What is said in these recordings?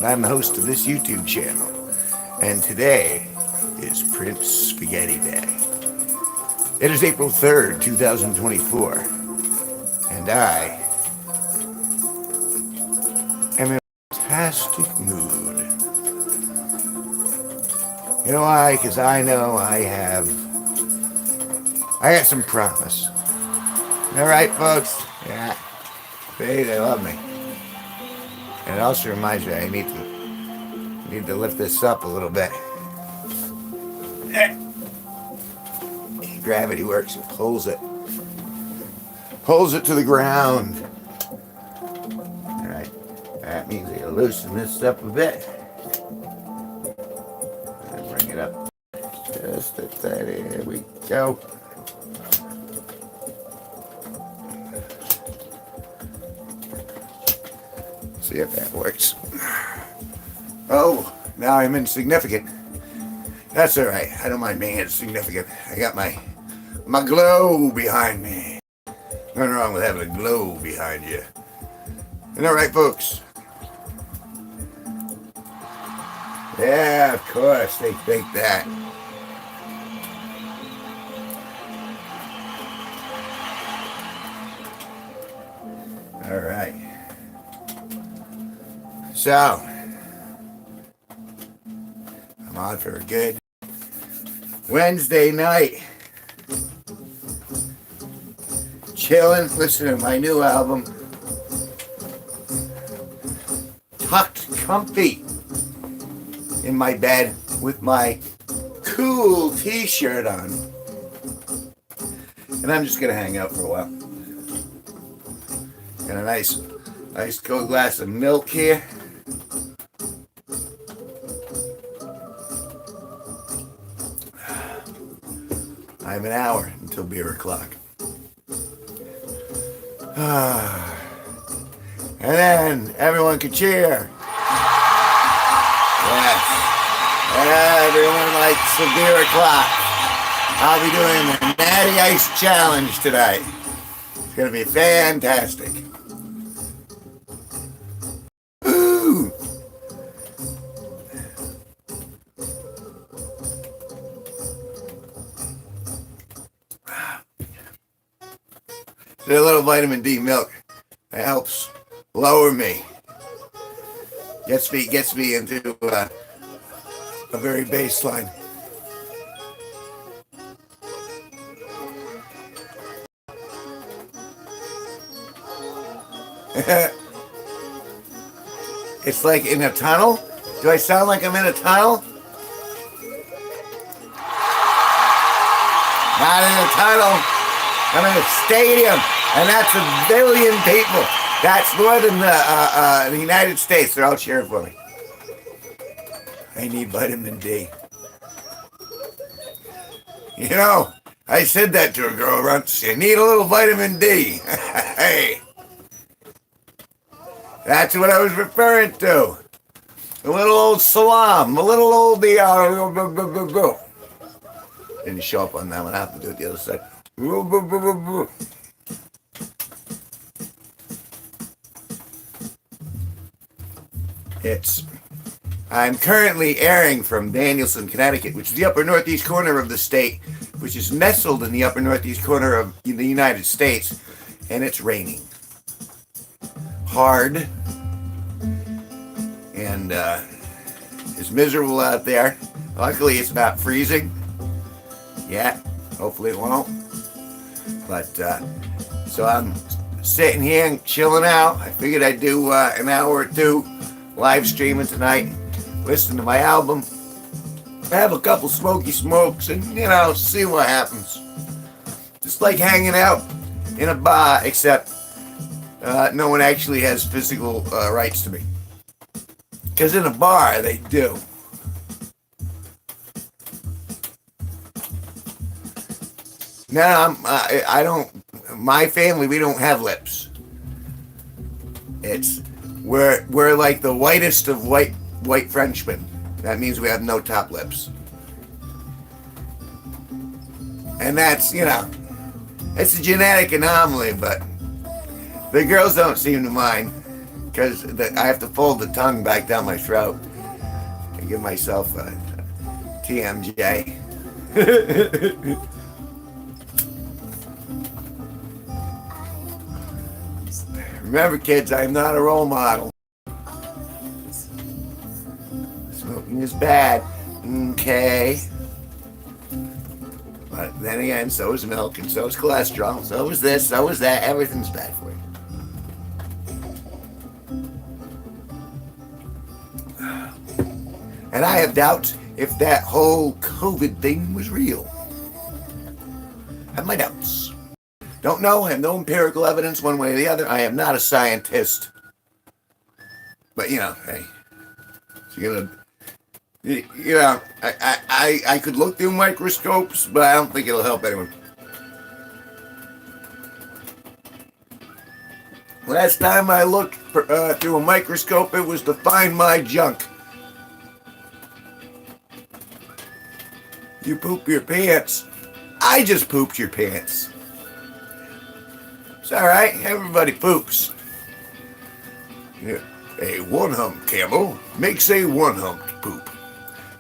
and I'm the host of this YouTube channel. And today is Prince Spaghetti Day. It is April 3rd, 2024, and I am in a fantastic mood. You know why? Because I know I got some promise. All right, folks? Yeah. They love me. And it also reminds me I need to lift this up a little bit. Gravity works. It pulls it to the ground. All right. That means I gotta loosen this up a bit. And bring it up just a tiny. There we go. See if that works. Oh, now I'm insignificant. That's all right. I don't mind being insignificant. I got my glow behind me. Nothing wrong with having a glow behind you. Isn't that right, folks? Yeah, of course. They think that. All right. So, I'm on for a good Wednesday night. Chilling, listening to my new album. Tucked comfy in my bed with my cool t-shirt on. And I'm just going to hang out for a while. Got a nice cold glass of milk here. I have an hour until beer o'clock. And then everyone can cheer. Yes. Everyone likes the beer o'clock. I'll be doing the Natty Ice Challenge tonight. It's going to be fantastic. Ooh. A little vitamin D milk. That helps lower me. Gets me into a very baseline. It's like in a tunnel. Do I sound like I'm in a tunnel? Not in a tunnel. I'm in a stadium, and that's 1 billion people. That's more than the United States. They're all cheering for me. I need vitamin D. You know, I said that to a girl once. You need a little vitamin D. Hey. That's what I was referring to. A little old salam. A little old go. Didn't show up on that one. I have to do it the other side. I'm currently airing from Danielson, Connecticut, which is the upper northeast corner of the state, which is nestled in the upper northeast corner of the United States, and it's raining hard, and it's miserable out there. Luckily, it's not freezing yet. Hopefully, it won't. But so I'm sitting here and chilling out. I figured I'd do an hour or two live streaming tonight, listen to my album, have a couple smoky smokes, and see what happens. Just like hanging out in a bar, except no one actually has physical rights to me. Because in a bar, they do. No, I don't. My family, we don't have lips. We're like the whitest of white Frenchmen. That means we have no top lips. And that's, it's a genetic anomaly, but the girls don't seem to mind. because I have to fold the tongue back down my throat and give myself a TMJ. Remember, kids, I'm not a role model. Smoking is bad. Okay. But then again, so is milk, and so is cholesterol, so is this, so is that. Everything's bad for you. And I have doubts if that whole COVID thing was real. I have my doubts. Don't know, I have no empirical evidence one way or the other. I am not a scientist. But, hey, so I could look through microscopes, but I don't think it'll help anyone. Last time I looked through a microscope, it was to find my junk. You poop your pants. I just pooped your pants. It's alright, everybody poops. Yeah. A one-hump camel makes a one-humped poop.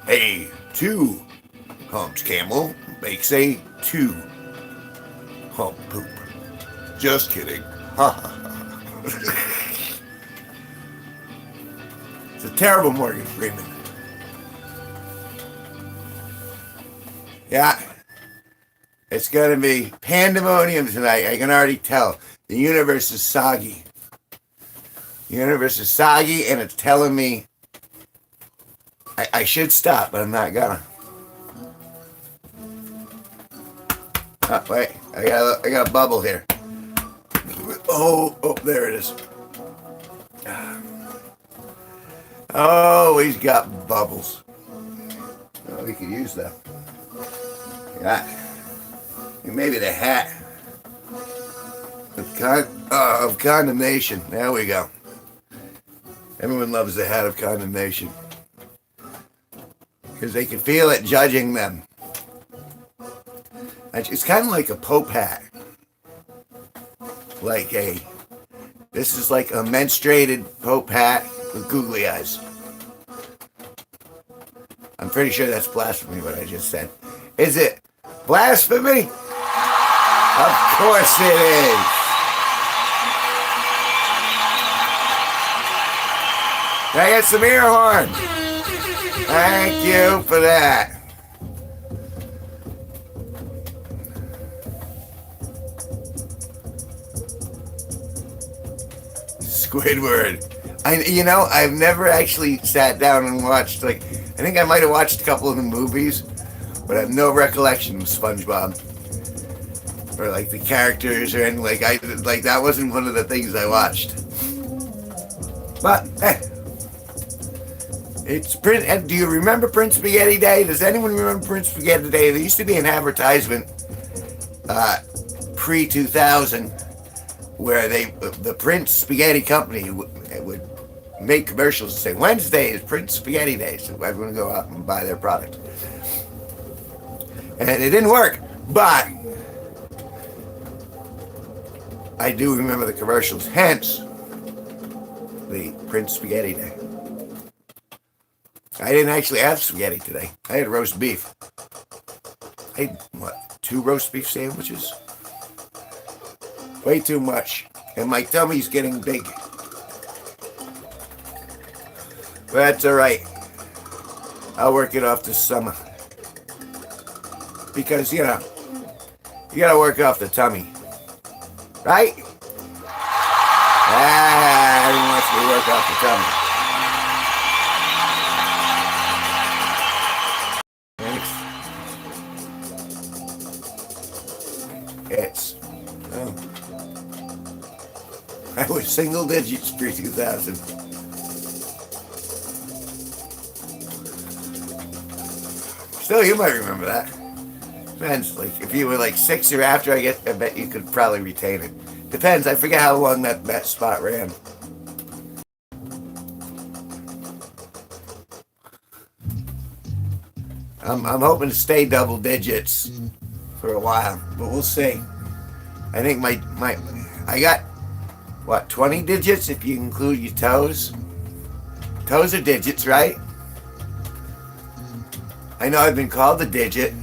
A two-humped camel makes a two-hump poop. Just kidding. Ha ha ha. It's a terrible Morgan Freeman. Yeah. It's going to be pandemonium tonight. I can already tell. The universe is soggy. The universe is soggy, and it's telling me I should stop, but I'm not gonna. Oh, wait. I got a bubble here. Oh, there it is. Oh, he's got bubbles. Oh, we could use that. Yeah. Maybe the hat of condemnation. There we go. Everyone loves the hat of condemnation because they can feel it judging them. It's kind of like a Pope hat. This is like a menstruated Pope hat with googly eyes. I'm pretty sure that's blasphemy, what I just said. Is it blasphemy? Of course it is. I got some ear horn. Thank you for that. Squidward. I've never actually sat down and watched, I think I might have watched a couple of the movies, but I have no recollection of SpongeBob. Or the characters or anything. That wasn't one of the things I watched. But, it's Prince. Do you remember Prince Spaghetti Day? Does anyone remember Prince Spaghetti Day? There used to be an advertisement pre-2000 where the Prince Spaghetti Company would make commercials and say, Wednesday is Prince Spaghetti Day, so everyone would go out and buy their product. And it didn't work, but I do remember the commercials, hence the Prince Spaghetti Day. I didn't actually have spaghetti today. I had roast beef. I had, 2 roast beef sandwiches? Way too much. And my tummy's getting big. But that's alright. I'll work it off this summer. Because, you gotta work off the tummy. Right? Everyone wants to work off the tummy. I was single digits pre-2000. Still, you might remember that. Depends. If you were 6 or after, I bet you could probably retain it. Depends. I forget how long that spot ran. I'm hoping to stay double digits for a while, but we'll see. I think I got what, 20 digits if you include your toes? Toes are digits, right? I know I've been called a digit.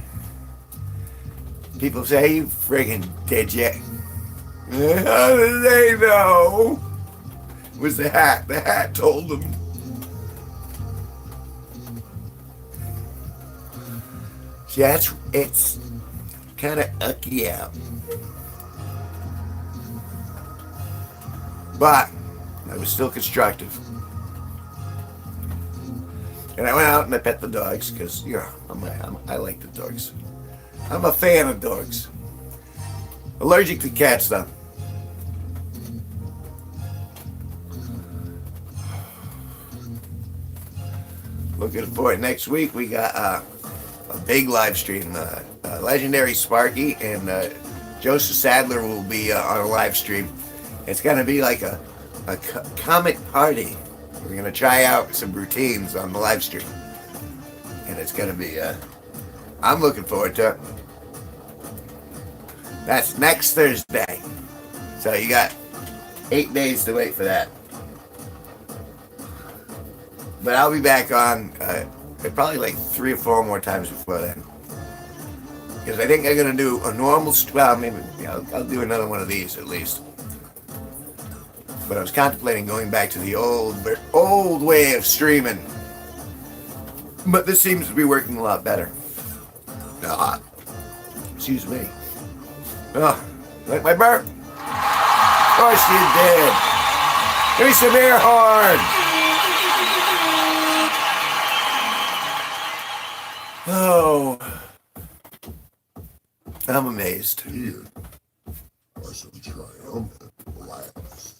People say, you friggin' digit. How did they know? It was the hat. The hat told them. Yeah, it's kind of ucky out. But I was still constructive. And I went out and I pet the dogs because, you know, I like the dogs. I'm a fan of dogs. Allergic to cats, though. Looking for it. Next week, we got a big live stream. Legendary Sparky and Joseph Sadler will be on a live stream. It's going to be like a comic party. We're going to try out some routines on the live stream. And it's going to be, I'm looking forward to it. That's next Thursday. So you got 8 days to wait for that. But I'll be back on probably like 3 or 4 more times before then. Because I think I'm going to do a normal, well, maybe I'll do another one of these at least. But I was contemplating going back to the old way of streaming. But this seems to be working a lot better. Excuse me. Oh, like my burp? Of course you did. Give me some air horn. Oh, I'm amazed. Here are some triumphant laughs.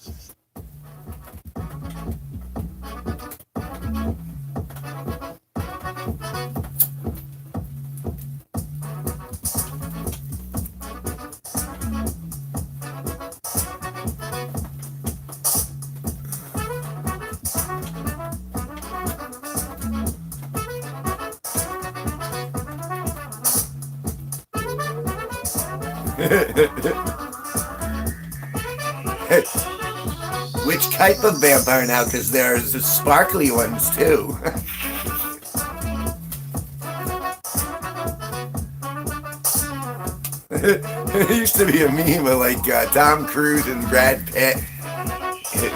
Which type of vampire now? Because there's the sparkly ones too. It used to be a meme of like Tom Cruise and Brad Pitt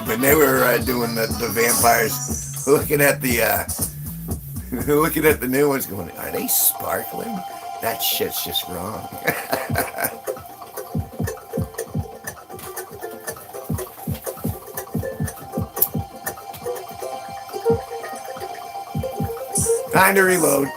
when they were doing the vampires, looking at the new ones, going, "Are they sparkling? That shit's just wrong." Time to reload.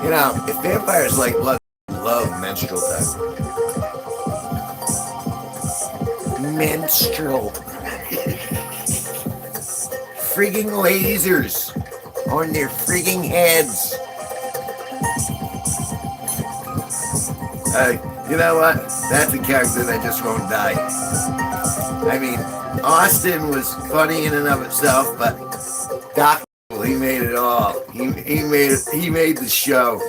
You know, if vampires like blood, love menstrual time. Menstrual. Frigging lasers on their frigging heads. You know what? That's a character that just won't die. I mean, Austin was funny in and of itself, but Doc, he made it all. He made the show.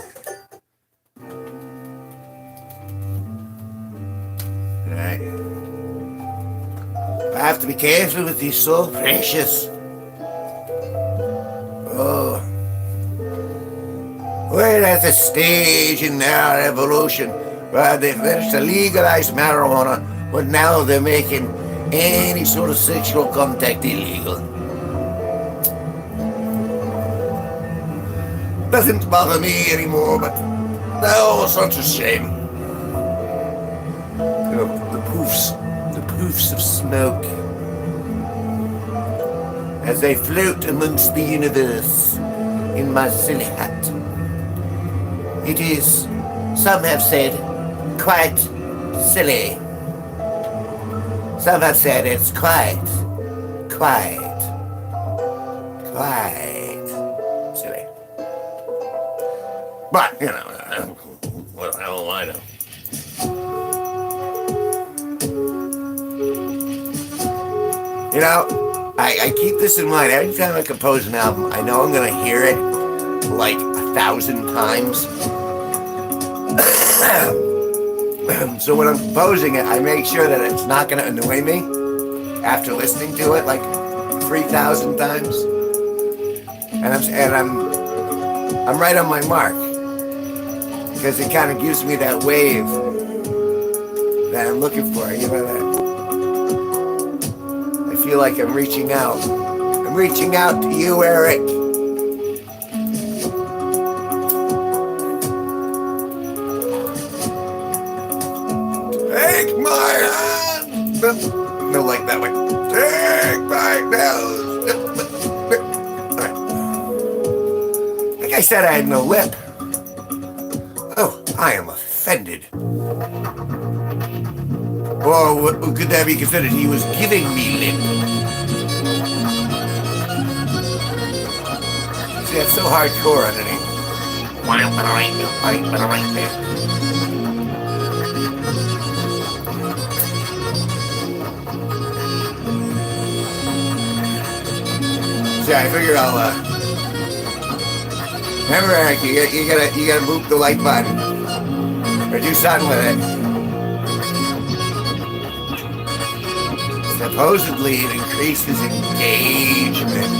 Alright. I have to be careful with these, so precious. Oh. We're at the stage in our evolution where they've managed to legalize marijuana, but now they're making any sort of sexual contact illegal. Doesn't bother me anymore, but oh, such a shame. You know, the poofs of smoke as they float amongst the universe in my silly hat. It is, some have said, quite silly. Some have said it's quite silly. But, you know, what the hell do I know? You know, I keep this in mind. Every time I compose an album, I know I'm going to hear it like 1,000 times. So when I'm composing it, I make sure that it's not going to annoy me after listening to it like 3,000 times. And I'm right on my mark, because it kind of gives me that wave that I'm looking for. You know, that I feel like I'm reaching out. I'm reaching out to you, Eric. Take my hand. No, like that way. Take my nose. Like I said, I had no lip. Oh, I am offended. Oh, what could that be considered? He was giving me lip. See, that's so hardcore underneath. See, I figure I'll, remember, Eric, you gotta move the like button. Or do something with it. Supposedly it increases engagement.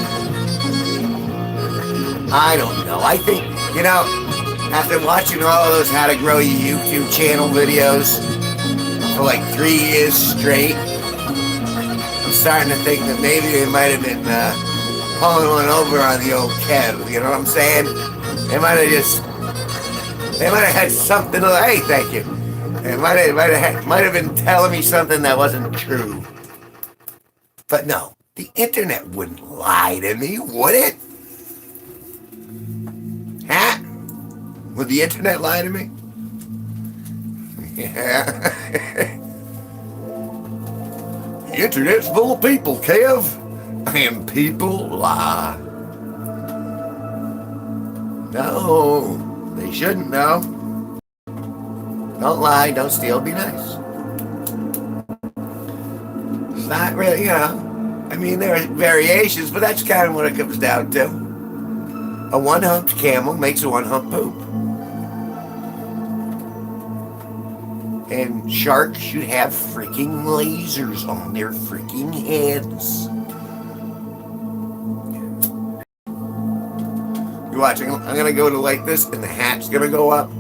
I don't know. I think, you know, after watching all of those How to Grow Your YouTube channel videos for like 3 years straight, I'm starting to think that maybe they might have been pulling one over on the old Kev. You know what I'm saying? They might have had something to, hey, thank you. It might have been telling me something that wasn't true. But no, the internet wouldn't lie to me, would it? Huh? Would the internet lie to me? Yeah. The internet's full of people, Kev. And people lie. No, they shouldn't know. Don't lie, don't steal, be nice. It's not really, you know, I mean, there are variations, but that's kind of what it comes down to. A one-humped camel makes a one-hump poop. And sharks should have freaking lasers on their freaking heads. You're watching, I'm going to go to like this, and the hat's going to go up.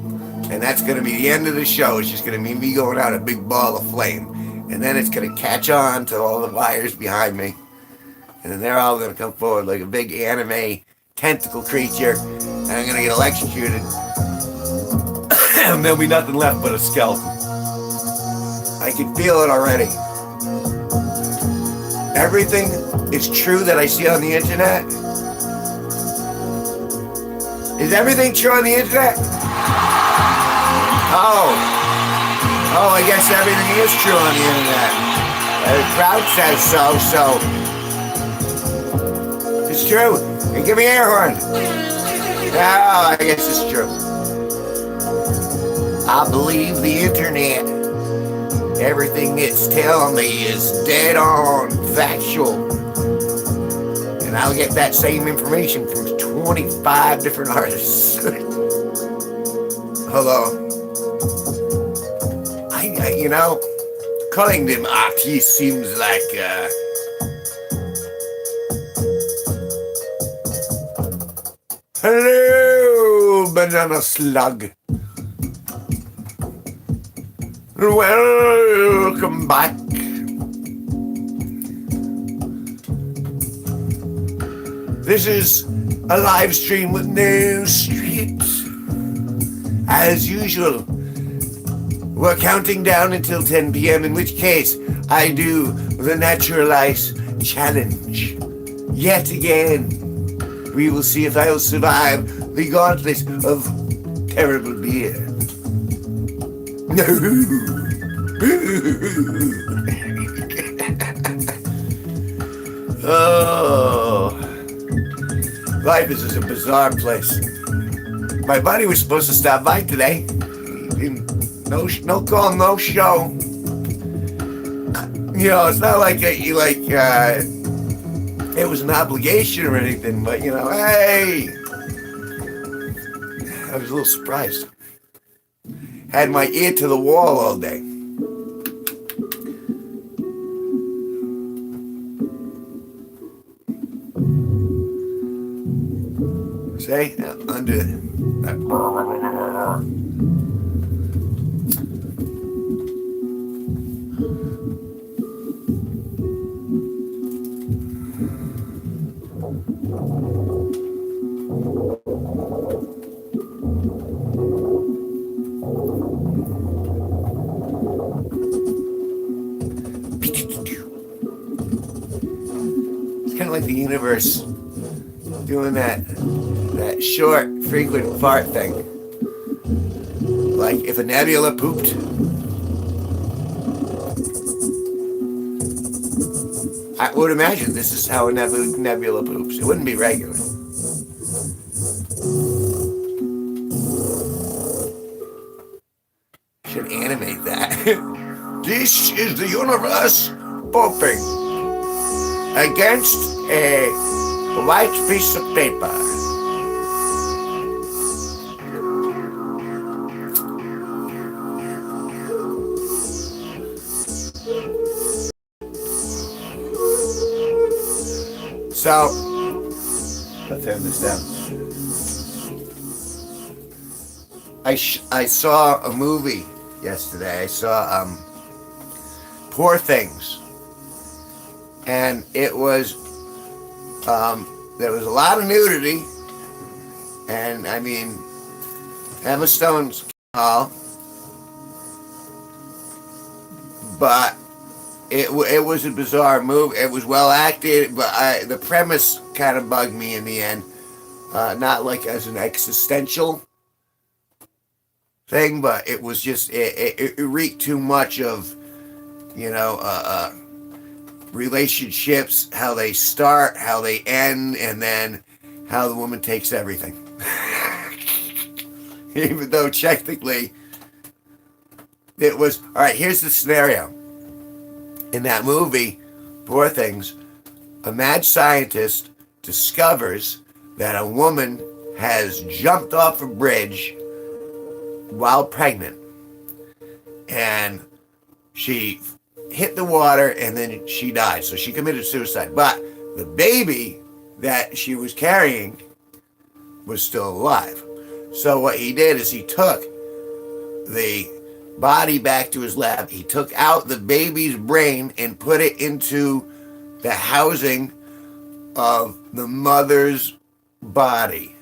And that's going to be the end of the show. It's just going to be me going out a big ball of flame. And then it's going to catch on to all the wires behind me. And then they're all going to come forward like a big anime tentacle creature. And I'm going to get electrocuted. And there'll be nothing left but a skeleton. I can feel it already. Everything is true that I see on the internet. Is everything true on the internet? Oh, I guess everything is true on the internet. The crowd says so it's true. Hey, give me an air horn. Oh, I guess it's true. I believe the internet. Everything it's telling me is dead on factual. And I'll get that same information from 25 different artists. Hello. You know, calling them artists seems like, hello, banana slug. Welcome back. This is a live stream with no script. As usual, we're counting down until 10 p.m., in which case I do the Natural Ice Challenge. Yet again, we will see if I'll survive the gauntlet of terrible beer. No. Oh. Life is just a bizarre place. My buddy was supposed to stop by today. No call, no show. You know, it's not like it was an obligation or anything, but hey, I was a little surprised. Had my ear to the wall all day. See, under that. It's kind of like the universe doing that short, frequent fart thing. Like if a nebula pooped. I would imagine this is how a nebula poops. It wouldn't be regular. Should animate that. This is the universe pooping against a white piece of paper. So, let's turn this down. I saw a movie yesterday. I saw Poor Things, and it was there was a lot of nudity, and I mean Emma Stone's all, but it was a bizarre movie. It was well acted, but the premise kind of bugged me in the end. Not like as an existential thing, but it was just it reeked too much of relationships, how they start, how they end, and then how the woman takes everything. Even though technically it was all right. Here's the scenario. In that movie, Poor Things, a mad scientist discovers that a woman has jumped off a bridge while pregnant, and she hit the water and then she died. So she committed suicide. But the baby that she was carrying was still alive. So what he did is he took the body back to his lab. He took out the baby's brain and put it into the housing of the mother's body.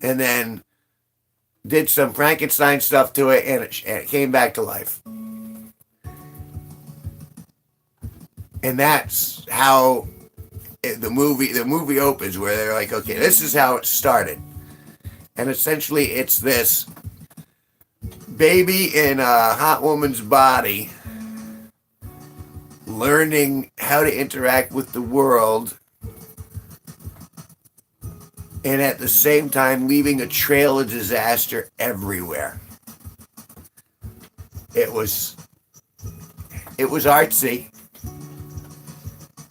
And then did some Frankenstein stuff to it, and it came back to life. And that's how the movie opens, where they're like, okay, this is how it started. And essentially it's this baby in a hot woman's body learning how to interact with the world, and at the same time leaving a trail of disaster everywhere. It was artsy.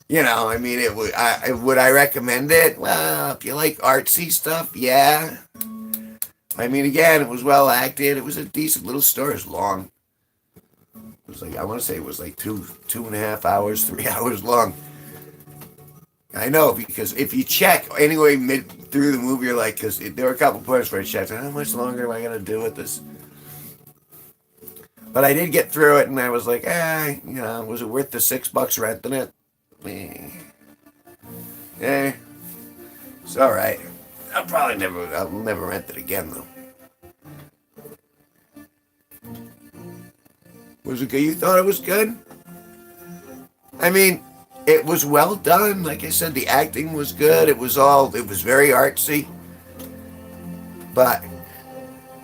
I mean, would I recommend it? Well, if you like artsy stuff, yeah. I mean, again, it was well acted. It was a decent little story. It was long. It was like, I want to say it was like 2.5 hours, 3 hours long. I know, because if you check anyway through the movie, you're like, because there were a couple points where I checked, how much longer am I going to do with this? But I did get through it, and I was like, was it worth the $6 renting it? It's all right. I'll never rent it again, though. Was it good? You thought it was good? I mean, it was well done. Like I said, the acting was good. It was very artsy. But,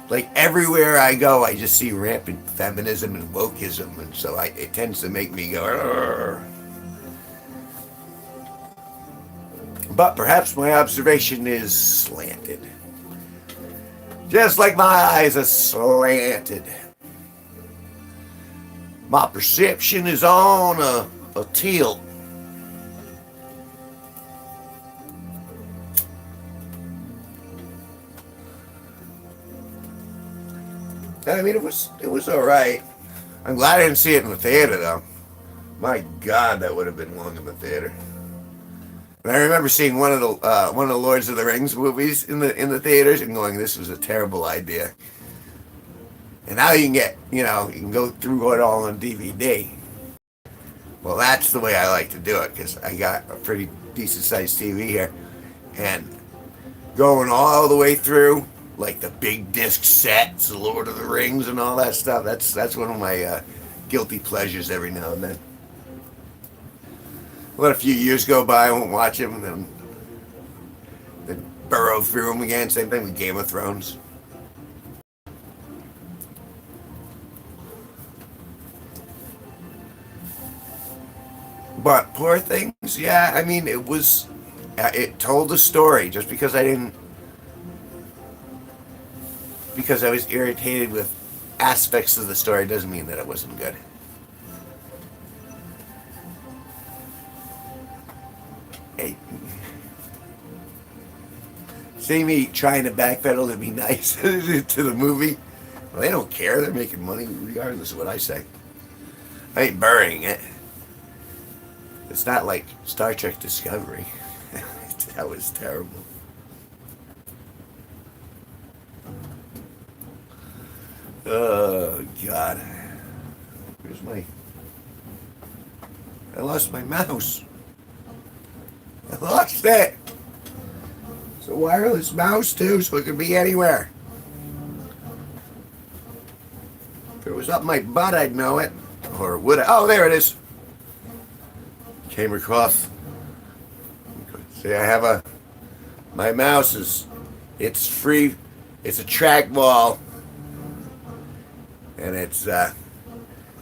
like, everywhere I go, I just see rampant feminism and wokeism. And so it tends to make me go, argh. But perhaps my observation is slanted. Just like my eyes are slanted. My perception is on a tilt. I mean, it was all right. I'm glad I didn't see it in the theater though. My God, that would have been long in the theater. And I remember seeing one of the Lords of the Rings movies in the theaters and going, "This was a terrible idea." And now you can you can go through it all on DVD. Well, that's the way I like to do it because I got a pretty decent sized TV here, and going all the way through like the big disc sets, the Lord of the Rings, and all that stuff. That's one of my guilty pleasures every now and then. Let a few years go by, I won't watch them, and then burrow through them again. Same thing with Game of Thrones. But Poor Things, yeah, I mean, it told a story. Just because I was irritated with aspects of the story doesn't mean that it wasn't good. Hey, see me trying to backpedal to be nice to the movie. Well, they don't care. They're making money regardless of what I say. I ain't burying it. It's not like Star Trek Discovery. That was terrible. Oh, God. I lost my mouse. I lost it. It's a wireless mouse, too, so it could be anywhere. If it was up my butt, I'd know it. Or would I? Oh, there it is. Came across. See, I have my mouse it's free. It's a trackball. And it's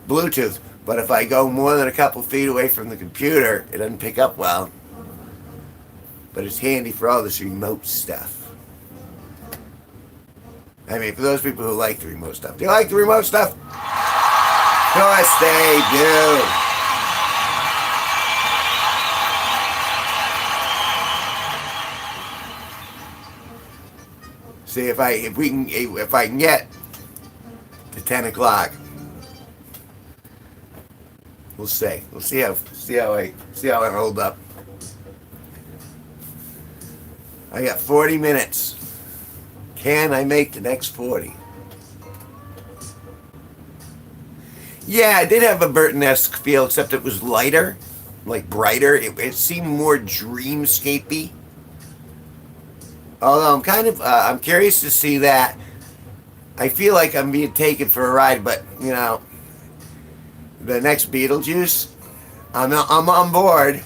Bluetooth. But if I go more than a couple feet away from the computer, it doesn't pick up well. But it's handy for all this remote stuff. I mean, for those people who like the remote stuff. Do you like the remote stuff? Of course they do. See, if I can get to 10 o'clock, we'll see. We'll see how I hold up. I got 40 minutes. Can I make the next 40? Yeah, I did have a Burton-esque feel, except it was lighter, like brighter. It seemed more dreamscapey. Although I'm curious to see that. I feel like I'm being taken for a ride, but the next Beetlejuice, I'm on board,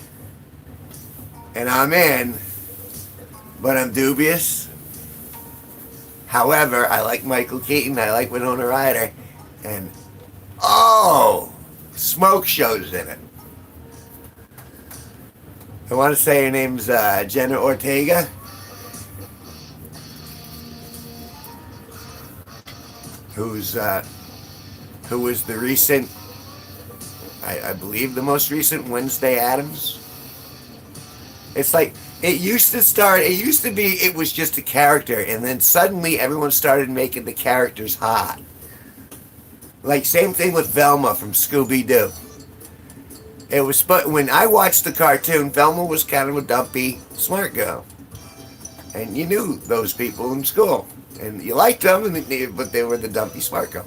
and I'm in, but I'm dubious. However, I like Michael Keaton, I like Winona Ryder, and Smoke Show's in it. I want to say her name's Jenna Ortega. Who was the recent, I believe the most recent Wednesday Addams. It's like, it used to be it was just a character, and then suddenly everyone started making the characters hot. Like, same thing with Velma from Scooby-Doo. It was, but when I watched the cartoon, Velma was kind of a dumpy, smart girl. And you knew those people in school. And you liked them, but they were the dumpy smart girl.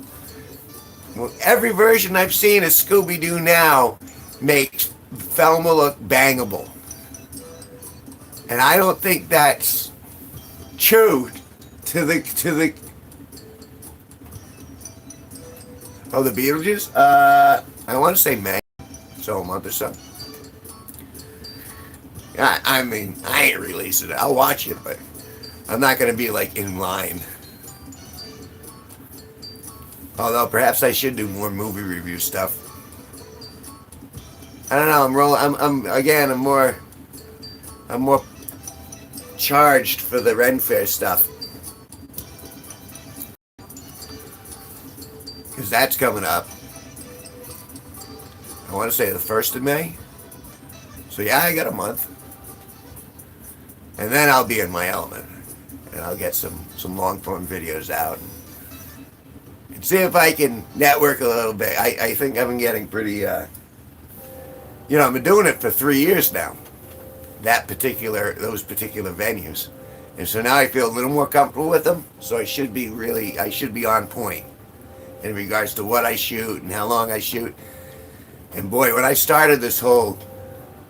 Well, every version I've seen of Scooby-Doo now makes Velma look bangable. And I don't think that's true to the the Beetlejuice? I want to say May. So a month or so. I mean, I ain't releasing it. I'll watch it, but I'm not going to be like in line. Although perhaps I should do more movie review stuff. I don't know. I'm more charged for the Ren Fair stuff. Because that's coming up. I want to say the 1st of May. So yeah, I got a month. And then I'll be in my element. And I'll get some long form videos out. see if I can network a little bit. I think I've been getting pretty, I've been doing it for 3 years now. Those particular venues. And so now I feel a little more comfortable with them. So I should be on point in regards to what I shoot and how long I shoot. And boy, when I started this whole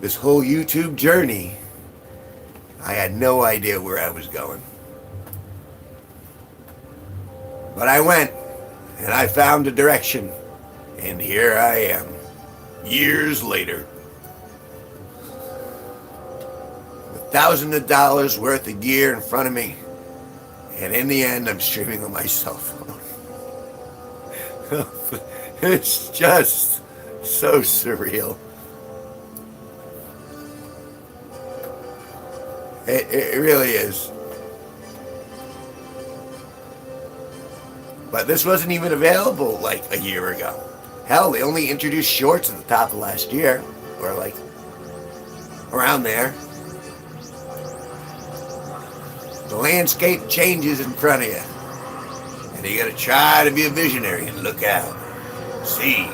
YouTube journey, I had no idea where I was going. But I went, and I found a direction, and here I am, years later, with thousands of dollars worth of gear in front of me, and in the end, I'm streaming on my cell phone. It's just so surreal. It really is. But this wasn't even available like a year ago. Hell, they only introduced shorts at the top of last year, or like around there. The landscape changes in front of you, and you gotta try to be a visionary and look out, see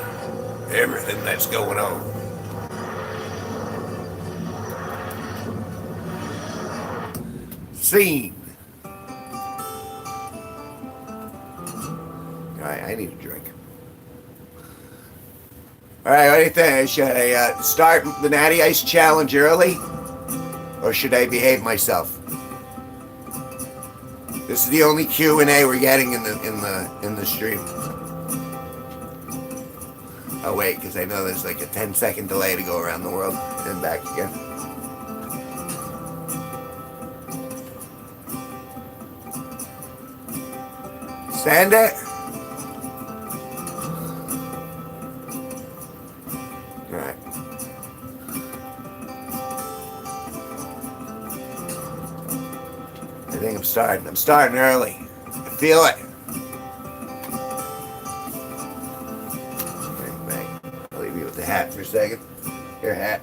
everything that's going on. Scene. I need a drink. Alright, what do you think? Should I start the Natty Ice Challenge early? Or should I behave myself? This is the only Q&A we're getting in the stream. Oh wait, because I know there's like a 10-second delay to go around the world and back again. Send it. Alright. I think I'm starting. I'm starting early. I feel it. Bang. I'll leave you with the hat for a second. Your hat.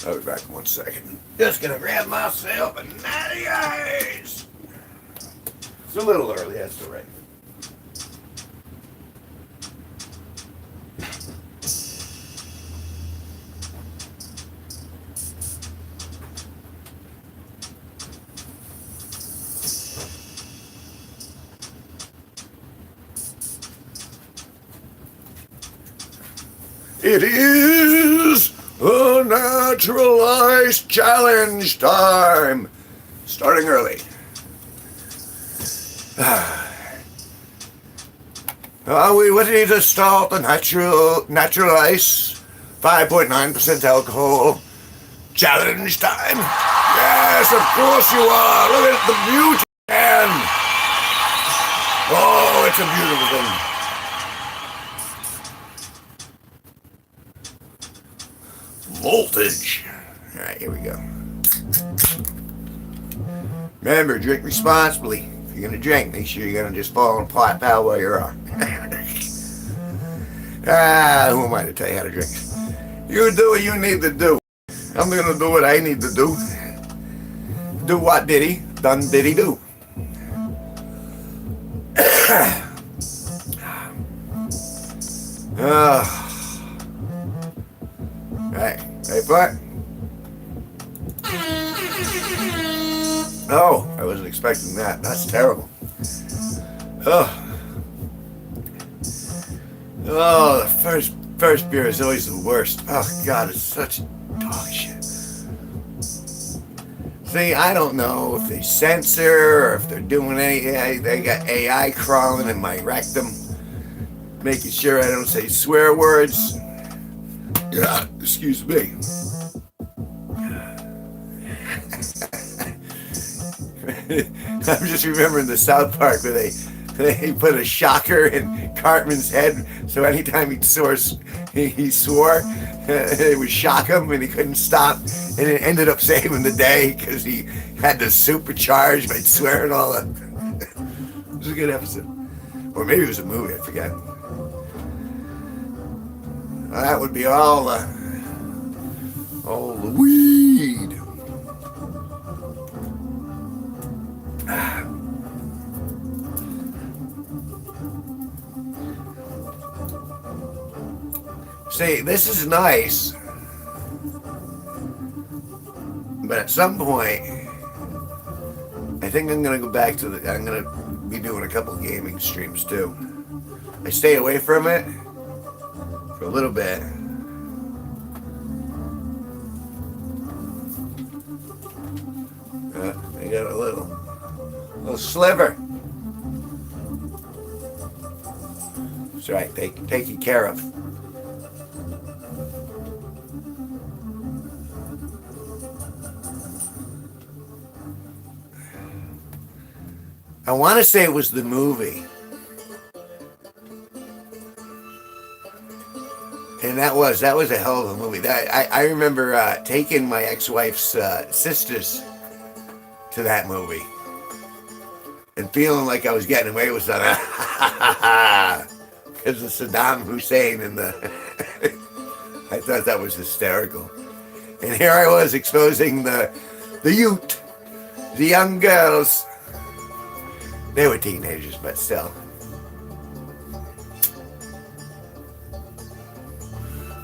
I'll be back in 1 second. Just gonna grab myself a Natty Ice. It's a little early, that's all right. It is a Natural Ice Challenge time. Starting early. We would need to start the natural ice, 5.9% alcohol challenge time. Yes, of course you are. Look at the beauty, man. Oh, it's a beautiful thing. Voltage. All right, here we go. Remember, drink responsibly. If you're gonna drink, make sure you're gonna just fall on pot pal while you're on. Who am I to tell you how to drink? You do what you need to do. I'm gonna do what I need to do. Do what did he? Done did he do? Right, ready for it? Oh, I wasn't expecting that. That's terrible. Oh, the first beer is always the worst. Oh God, it's such dog shit. See, I don't know if they censor or if they're doing anything. They got AI crawling in my rectum, making sure I don't say swear words. Yeah, excuse me. I'm just remembering the South Park where they put a shocker in Cartman's head, so anytime he swore, it would shock him and he couldn't stop, and it ended up saving the day because he had to supercharge by swearing all that. It was a good episode. Or maybe it was a movie, I forget. Well, that would be all the weed. See, this is nice, but at some point, I think I'm gonna go back to the. I'm gonna be doing a couple gaming streams too. I stay away from it for a little bit. I got a little sliver. That's right, taken care of. I want to say it was the movie. And that was a hell of a movie. I remember taking my ex-wife's sisters to that movie and feeling like I was getting away with something because of Saddam Hussein and the. I thought that was hysterical. And here I was exposing the youth, the young girls. They were teenagers, but still.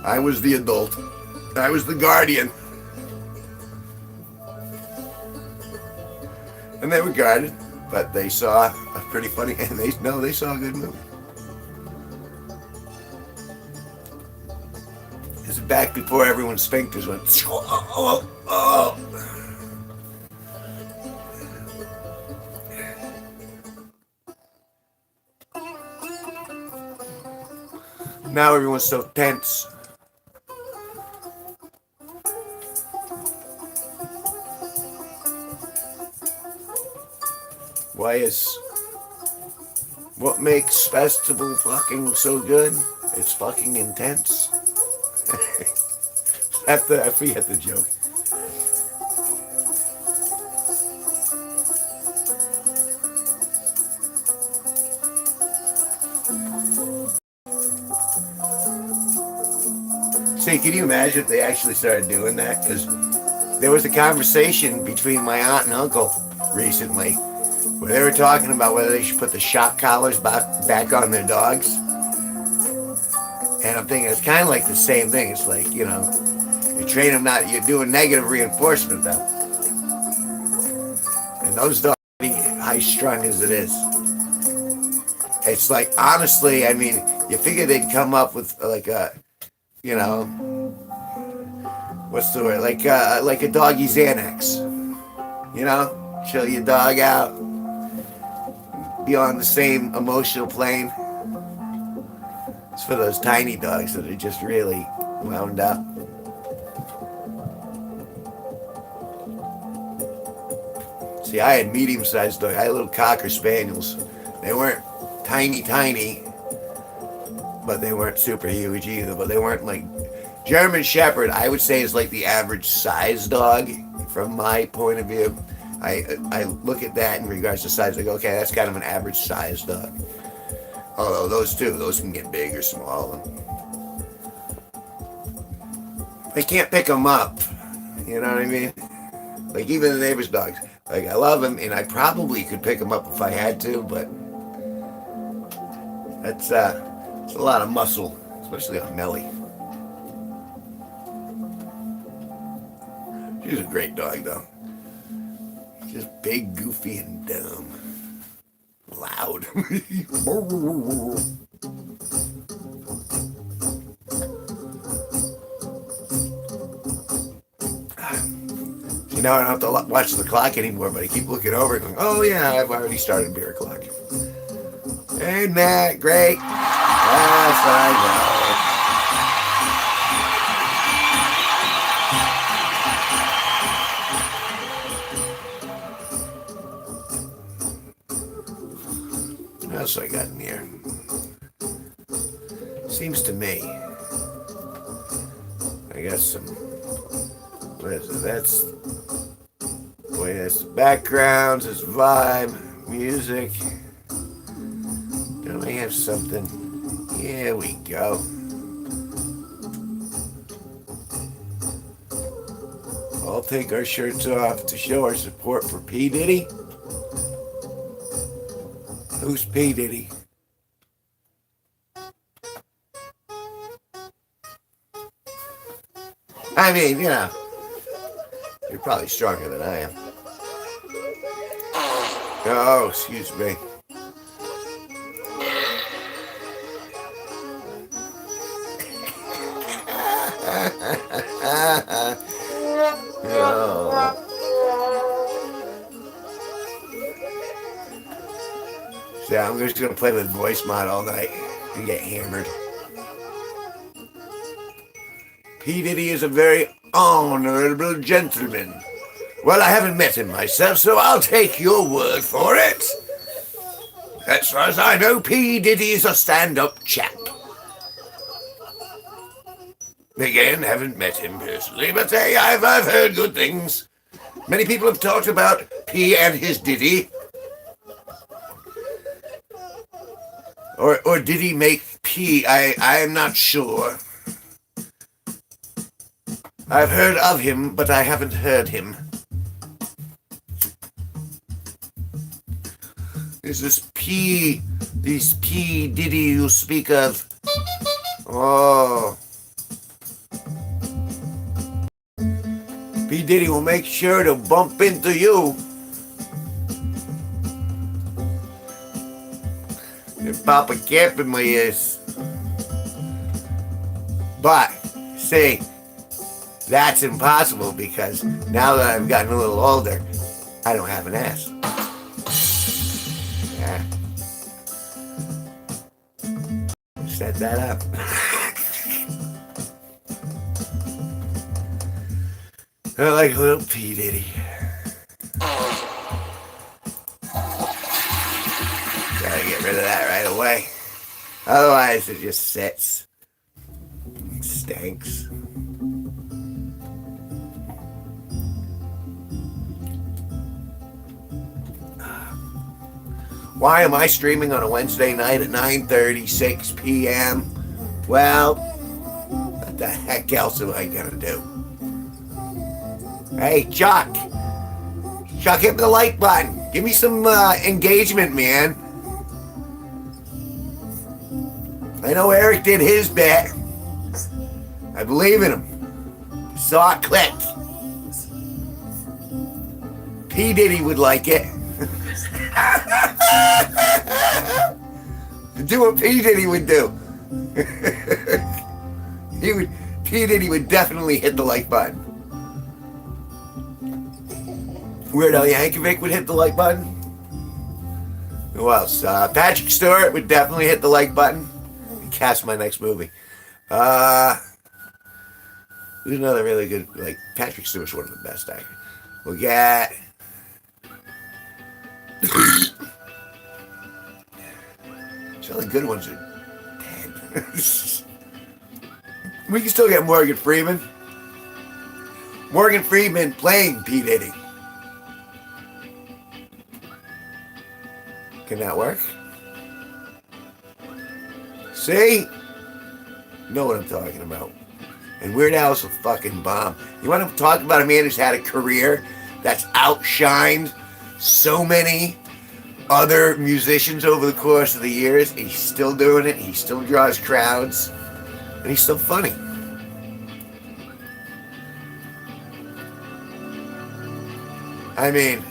I was the adult. I was the guardian. And they were guarded, but they saw a pretty funny, and they saw a good movie. This is back before everyone's sphincters went, oh. Now everyone's so tense. What makes festival fucking so good? It's fucking intense. I forget the joke. See, can you imagine if they actually started doing that? Because there was a conversation between my aunt and uncle recently where they were talking about whether they should put the shock collars back on their dogs. And I'm thinking it's kind of like the same thing. It's like, you train them not, you're doing negative reinforcement though. And those dogs are high strung as it is. It's like, honestly, I mean, you figure they'd come up with like a, what's the word? Like a doggy Xanax. Chill your dog out. Be on the same emotional plane. It's for those tiny dogs that are just really wound up. See, I had medium-sized dogs. I had little Cocker Spaniels. They weren't tiny, but they weren't super huge either. But they weren't like German Shepherd. I would say is like the average size dog from my point of view. I look at that in regards to size. I go, okay, that's kind of an average size dog. Although those can get big or small. They can't pick them up. You know what I mean? Like even the neighbor's dogs. Like I love them, and I probably could pick them up if I had to, but it's a lot of muscle, especially on Melly. She's a great dog, though. Just big, goofy, and dumb. Loud. Now I don't have to watch the clock anymore, but I keep looking over and going, oh yeah, I've already started beer o'clock. Ain't that great? Yes, I know. What else I got in here? Seems to me I got some. What is it? That's the backgrounds, it's vibe, music. Don't I have something? Here we go. I'll take our shirts off to show our support for P. Diddy. Who's P. Diddy? I mean, you're probably stronger than I am. Oh, excuse me. Oh. So I'm just gonna play with voice mod all night and get hammered. P. Diddy is a very honorable gentleman. Well, I haven't met him myself, so I'll take your word for it. As far as I know, P. Diddy is a stand-up chap. Again, haven't met him personally, but hey, I've heard good things. Many people have talked about P and his Diddy. Or did he make P? I am not sure. I've heard of him, but I haven't heard him. Is this P Diddy you speak of? Oh. P. Diddy will make sure to bump into you. And pop a cap in my ears. But, see, that's impossible because now that I've gotten a little older, I don't have an ass. Yeah. Set that up. I like little P. Diddy. Gotta get rid of that right away. Otherwise, it just sits. It stinks. Why am I streaming on a Wednesday night at 9:36 p.m.? Well, what the heck else am I gonna do? Hey, Chuck! Chuck, hit the like button. Give me some engagement, man. I know Eric did his bit. I believe in him. Saw it click. P. Diddy would like it. Do what P. Diddy would do. P. Diddy would definitely hit the like button. Weird Al Yankovic would hit the like button. Who else? Patrick Stewart would definitely hit the like button. And cast my next movie. Who's another really good, Patrick Stewart's one of the best actors. We'll get... Some of the good ones are dead. We can still get Morgan Freeman. Morgan Freeman playing P. Diddy. Can that work? See? Know what I'm talking about. And Weird Al's a fucking bomb. You want to talk about a man who's had a career that's outshined so many other musicians over the course of the years? He's still doing it. He still draws crowds. And he's still funny. I mean,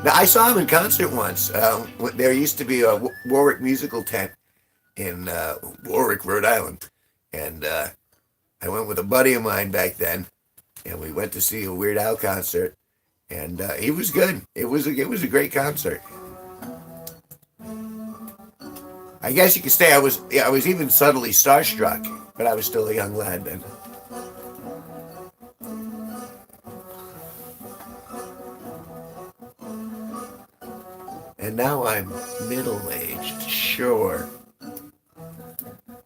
now I saw him in concert once. There used to be a Warwick musical tent in Warwick, Rhode Island. And I went with a buddy of mine back then. And we went to see a Weird Al concert. And he was good. It was a great concert. I guess you could say I was even subtly starstruck, but I was still a young lad then. And now I'm middle-aged, sure.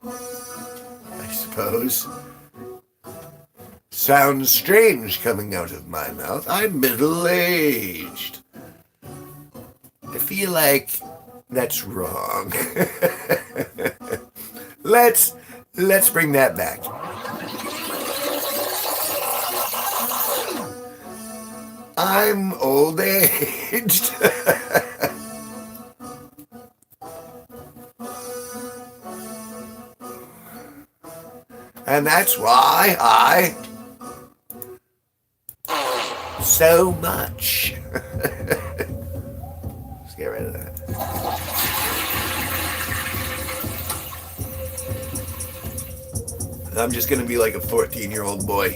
I suppose. Sounds strange coming out of my mouth. I'm middle-aged. I feel like that's wrong. Let's bring that back. I'm old-aged. And that's why I so much. Let's get rid of that. I'm just gonna be like a 14-year-old boy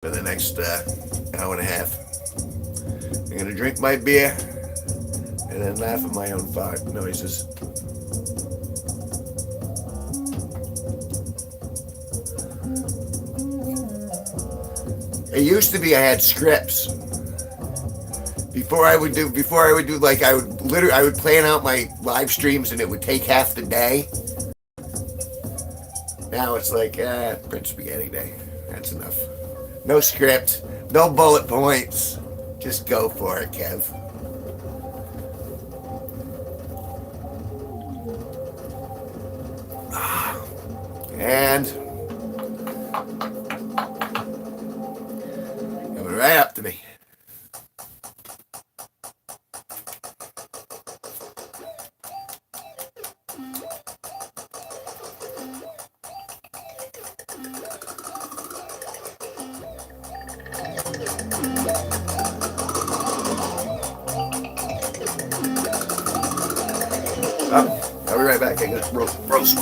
for the next hour and a half. I'm gonna drink my beer and then laugh at my own fart noises. It used to be I had scripts. Before I would do like I would plan out my live streams and it would take half the day. Now it's like, print spaghetti day. That's enough. No script, no bullet points. Just go for it, Kev. And coming right up to me. I'll be right back. I got roast.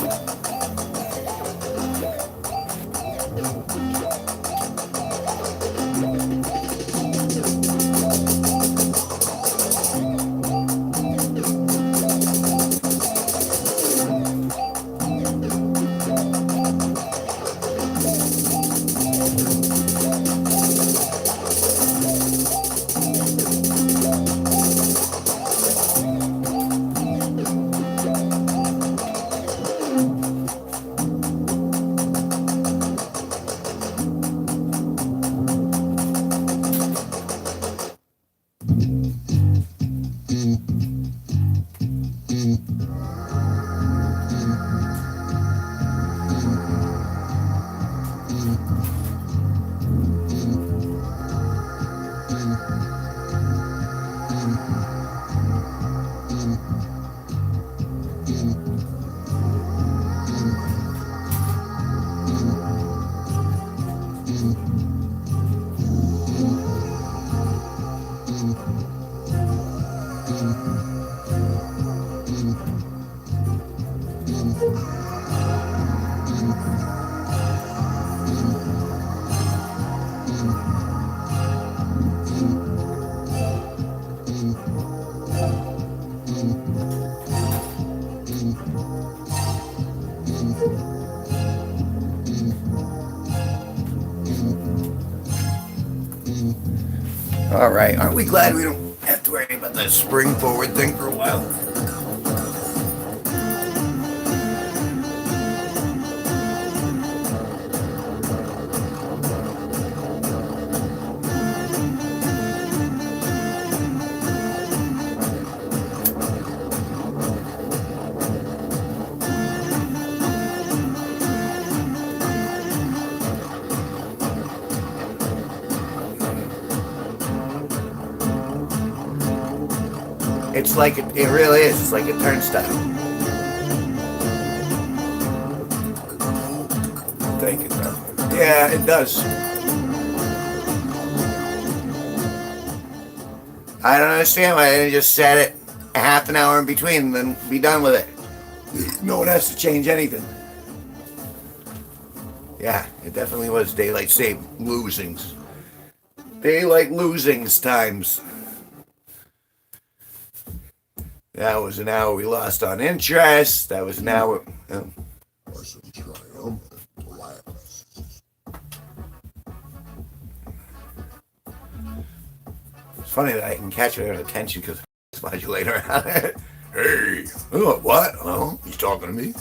All right, aren't we glad we don't have to worry about that spring forward thing for a while? It's like it really is. It's like a turnstile. Thank you, bro. Yeah, it does. I don't understand why they didn't just set it a half an hour in between and then be done with it. No one has to change anything. Yeah, it definitely was daylight losings. Daylight losings times. That was an hour we lost on interest. That was an hour. Some triumphant laughs. It's funny that I can catch their attention because it's modulator on it. Hey, oh, what? Oh, he's talking to me.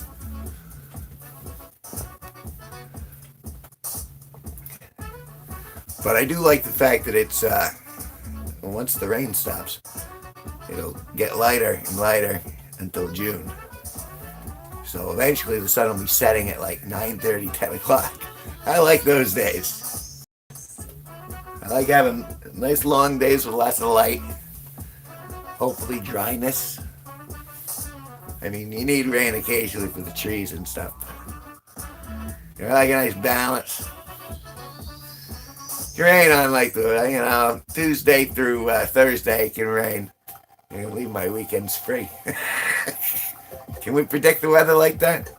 But I do like the fact that it's once the rain stops, it'll get lighter and lighter until June. So eventually the sun will be setting at like 9:30, 10 o'clock. I like those days. I like having nice long days with lots of light. Hopefully dryness. I mean, you need rain occasionally for the trees and stuff. You like a nice balance. Can rain on like the Tuesday through Thursday. It can rain. You leave my weekends free. Can we predict the weather like that?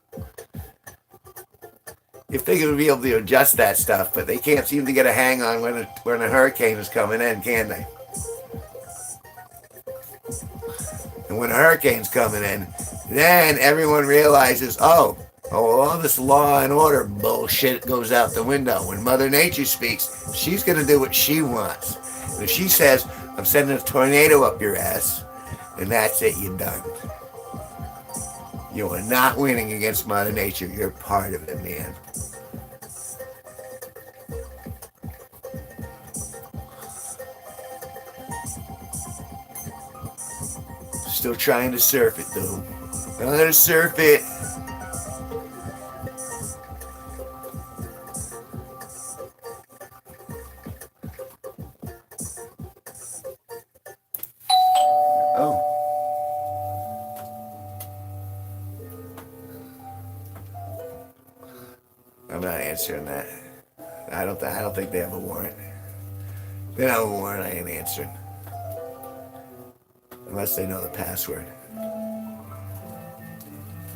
You think it would be able to adjust that stuff, but they can't seem to get a hang on when a hurricane is coming in, can they? And when a hurricane's coming in, then everyone realizes, oh, all this law and order bullshit goes out the window. When Mother Nature speaks, she's going to do what she wants. And if she says, I'm sending a tornado up your ass, then that's it, you're done. You are not winning against Mother Nature. You're part of it, man. Still trying to surf it, though. I'm gonna surf it. Oh. I'm not answering that. I don't think they have a warrant. If they don't have a warrant, I ain't answering. Unless they know the password.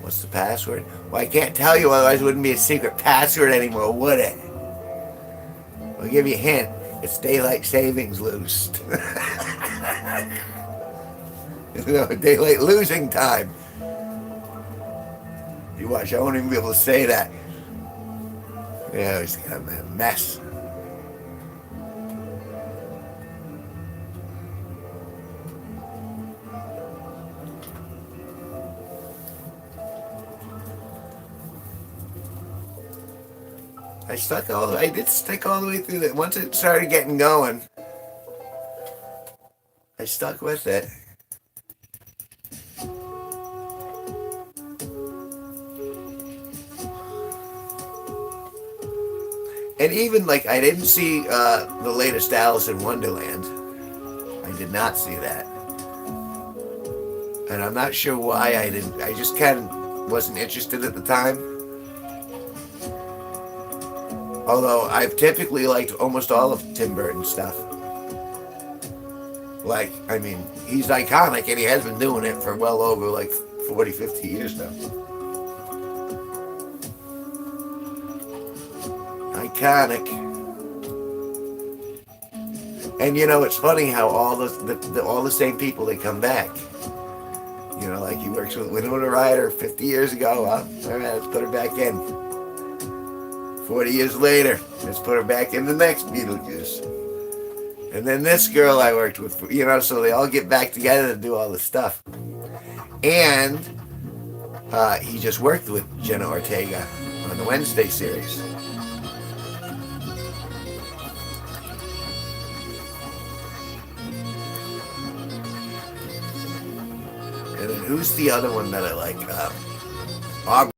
What's the password? Well, I can't tell you, otherwise it wouldn't be a secret password anymore, would it? I'll give you a hint. It's daylight savings loosed. Daylight losing time. You watch, I won't even be able to say that. Yeah, it's kind of a mess. I did stick all the way through that. Once it started getting going, I stuck with it. And even like I didn't see the latest Alice in Wonderland. I did not see that. And I'm not sure why I didn't. I just kind of wasn't interested at the time. Although I've typically liked almost all of Tim Burton's stuff. Like, I mean, he's iconic and he has been doing it for well over like 40, 50 years now. Iconic. And you know, it's funny how all the same people, they come back. You know, like he works with Winona Ryder 50 years ago. Well, all right, let's put her back in. 40 years later, let's put her back in the next Beetlejuice. And then this girl I worked with, you know, so they all get back together to do all this stuff. And he just worked with Jenna Ortega on the Wednesday series. And then who's the other one that I like? Aubrey.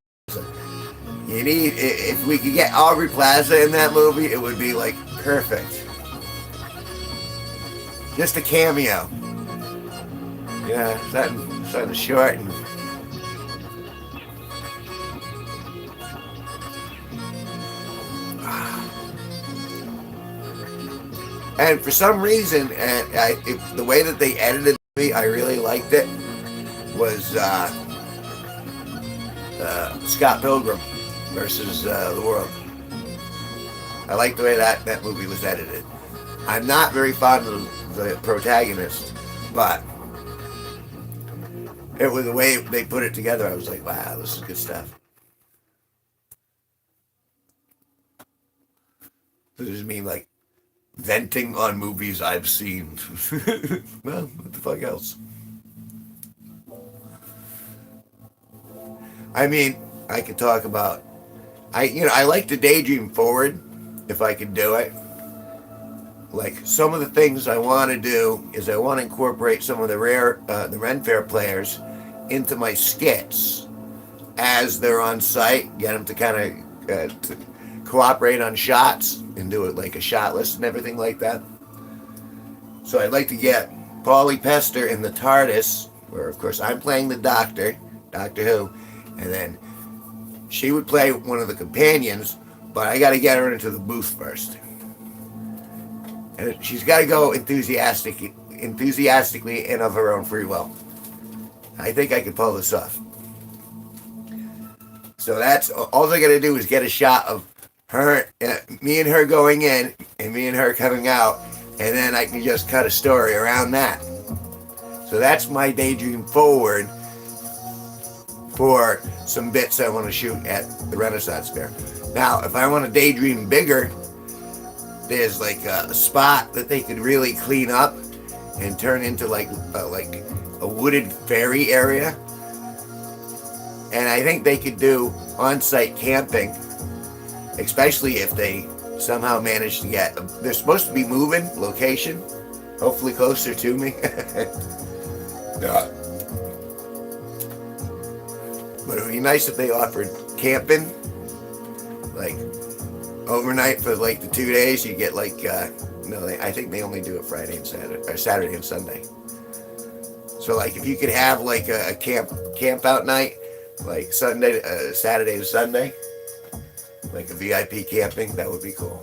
You need, if we could get Aubrey Plaza in that movie, it would be like perfect. Just a cameo. Yeah, something short and for some reason, the way that they edited me, I really liked it. Was Scott Pilgrim versus the World. I like the way that movie was edited. I'm not very fond of the protagonist, but it was the way they put it together. I was like, wow, this is good stuff. Does this mean like venting on movies I've seen? Well, what the fuck else? I mean, I could talk about, I like to daydream forward if I could do it. Like some of the things I want to do is I want to incorporate some of the Ren Fair players into my skits as they're on site, get them to kind of cooperate on shots and do it like a shot list and everything like that. So I'd like to get Paulie Pester in the TARDIS, where of course I'm playing the Doctor Who, and then she would play one of the companions, but I got to get her into the booth first. And she's got to go enthusiastically and of her own free will. I think I can pull this off. So that's all I got to do is get a shot of her, me and her going in, and me and her coming out, and then I can just cut a story around that. So that's my daydream forward for some bits I want to shoot at the Renaissance Fair. Now, if I want to daydream bigger, there's like a spot that they could really clean up and turn into like a wooded ferry area. And I think they could do on-site camping, especially if they somehow manage to get. They're supposed to be moving location, hopefully closer to me. Yeah. But it would be nice if they offered camping, like overnight for like the 2 days. You get like I think they only do it Friday and Saturday, or Saturday and Sunday. So like if you could have like a camp out night, like Saturday to Sunday, like a VIP camping, that would be cool.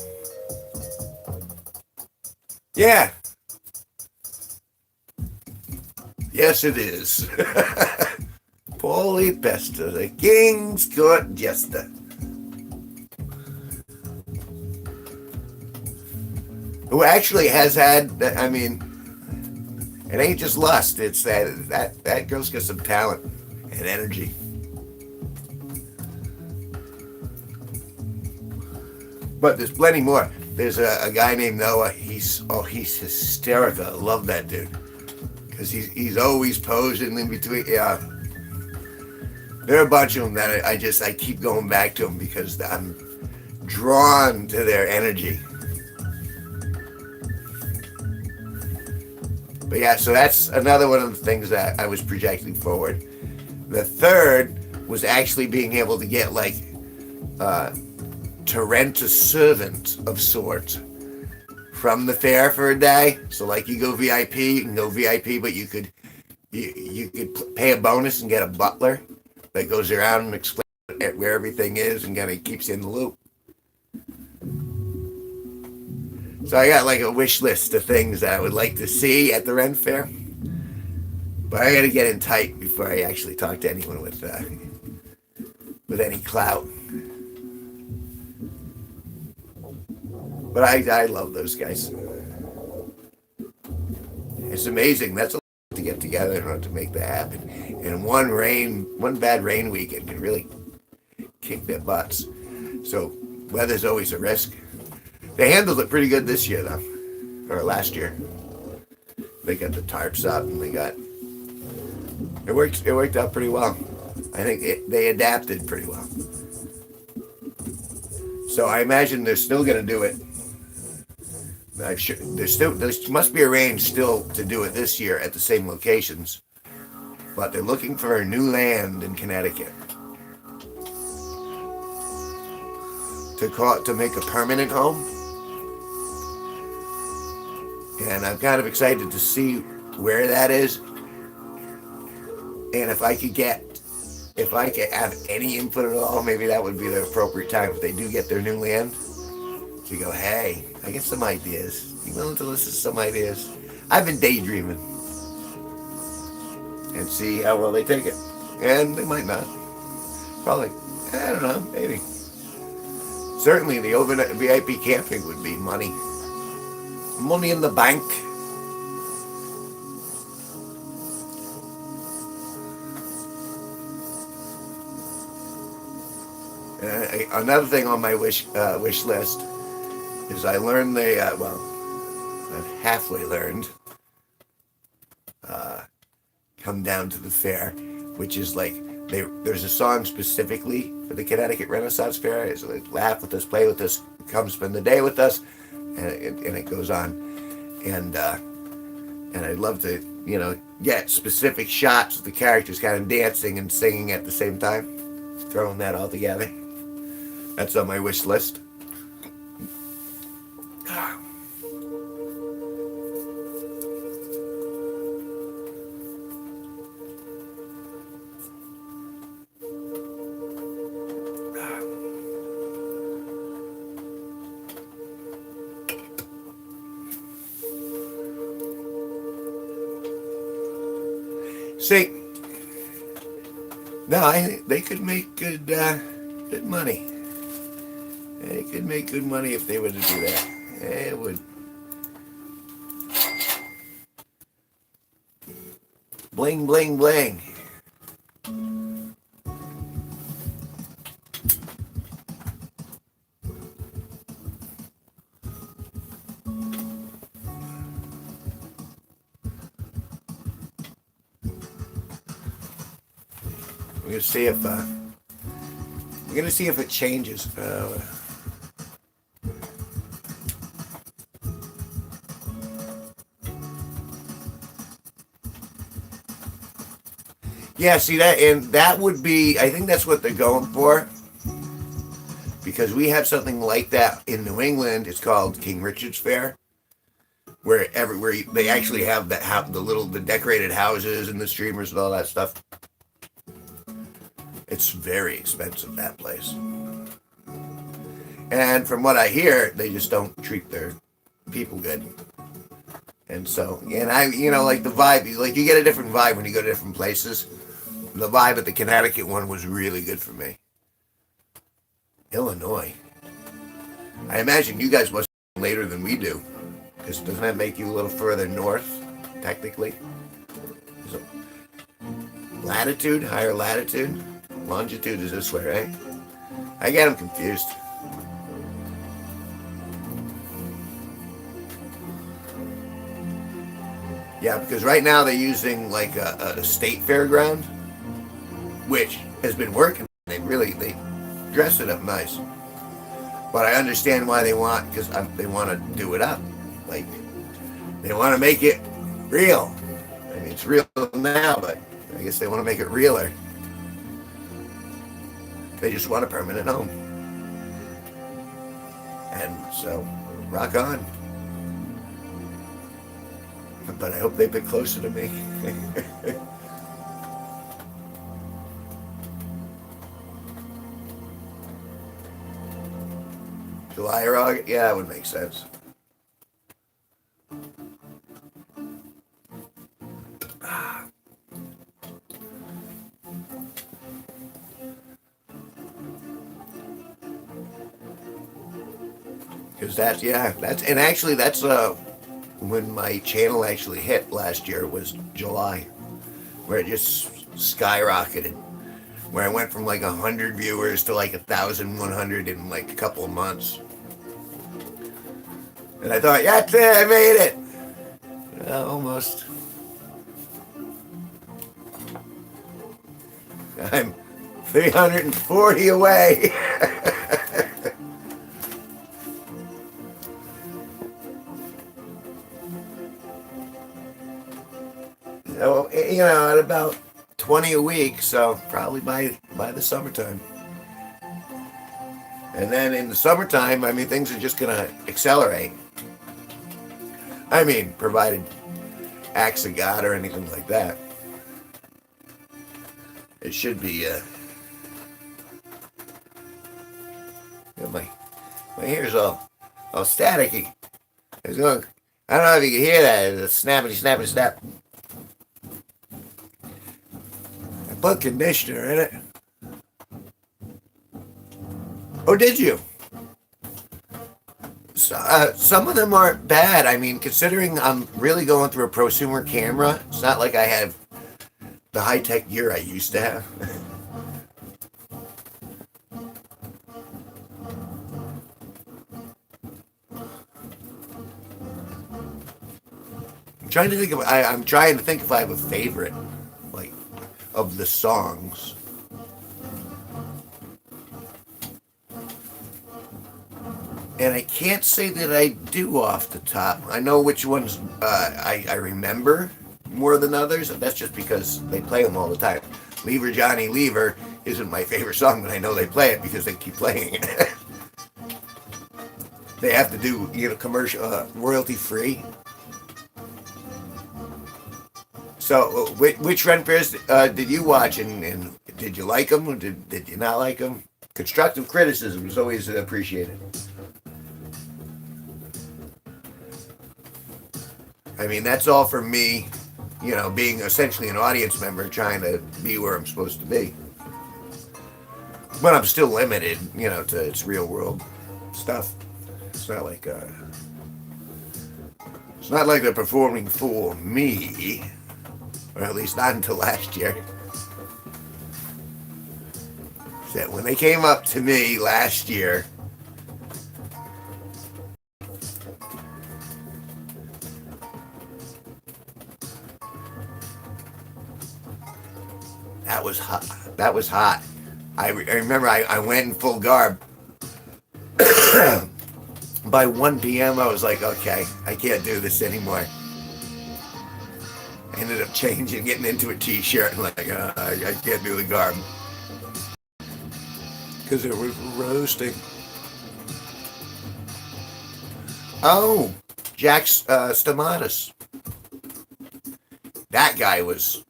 Yeah. Yes, it is. Paulie Pesta, the King's Court Jester. Who actually has had, I mean, it ain't just lust, it's that girl's got some talent and energy. But there's plenty more. There's a guy named Noah. He's hysterical. I love that dude. Because he's always posing in between. Yeah. There are a bunch of them that I keep going back to them because I'm drawn to their energy. But yeah, so that's another one of the things that I was projecting forward. The third was actually being able to get to rent a servant of sorts from the fair for a day. So like you go VIP, you can go VIP, but you could pay a bonus and get a butler that goes around and explains where everything is and kind of keeps you in the loop. So I got like a wish list of things that I would like to see at the Ren Fair. But I got to get in tight before I actually talk to anyone with any clout. But I love those guys. It's amazing. That's a lot to get together in order to make that happen. And one bad rain weekend can really kick their butts. So weather's always a risk. They handled it pretty good this year, though, or last year. They got the tarps up, and it worked out pretty well. I think they adapted pretty well. So I imagine they're still going to do it. I'm sure there must be a range still to do it this year at the same locations, but they're looking for new land in Connecticut to make a permanent home. And I'm kind of excited to see where that is, and if I could have any input at all, maybe that would be the appropriate time if they do get their new land. To go, hey, I get some ideas. You willing to listen to some ideas? I've been daydreaming. And see how well they take it. And they might not. Probably. I don't know. Maybe. Certainly the overnight VIP camping would be money. Money in the bank. Another thing on my wish list is I learned I've halfway learned, come down to the fair, which is like, there's a song specifically for the Connecticut Renaissance Fair. It's like, laugh with us, play with us, come spend the day with us, and it goes on. And I'd love to, get specific shots of the characters kind of dancing and singing at the same time, throwing that all together. That's on my wish list. See, no, they could make good money. They could make good money if they were to do that. It would. Bling, bling, bling. We're gonna see if it changes. Yeah, see that, and that would be. I think that's what they're going for, because we have something like that in New England. It's called King Richard's Fair, where they actually have the decorated houses and the streamers and all that stuff. It's very expensive, that place. And from what I hear, they just don't treat their people good. And so, and like the vibe, like you get a different vibe when you go to different places. The vibe at the Connecticut one was really good for me. Illinois. I imagine you guys must be later than we do. Because doesn't that make you a little further north, technically? So, latitude, higher latitude. Longitude is this way, right? I get them confused. Yeah, because right now they're using like a state fairground, which has been working. They dress it up nice. But I understand why they want, because they want to do it up. Like, they want to make it real. I mean, it's real now, but I guess they want to make it realer. They just want a permanent home. And so, rock on. But I hope they pick closer to me. July or August? Yeah, that would make sense. Because that's when my channel actually hit last year, was July, where it just skyrocketed, where I went from like 100 viewers to like 1,100 in like a couple of months. And I thought, yeah, that's it, I made it. Almost. I'm 340 away. So, at about 20 a week, so probably by the summertime. And then in the summertime, I mean, things are just going to accelerate. I mean, provided acts of God or anything like that. It should be, my hair's all staticky. I don't know if you can hear that. It's a snappity, snappity, snap. I put conditioner in it. Oh, did you? So, some of them aren't bad. I mean, considering I'm really going through a prosumer camera, it's not like I have the high-tech gear I used to have. I'm trying to think if I have a favorite, like, of the songs. And I can't say that I do off the top. I know which ones I remember more than others. And that's just because they play them all the time. Lever Johnny Lever isn't my favorite song, but I know they play it because they keep playing it. They have to do, commercial, royalty free. So, which Ren Fairs did you watch, and did you like them, or did you not like them? Constructive criticism is always appreciated. I mean, that's all for me. being essentially an audience member, trying to be where I'm supposed to be. But I'm still limited, to its real world stuff. It's not like they're performing for me, or at least not until last year. So when they came up to me last year, that was hot. That was hot. I remember I went in full garb. By 1 p.m. I was like, okay, I can't do this anymore. I ended up changing, getting into a t-shirt, and like, I can't do the garb. Because it was roasting. Oh, Jack Stamatis. That guy was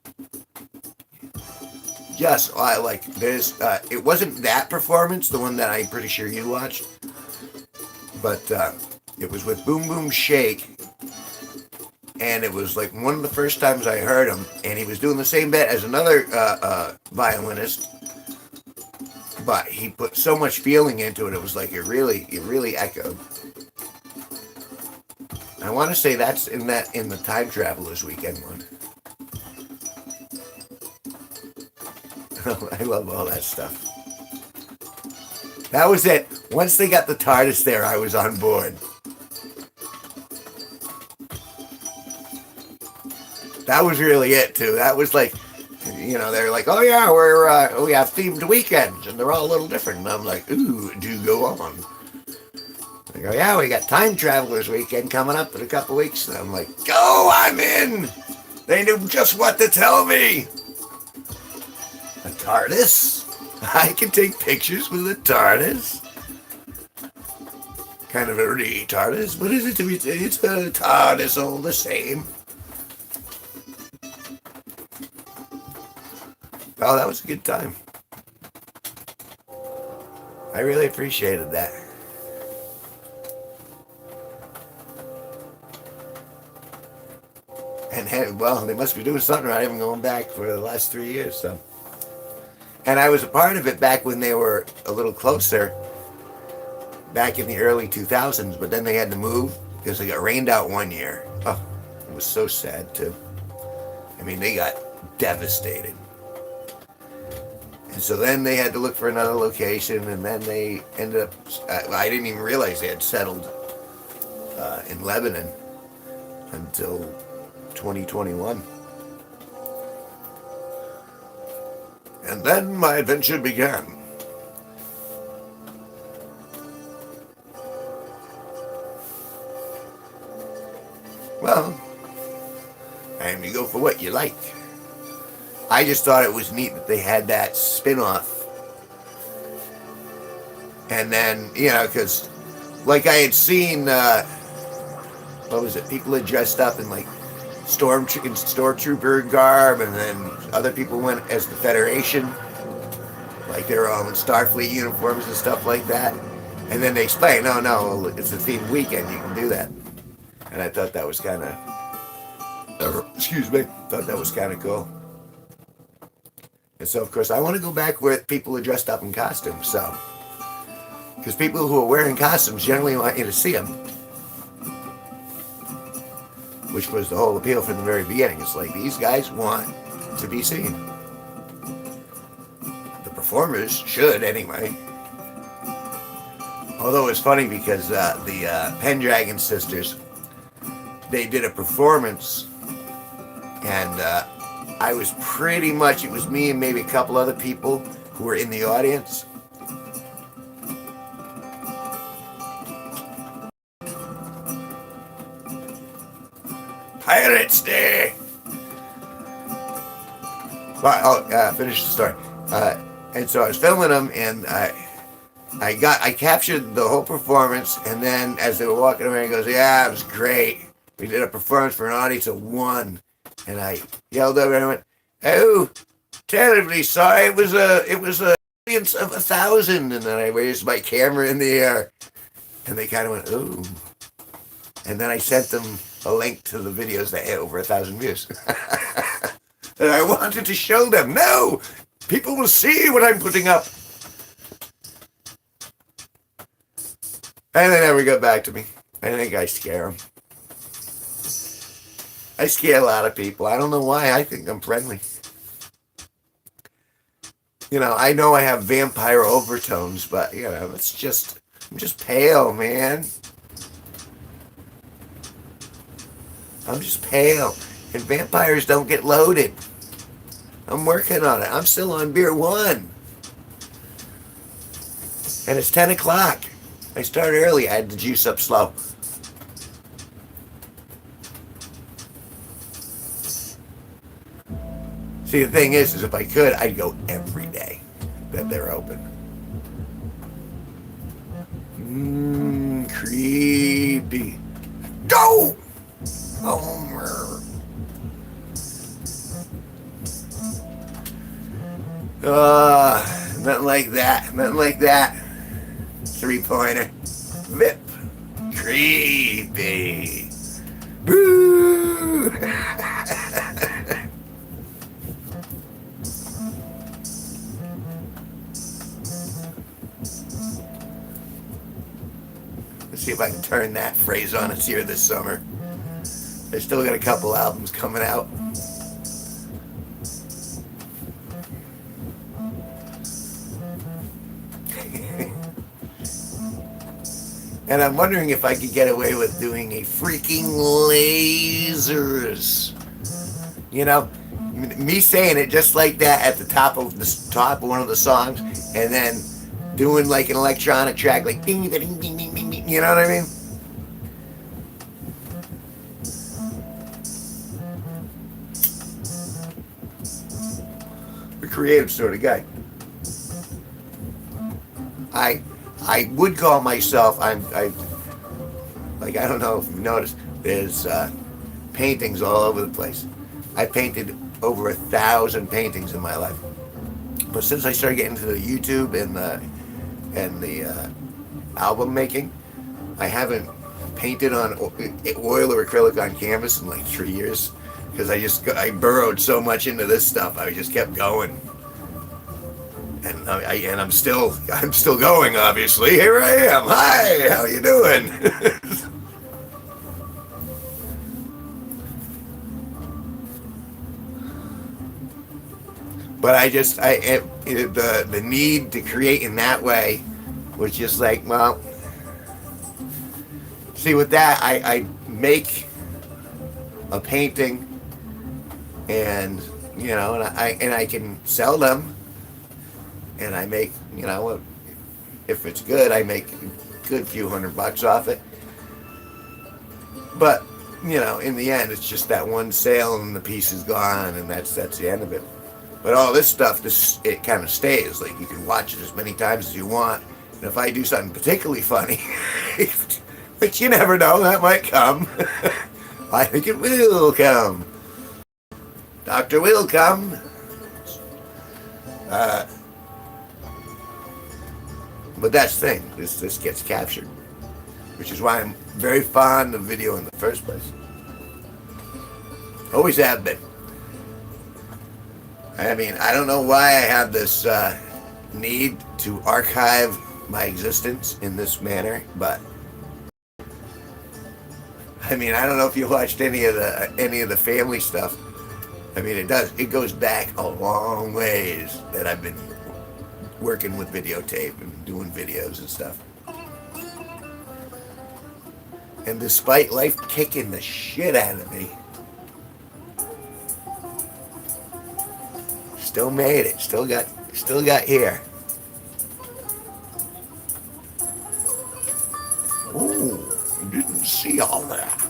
just, it wasn't that performance, the one that I'm pretty sure you watched. But it was with Boom Boom Shake, and it was like one of the first times I heard him, and he was doing the same bit as another violinist, but he put so much feeling into it. It was like it really echoed. I want to say that's in the Time Travelers Weekend one. I love all that stuff. That was it. Once they got the TARDIS there, I was on board. That was really it, too. That was like, they're like, oh yeah, we have themed weekends, and they're all a little different. And I'm like, ooh, do go on. They go, yeah, we got Time Travelers Weekend coming up in a couple weeks. And I'm like, go, I'm in. They knew just what to tell me. A TARDIS? I can take pictures with a TARDIS. Kind of a retardis. What is it to be? It's a TARDIS all the same. Oh, that was a good time. I really appreciated that. And well, they must be doing something right. I haven't gone back for the last 3 years, so. And I was a part of it back when they were a little closer, back in the early 2000s, but then they had to move because they got rained out one year. Oh, it was so sad, too. I mean, they got devastated. And so then they had to look for another location, and then they ended up, I didn't even realize they had settled in Lebanon until 2021. And then my adventure began. Well, and you go for what you like. I just thought it was neat that they had that spin-off. And then, because like I had seen, what was it? People had dressed up in like stormtrooper garb, and then other people went as the Federation, like they were all in Starfleet uniforms and stuff like that. And then they explained, no, it's a themed weekend, you can do that. And I thought that was kind of, thought that was kind of cool. And so, of course, I want to go back where people are dressed up in costumes, so. Because people who are wearing costumes generally want you to see them. Which was the whole appeal from the very beginning. It's like, these guys want to be seen. The performers should, anyway. Although it's funny because the Pendragon sisters, they did a performance, and I was pretty much, it was me and maybe a couple other people who were in the audience. Pirates Day! Well, finish the story. And so I was filming them, and I captured the whole performance, and then as they were walking away, he goes, yeah, it was great. We did a performance for an audience of 1. And I yelled over and I went, oh, terribly sorry, it was a audience of 1,000. And then I raised my camera in the air, and they kind of went, ooh. And then I sent them a link to the videos that hit over 1,000 views. And I wanted to show them, no, people will see what I'm putting up. And they never got back to me. I think I scare them. I scare a lot of people. I don't know why. I think I'm friendly. You know I have vampire overtones, but, it's just, I'm just pale, man. I'm just pale. And vampires don't get loaded. I'm working on it. I'm still on beer 1. And it's 10 o'clock. I started early. I had to juice up slow. See, the thing is if I could, I'd go every day that they're open. Creepy. Go! Homer. Nothing like that. Nothing like that. 3-pointer. Vip. Creepy. Boo! Let's see if I can turn that phrase on its ear this summer. I still got a couple albums coming out. And I'm wondering if I could get away with doing a freaking lasers. Me saying it just like that at the top of one of the songs, and then doing like an electronic track, like ding ding ding ding ding ding. You know what I mean? A creative sort of guy. I would call myself, I don't know if you've noticed, there's paintings all over the place. I painted over 1,000 paintings in my life. But since I started getting into the YouTube and the album making, I haven't painted on oil or acrylic on canvas in like 3 years. Because I burrowed so much into this stuff, I just kept going. And I'm still going, obviously. Here I am. Hi, how you doing? But the need to create in that way was just like, well, see, with that, I make a painting, and and I can sell them. And I make, if it's good, I make a good few $100 off it. But, in the end, it's just that one sale and the piece is gone, and that's the end of it. But all this stuff, it kind of stays. Like, you can watch it as many times as you want. And if I do something particularly funny, which you never know, that might come. I think it will come. Doctor will come. But that's the thing. This gets captured, which is why I'm very fond of video in the first place. Always have been. I mean, I don't know why I have this need to archive my existence in this manner, but I mean, I don't know if you watched any of the family stuff. I mean, it goes back a long ways that I've been working with videotape and doing videos and stuff. And despite life kicking the shit out of me, still made it. Still got here. Ooh, didn't see all that.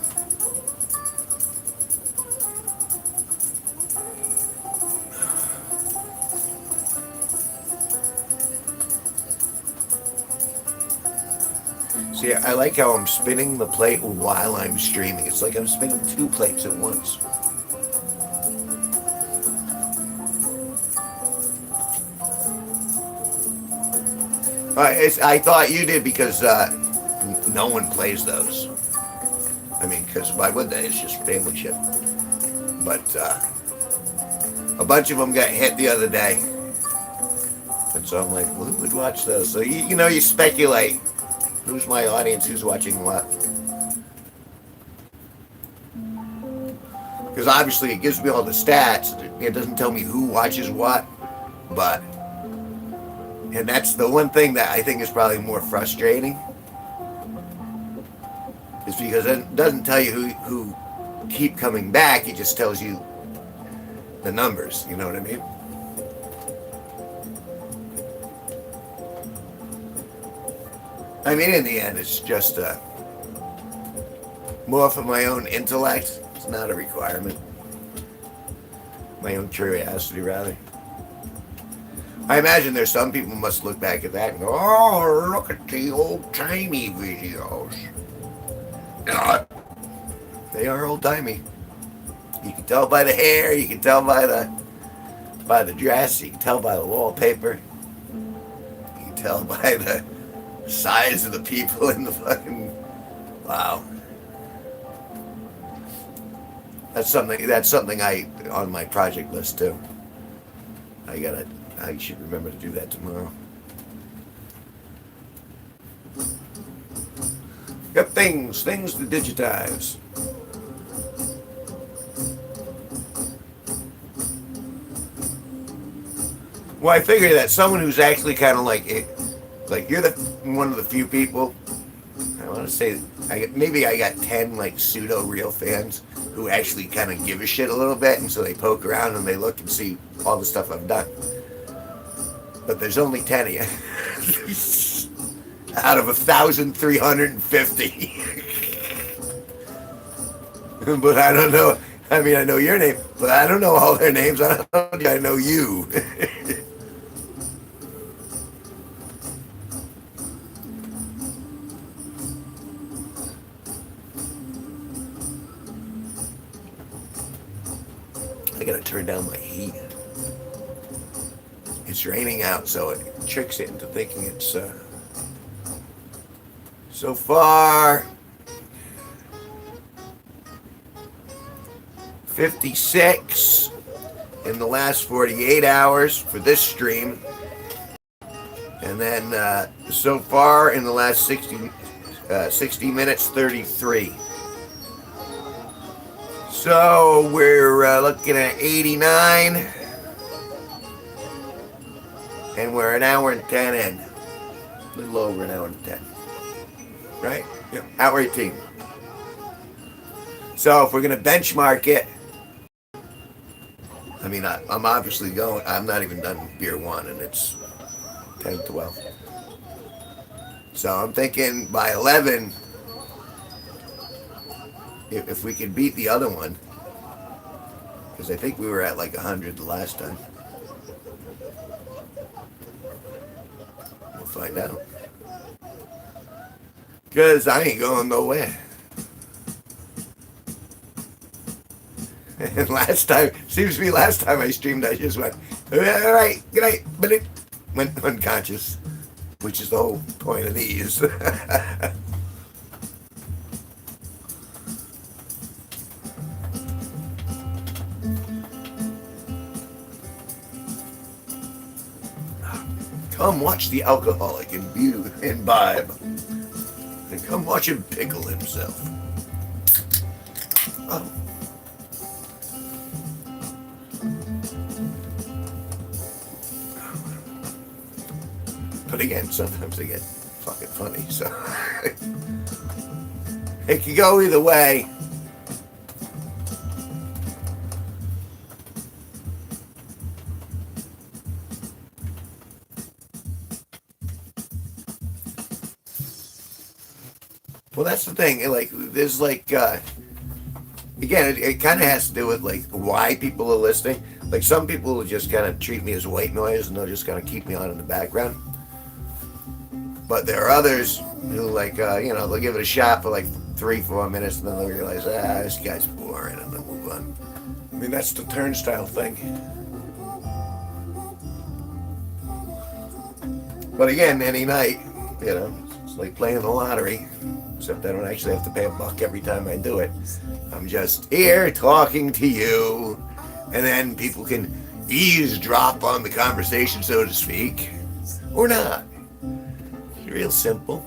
See, I like how I'm spinning the plate while I'm streaming. It's like I'm spinning 2 plates at once. I thought you did because no one plays those. I mean, because why would they? It's just family shit. But a bunch of them got hit the other day. And so I'm like, well, who would watch those? So, you know, you speculate. Who's my audience? Who's watching what? Because obviously it gives me all the stats. It doesn't tell me who watches what. But, and that's the one thing that I think is probably more frustrating. Is because it doesn't tell you who keep coming back. It just tells you the numbers. You know what I mean? I mean, in the end, it's just more for my own intellect. It's not a requirement. My own curiosity, rather. I imagine there's some people who must look back at that and go, oh, look at the old-timey videos. They are old-timey. You can tell by the hair, you can tell by the dress, you can tell by the wallpaper. You can tell by the size of the people in the fucking... Wow. That's something I on my project list too. I should remember to do that tomorrow. Got things to digitize. Well, I figure that someone who's actually kind of like you're one of the few people. I want to say maybe I got 10 like pseudo real fans who actually kind of give a shit a little bit, and so they poke around and they look and see all the stuff I've done. But there's only 10 of you out of 1,350. But I don't know. I mean, I know your name, but I don't know all their names. I know you. I gotta turn down my heat. It's raining out, so it tricks it into thinking it's so far 56 in the last 48 hours for this stream, and then so far in the last 60 minutes 33. So we're looking at 89, and we're an hour and 10 in. A little over an hour and 10. Right? Yeah, hour 18. So if we're going to benchmark it, I mean, I'm obviously going, I'm not even done with beer 1, and it's 10:12. So I'm thinking by 11, if we could beat the other one, because I think we were at like 100 the last time. We'll find out. Because I ain't going nowhere. And seems to be last time I streamed, I just went, all right, good night, but it went unconscious, which is the whole point of these. Come watch the alcoholic imbibe. And come watch him pickle himself. Oh. But again, sometimes they get fucking funny, so it can go either way. Well, that's the thing. Like, there's like, again, it kind of has to do with like why people are listening. Like, some people will just kind of treat me as white noise, and they'll just kind of keep me on in the background. But there are others who like, they'll give it a shot for like 3-4 minutes, and then they'll realize, this guy's boring, and they'll move on. I mean, that's the turnstile thing. But again, any night, it's like playing the lottery, except I don't actually have to pay $1 every time I do it. I'm just here talking to you, and then people can eavesdrop on the conversation, so to speak, or not. It's real simple.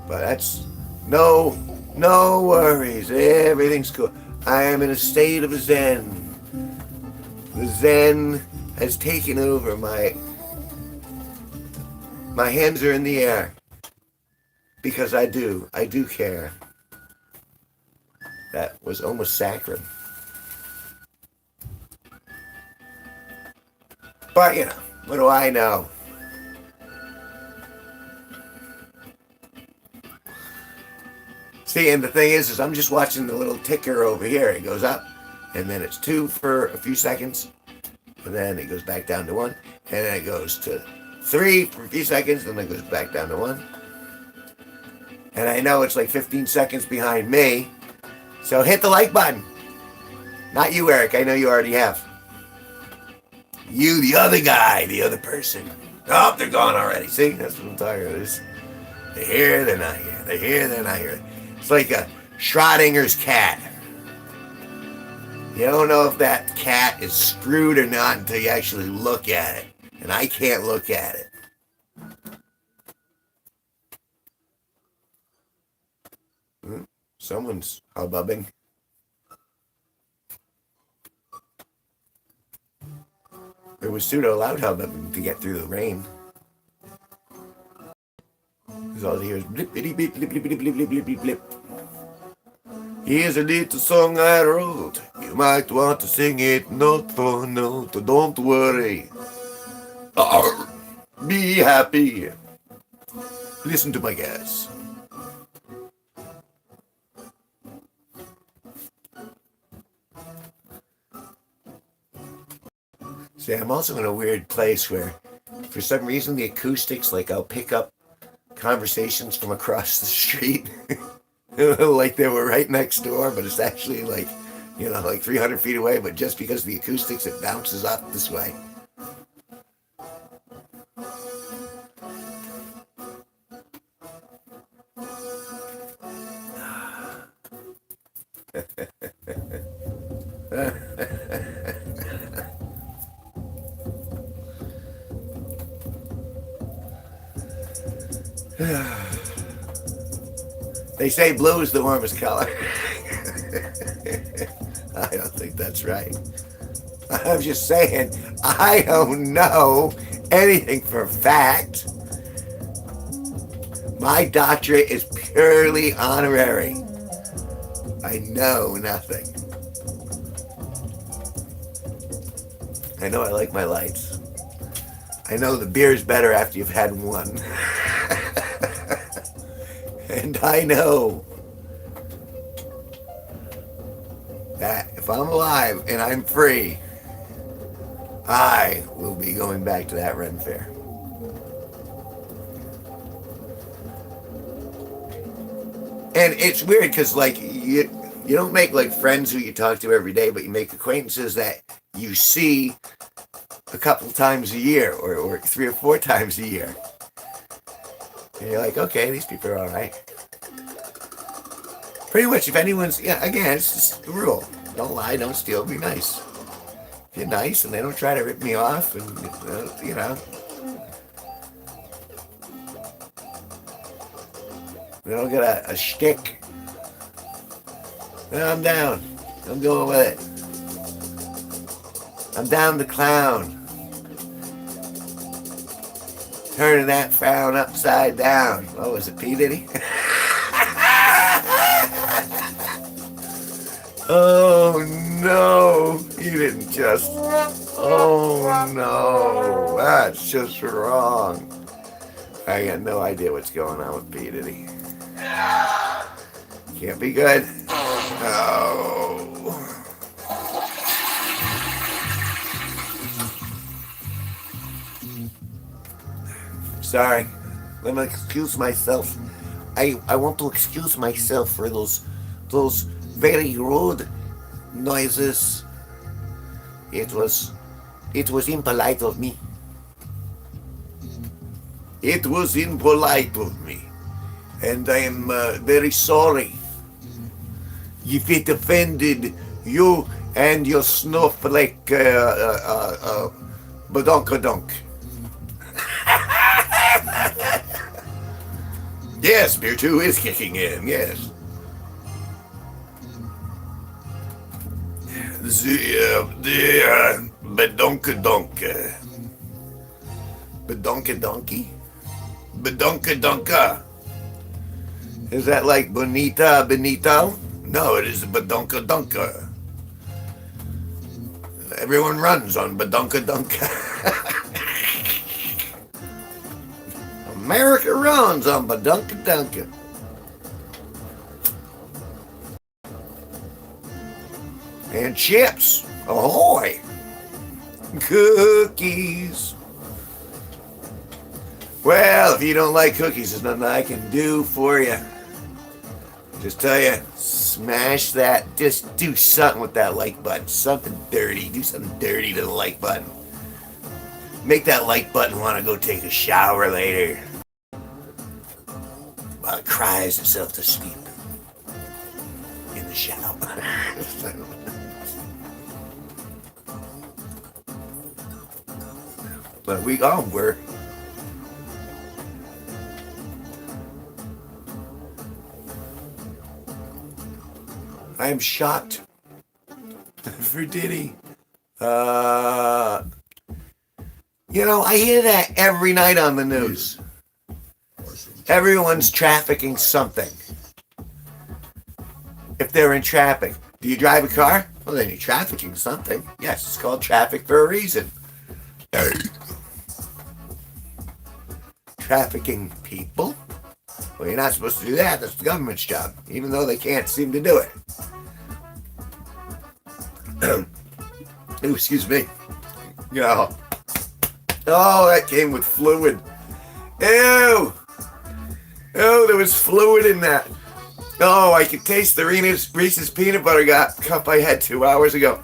But that's no worries. Everything's cool. I am in a state of zen. The zen has taken over. My hands are in the air because I do care. That was almost saccharine. But you know, what do I know? See, and the thing is I'm just watching the little ticker over here. It goes up, and then it's 2 for a few seconds, and then it goes back down to 1, and then it goes to 3 for a few seconds, and then it goes back down to 1. And I know it's like 15 seconds behind me, so hit the like button. Not you, Eric. I know you already have. You, the other guy, the other person. Oh, they're gone already. See, that's what I'm talking about. They're here, they're not here. They're here, they're not here. It's like a Schrodinger's cat. You don't know if that cat is screwed or not until you actually look at it. And I can't look at it. Someone's hubbubbing. It was pseudo loud hubbubbing to get through the rain. Because all you hear is blip, blip, blip, blip, blip, blip, blip, blip, blip, blip. Here's a little song I wrote. You might want to sing it note for note. Don't worry. Be happy. Listen to my guess. See, I'm also in a weird place where, for some reason, the acoustics, like I'll pick up conversations from across the street, like they were right next door, but it's actually like, you know, like 300 feet away, but just because of the acoustics, it bounces up this way. They say blue is the warmest color. I don't think that's right. I'm just saying, I don't know anything for a fact. My doctorate is purely honorary. I know nothing. I know I like my lights. I know the beer's better after you've had one. And I know that if I'm alive and I'm free, I will be going back to that Ren Fair. And it's weird because, like, you don't make, like, friends who you talk to every day, but you make acquaintances that you see a couple times a year or 3 or 4 times a year. And you're like, okay, these people are all right. Pretty much, if anyone's, yeah, again, it's just the rule. Don't lie, don't steal, be nice. If you're nice and they don't try to rip me off and, you know. They don't get a shtick. Then I'm down. I'm going with it. I'm down the clown. Turning that frown upside down. Oh, was it P. Diddy? Oh no, you didn't just. Oh no, that's just wrong. I got no idea what's going on with P. Diddy. Can't be good. Oh. Sorry. Let me excuse myself. I want to excuse myself for those very rude noises. It was impolite of me. It was impolite of me, and I am very sorry if it offended you and your snowflake badonkadonk. Yes, Beer 2 is kicking in, yes. The badonkadonk. Badonkadonky? Badonkadonka. Is that like bonita, bonito? No, it is badonkadonka. Everyone runs on badonkadonka. America runs on badonkadonka. And chips. Ahoy. Cookies. Well, if you don't like cookies, there's nothing I can do for you. Just tell you, smash that. Just do something with that like button. Something dirty. Do something dirty to the like button. Make that like button want to go take a shower later. While it cries itself to sleep in the shower. But we're I'm shocked for Diddy. You know, I hear that every night on the news. Everyone's trafficking something. If they're in traffic. Do you drive a car? Well, then you're trafficking something. Yes, it's called traffic for a reason. Trafficking people? Well, you're not supposed to do that. That's the government's job, even though they can't seem to do it. Ooh, excuse me. Oh. Oh, that came with fluid. Ew! Oh, there was fluid in that. Oh, I could taste the Reese's peanut butter cup I had 2 hours ago.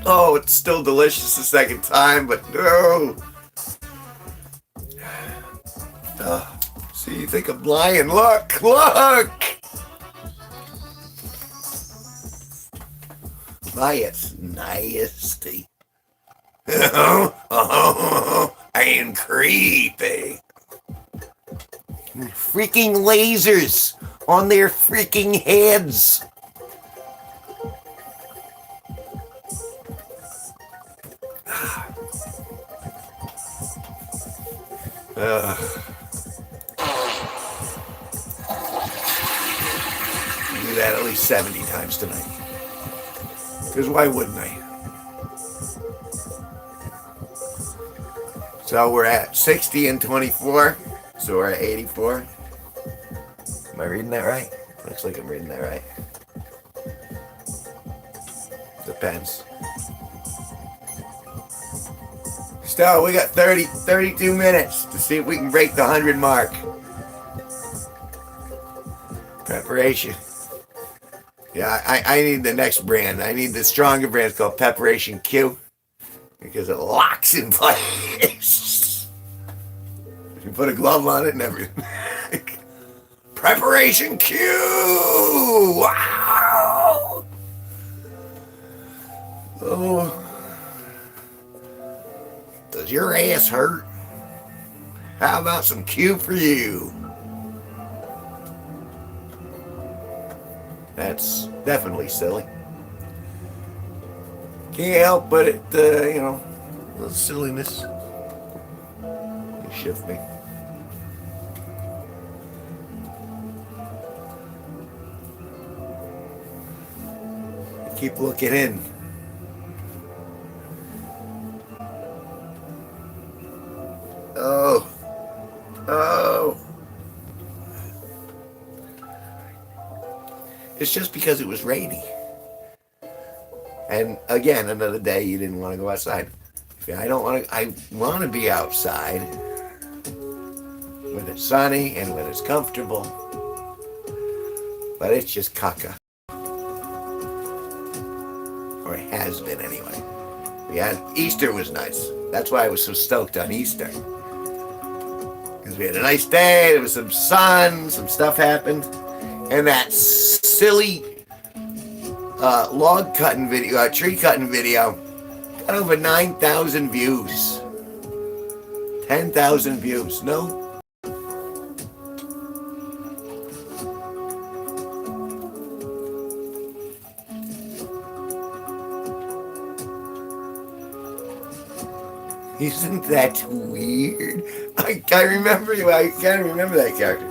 Oh, it's still delicious the second time, but no. Oh, see, you think I'm lying. Look! Why, it's nasty. I am creepy. Freaking lasers on their freaking heads. Do that at least 70 times tonight. Because why wouldn't I? So we're at 60 and 24. So we're at 84. Am I reading that right? Looks like I'm reading that right. Depends. Still, we got 32 minutes to see if we can break the 100 mark. Preparation. Yeah, I need the next brand. I need the stronger brand. It's called Preparation Q. Because it locks in place. You put a glove on it and everything. Preparation Q! Wow! Oh. Does your ass hurt? How about some Q for you? That's definitely silly. Can't help but it, you know, a little silliness. You shift me. Keep looking in. Oh. It's just because it was rainy. And again, another day you didn't want to go outside. I want to be outside when it's sunny and when it's comfortable. But it's just caca. Or it has been anyway. Yeah, Easter was nice. That's why I was so stoked on Easter. because we had a nice day. There was some sun, some stuff happened, and that silly log cutting video, tree cutting video, got over 9,000 views, 10,000 views. No. Isn't that weird? I can't remember you. I can't remember that character.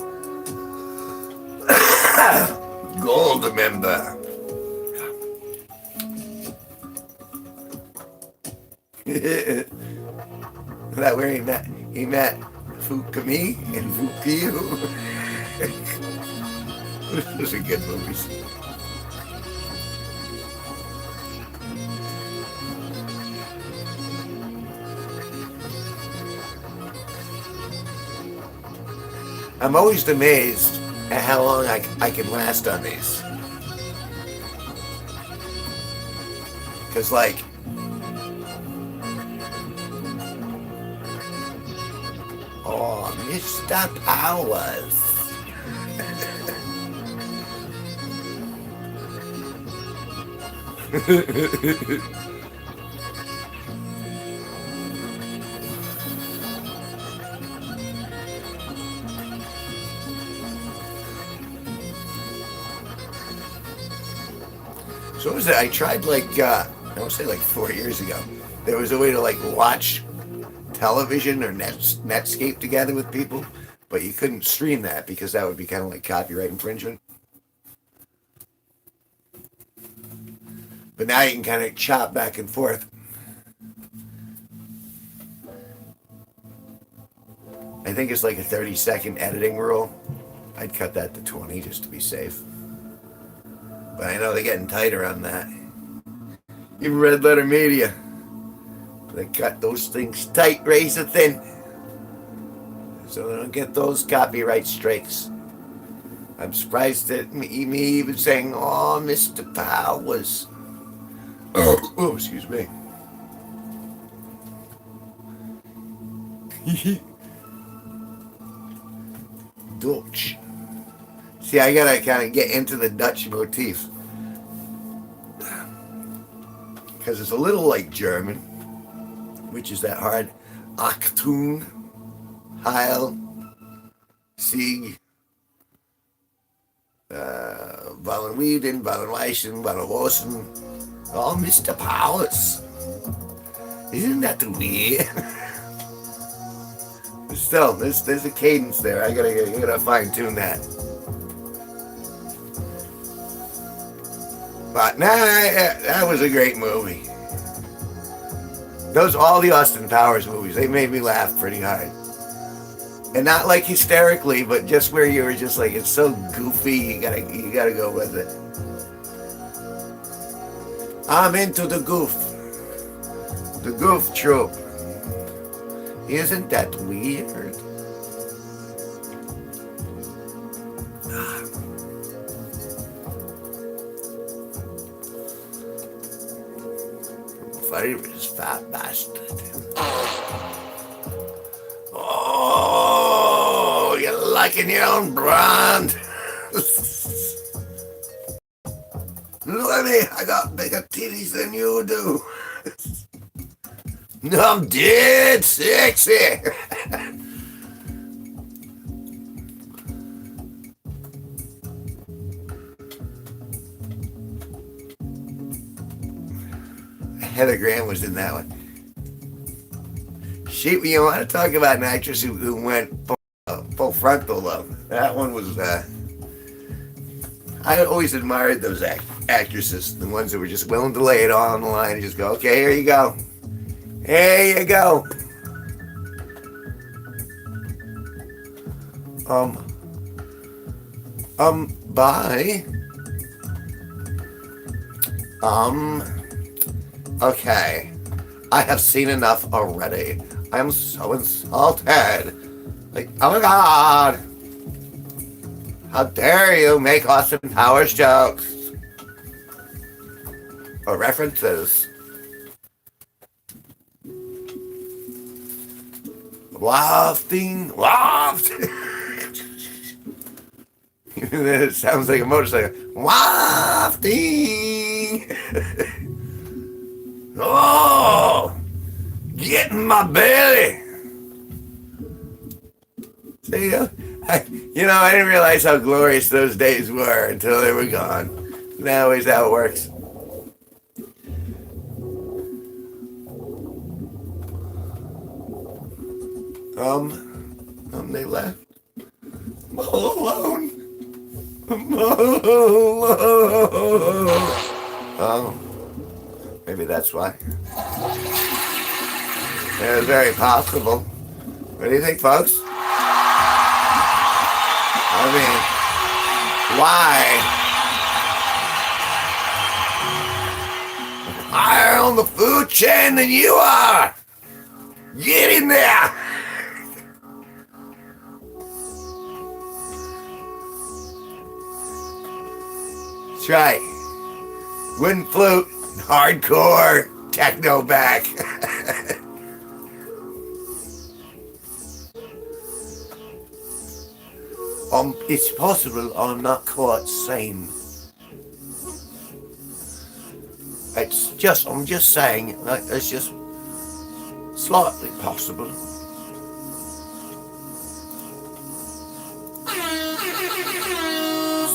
Gold member. That where he met Fukami and Fukiyu. Those are good movies. I'm always amazed at how long I can last on these. Because, like, oh, Mr. Powers. So what was it? I tried like, I would say like 4 years ago. There was a way to like watch television or Netscape together with people, but you couldn't stream that because that would be kind of like copyright infringement. But now you can kind of chop back and forth. I think it's like a 30-second editing rule. I'd cut that to 20 just to be safe. But I know they're getting tighter on that. Even Red Letter Media. They cut those things tight, razor thin. So they don't get those copyright strikes. I'm surprised at me even saying, oh, Mr. Powers. Oh, excuse me. Dutch. See, I gotta kind of get into the Dutch motif. Because it's a little like German, which is that hard Achtung, Heil, Sieg, wollen wir denn, wollen weichen, wollen rosen. Oh, Mr. Powers. Isn't that weird? But still, there's a cadence there. I gotta fine tune that. But nah, that was a great movie. All the Austin Powers movies, they made me laugh pretty hard. And not like hysterically, but just where you were just like, it's so goofy, you gotta go with it. I'm into the goof. The goof trope. Isn't that weird? Virus fat bastard. Oh, you're liking your own brand. Look at me, I got bigger titties than you do. I'm dead sexy. Heather Graham was in that one. You want to talk about an actress who went full frontal though. That one was, I always admired those actresses, the ones that were just willing to lay it all on the line and just go, okay, here you go. Here you go. Bye. Okay. I have seen enough already. I'm so insulted. Like, oh my god. How dare you make Austin Powers jokes? Or references. Wafting, waft. It sounds like a motorcycle. Wafting. Oh, get in my belly. See, I didn't realize how glorious those days were until they were gone. That always how it works. They left. I'm all alone. I'm all alone. Oh, maybe that's why. Yeah, it's very possible. What do you think, folks? I mean, why? Higher on the food chain than you are. Get in there. That's right. Wooden flute, hardcore, techno back. It's possible I'm not quite sane. I'm just saying, like, it's just slightly possible.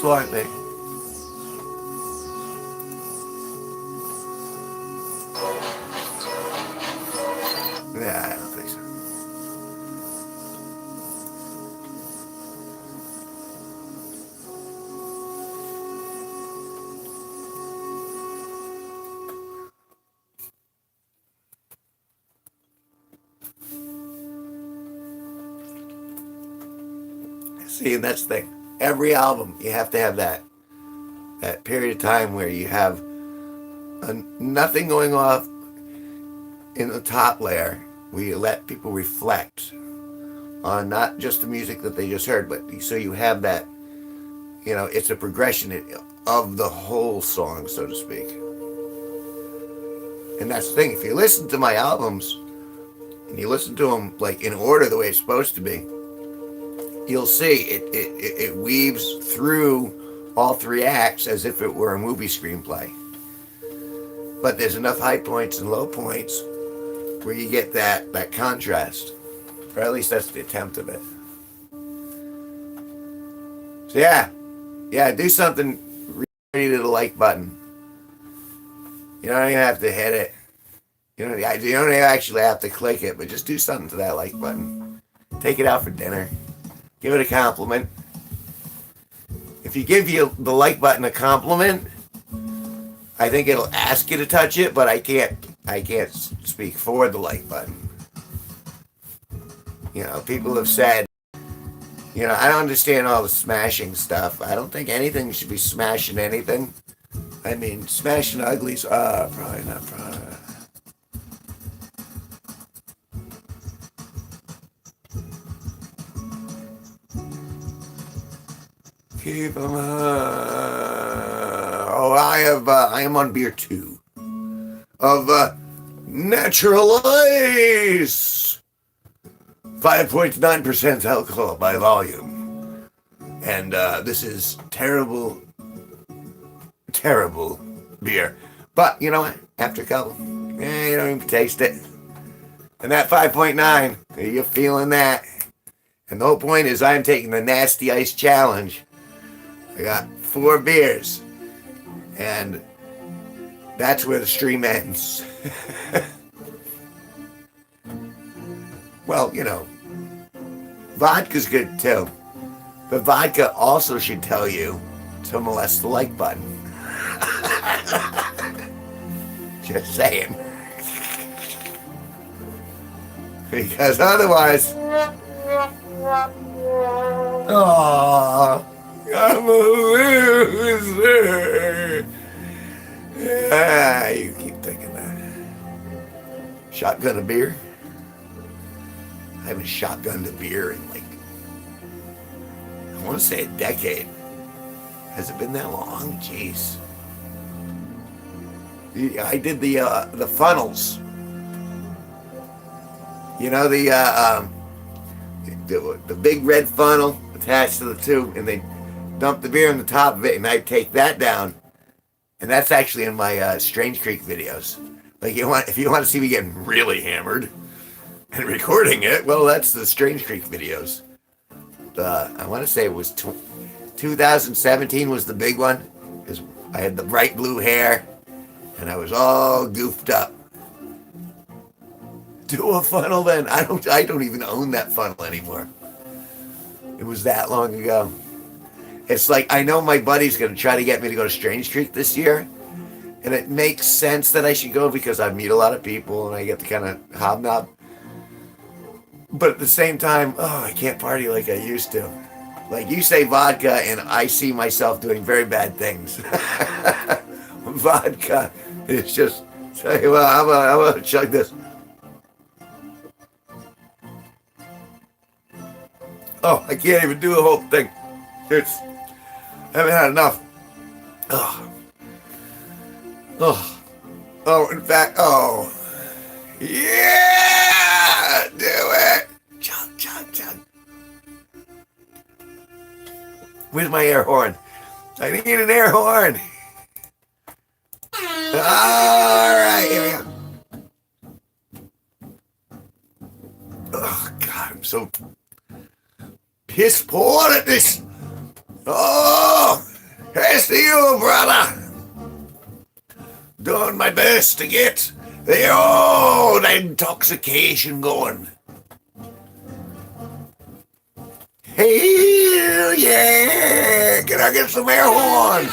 Slightly. Yeah, I don't think so. See, and that's the thing. Every album, you have to have that period of time where you have nothing going off in the top layer, where you let people reflect on not just the music that they just heard, but so you have that, it's a progression of the whole song, so to speak. And that's the thing. If you listen to my albums, and you listen to them like in order the way it's supposed to be, you'll see it weaves through all three acts as if it were a movie screenplay. But there's enough high points and low points where you get that contrast. Or at least that's the attempt of it. So yeah, do something ready to the like button. You don't even have to hit it. You don't actually have to click it, but just do something to that like button. Take it out for dinner. Give it a compliment. If you give the like button a compliment, I think it'll ask you to touch it, but I can't speak for the like button. People have said, I don't understand all the smashing stuff. I don't think anything should be smashing anything. I mean, smashing uglies, probably not. Keep them. I am on beer 2 of Natural Ice, 5.9% alcohol by volume, and this is terrible beer. But you know what? After a couple, you don't even taste it. And that 5.9, you're feeling that. And the whole point is I'm taking the Nasty Ice Challenge. I got 4 beers. And that's where the stream ends. Well, vodka's good too. But vodka also should tell you to molest the like button. Just saying. Because otherwise... Aww, I'm a loser. You keep thinking that. Shotgun a beer? I haven't shotgunned a beer in I want to say a decade. Has it been that long? Jeez. I did the funnels. the big red funnel attached to the tube, and they dump the beer on the top of it, and I take that down. And that's actually in my Strange Creek videos. Like if you want to see me getting really hammered and recording it, well, that's the Strange Creek videos. I want to say it was 2017 was the big one, because I had the bright blue hair and I was all goofed up. Do a funnel then? I don't even own that funnel anymore. It was that long ago. It's like I know my buddy's going to try to get me to go to Strange Creek this year, and it makes sense that I should go because I meet a lot of people and I get to kind of hobnob. But at the same time, I can't party like I used to. Like you say vodka, and I see myself doing very bad things. Vodka is just say, well, I'm gonna chug this. Oh, I can't even do the whole thing. I haven't had enough. In fact, yeah, do it. Chug, chug, chug. Where's my air horn? I need an air horn. All right, here we go. Oh, God, I'm so piss poor at this. Oh, here's to you, brother. Doing my best to get the old intoxication going. Hell yeah! Can I get some air horn?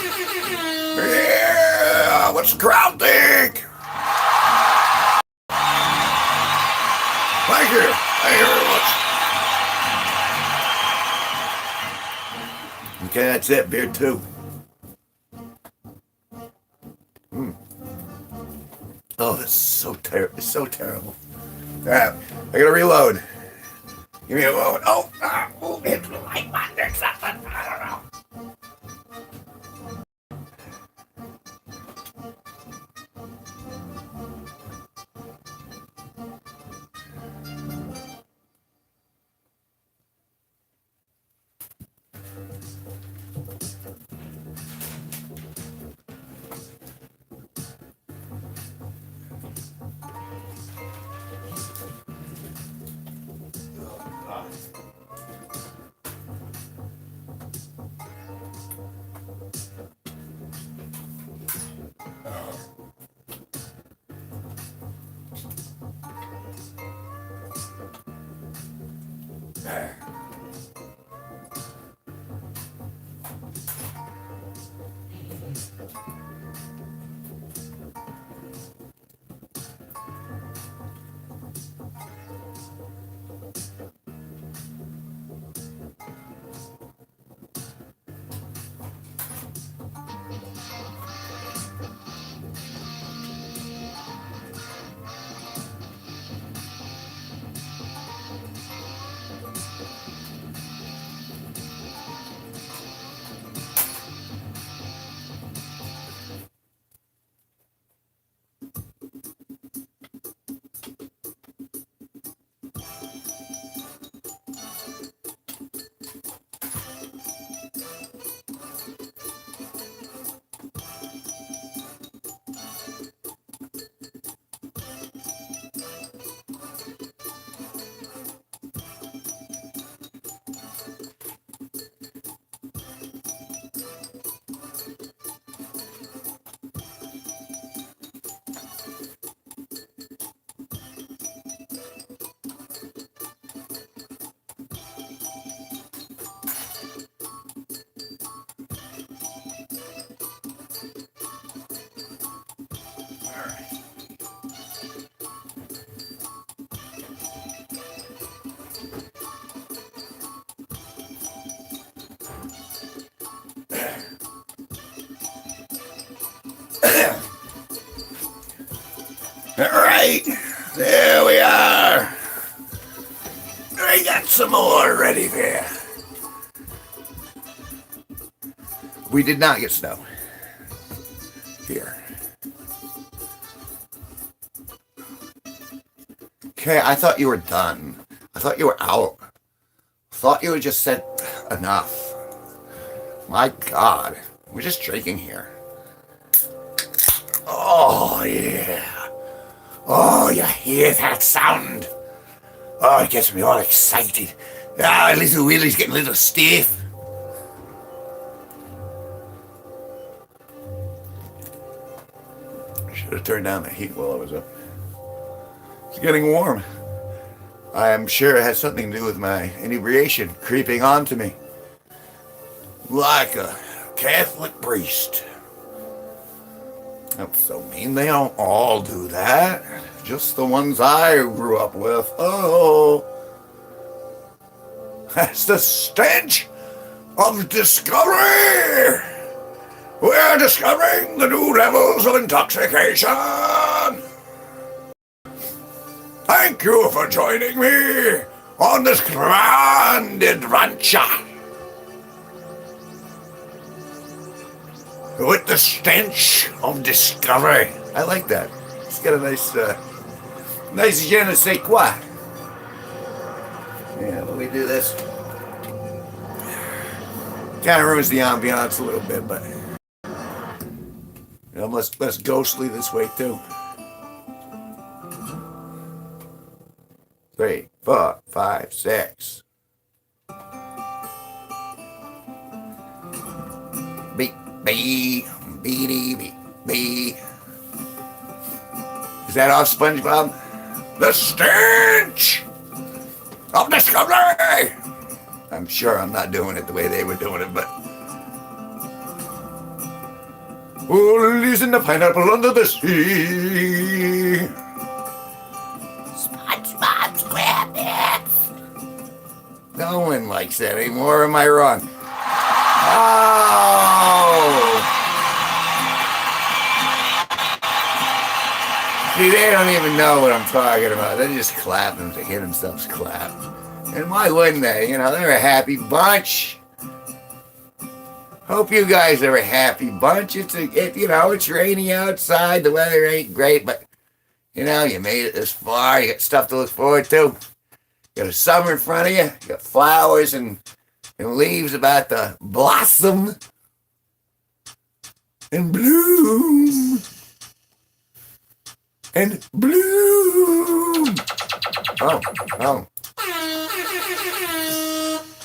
Yeah! What's the crowd think? Thank you. Thank you very much. Okay, that's it. Beer 2. Oh, that's so terrible. It's so terrible. All right, I gotta reload. Give me a moment. Hit the like button or something. I don't know. All right, there we are. I got some more ready there. We did not get snow here. Okay, I thought you were done. I thought you were out. thought you had just said enough. My God, we're just drinking here. Oh, yeah. Oh, you hear that sound? Oh, it gets me all excited. Ah, little Willie's getting a little stiff. I should have turned down the heat while I was up. It's getting warm. I am sure it has something to do with my inebriation creeping onto me. Like a Catholic priest. That's so mean. They don't all do that. Just the ones I grew up with. Oh. That's the stench of discovery. We're discovering the new levels of intoxication. Thank you for joining me on this grand adventure. With the stench of discovery. I like that. It's got a nice je ne sais quoi. Yeah, let me do this. Kind of ruins the ambiance a little bit, but I'm less ghostly this way too. 3, 4, 5, 6. Beep. B, B, B, B. Is that all, SpongeBob? The stench of discovery. I'm sure I'm not doing it the way they were doing it, but listen, the pineapple under the sea. SpongeBob SquarePants. No one likes that anymore. Am I wrong? Oh! See, they don't even know what I'm talking about. They just clap and they hear themselves clap. And why wouldn't they? You know, they're a happy bunch. Hope you guys are a happy bunch. It's rainy outside. The weather ain't great, but you know, you made it this far. You got stuff to look forward to. You got a summer in front of you. You got flowers and leaves about to blossom and bloom and bloom. Oh.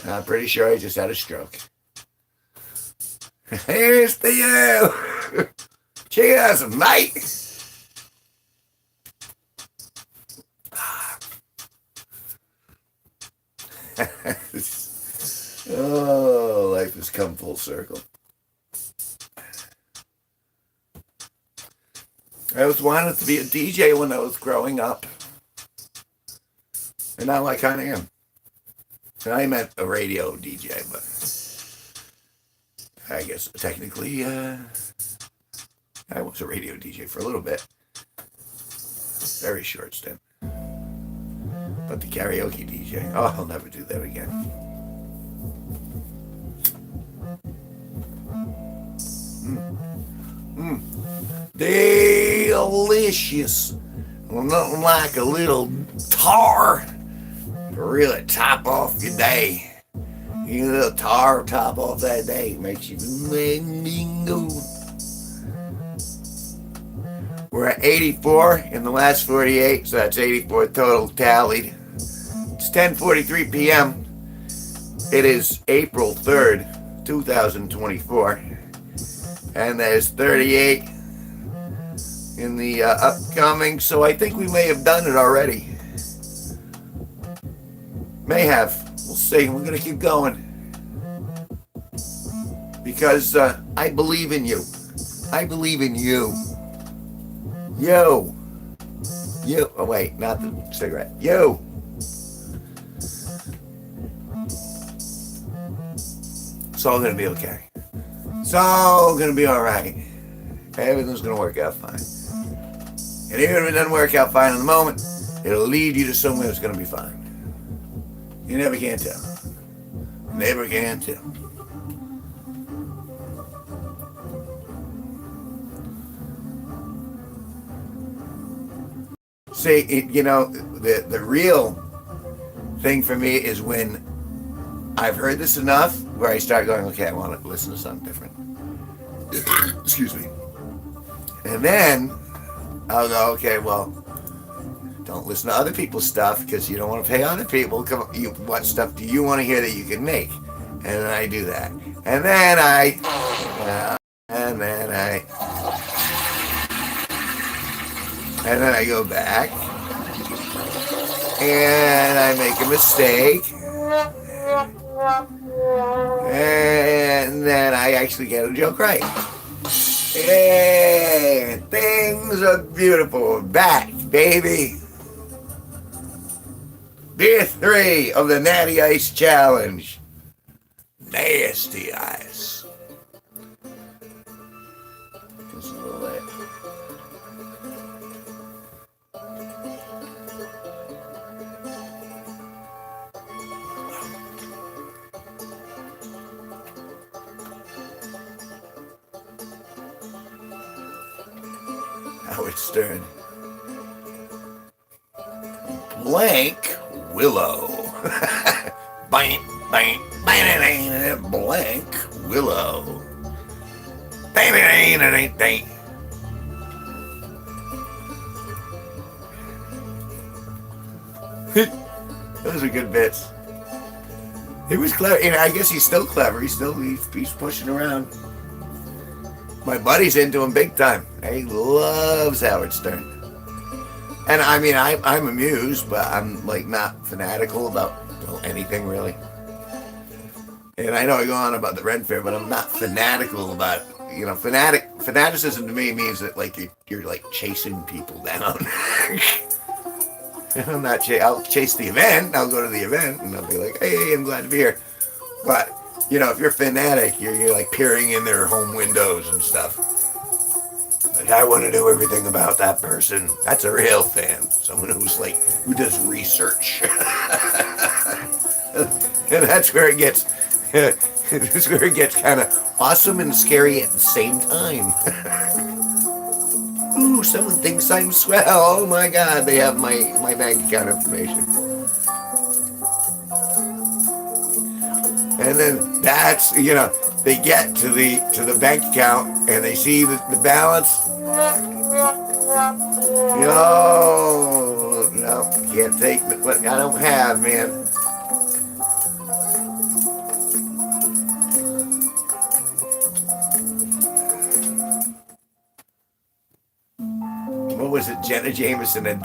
I'm pretty sure I just had a stroke. Here's to you. Cheers, mate. Oh, life has come full circle. I was wanted to be a DJ when I was growing up. And now I kind of am. And I meant a radio DJ, but I guess technically I was a radio DJ for a little bit. Very short stint. But the karaoke DJ, I'll never do that again. Delicious. Well, nothing like a little tar to really top off your day. You get a little tar top off that day. Makes you go. We're at 84 in the last 48, so that's 84 total tallied. It's 10:43 p.m. It is April 3rd, 2024. And there's 38 in the upcoming, so I think we may have done it already. May have. We'll see. We're going to keep going. Because I believe in you. I believe in you. You. Oh, wait, not the cigarette. You. It's all going to be okay. It's all going to be all right. Everything's going to work out fine. And even if it doesn't work out fine in the moment, it'll lead you to somewhere that's going to be fine. You never can tell. Never can tell. See, the real thing for me is when I've heard this enough where I start going, okay, I want to listen to something different. Excuse me. And then I'll go, okay, well, don't listen to other people's stuff because you don't want to pay other people. What stuff do you want to hear that you can make? And then I do that. And then I go back and I make a mistake. And then I actually get a joke right. And things are beautiful. Back, baby. Day 3 of the Natty Ice Challenge. Nasty ice. Just a little bit. Howard Stern. Blank Willow. Bang, bang, bang, blank Willow. Bang, bang, bang, bang. Those are good bits. He was clever. You know, I guess he's still clever. He's pushing around. My buddy's into him big time. He loves Howard Stern. And I mean, I'm amused, but I'm like not fanatical about anything really. And I know I go on about the Ren Fair, but I'm not fanatical about it. You know, fanaticism to me means that like you're like chasing people down. I'm not. I'll chase the event. I'll go to the event and I'll be like, hey, I'm glad to be here. But you know, if you're fanatic, you're like peering in their home windows and stuff. Like, I want to know everything about that person. That's a real fan. Someone who does research. And that's where it gets kind of awesome and scary at the same time. Ooh, someone thinks I'm swell. Oh my God, they have my bank account information. And then that's, you know, they get to the bank account and they see the balance. No, can't take what I don't have, man. What was it? Jenna Jameson had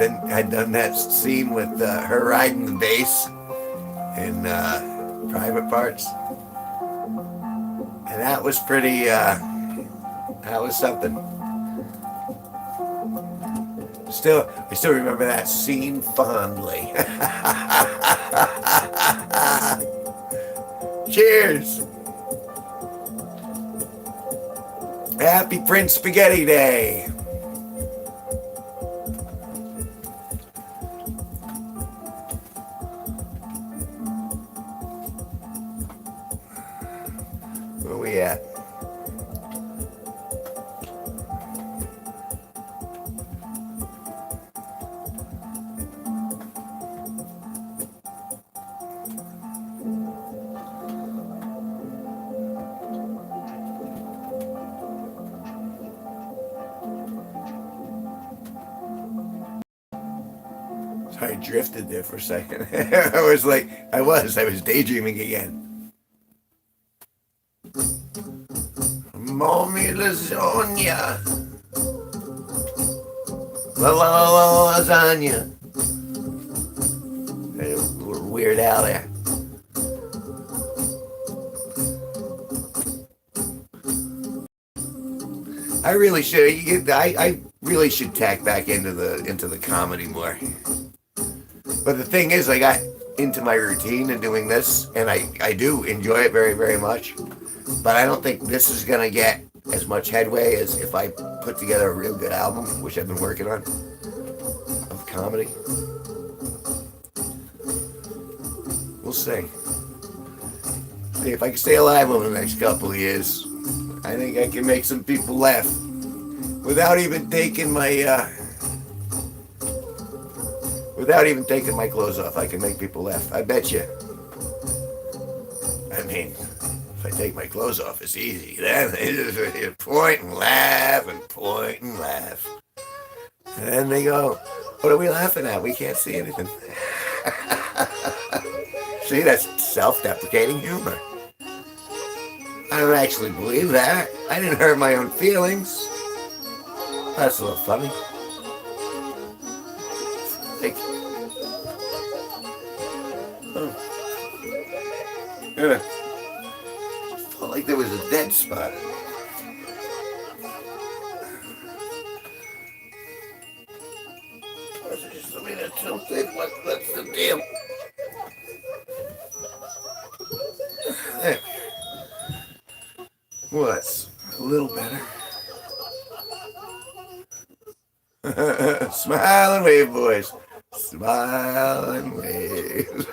done that scene with her riding the bass in Private Parts, and that was pretty. That was something. I still remember that scene fondly. Cheers. Happy Prince Spaghetti Day. Where we at? I drifted there for a second. I was daydreaming again. Mommy lasagna. Lasagna. A little Weird Al there. I really should. I really should tack back into the comedy more. But the thing is, I got into my routine of doing this, and I do enjoy it very, very much. But I don't think this is going to get as much headway as if I put together a real good album, which I've been working on, of comedy. We'll see. If I can stay alive over the next couple of years, I think I can make some people laugh without even taking my clothes off. I can make people laugh. I bet you. take my clothes off, it's easy. Then they just point and laugh and point and laugh. And then they go, what are we laughing at? We can't see anything. See, that's self-deprecating humor. I don't actually believe that. I didn't hurt my own feelings. That's a little funny. Like, oh. Yeah. Felt like there was a dead spot. I mean, that's something. What's the deal? There. What's a little better? Smile and wave, boys. Smile and wave.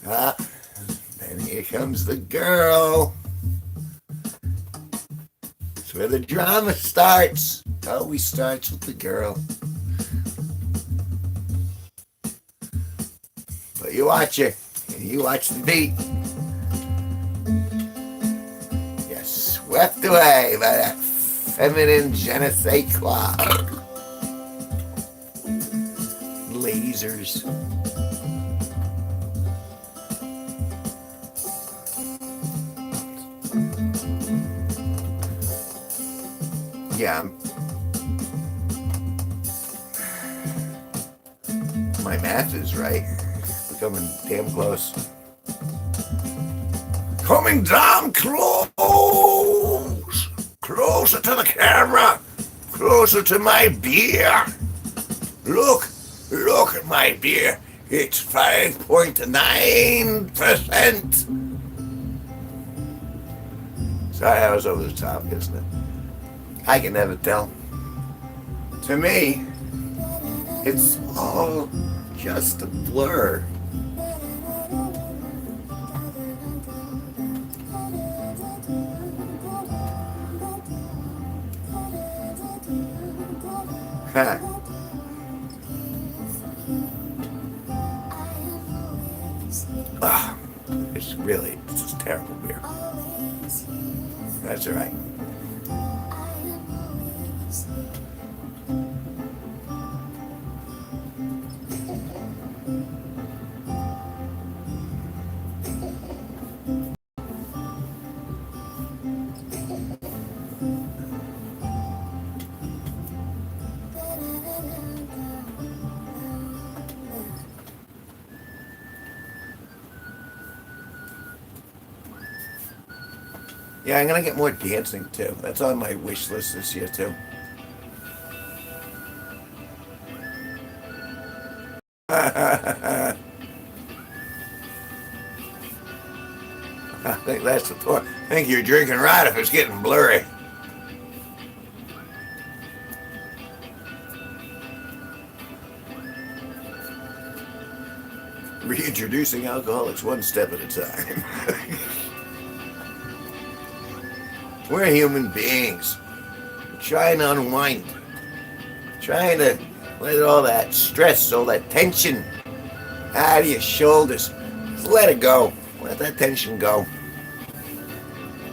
Ah, then here comes the girl. That's where the drama starts. Always starts with the girl. But you watch her, and you watch the beat. You're swept away by that feminine je ne sais quoi. Lasers. Yeah. My math is right. Coming damn close. Coming damn close! Closer to the camera! Closer to my beer! Look at my beer. It's 5.9%. Sorry, I was over the top, isn't it? I can never tell. To me, it's all just a blur. Huh. It's just terrible beer. That's all right. Yeah, I'm gonna get more dancing too. That's on my wish list this year too. I think that's the point. I think you're drinking right if it's getting blurry. Reintroducing alcoholics one step at a time. We're human beings. We're trying to unwind. Trying to let all that stress, all that tension out of your shoulders. Just let it go. Let that tension go.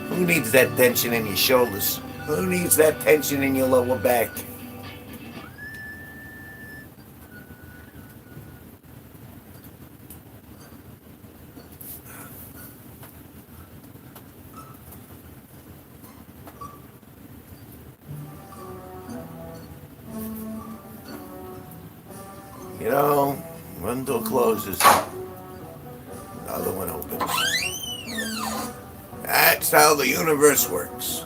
Who needs that tension in your shoulders? Who needs that tension in your lower back? You know, one door closes, another one opens. That's how the universe works.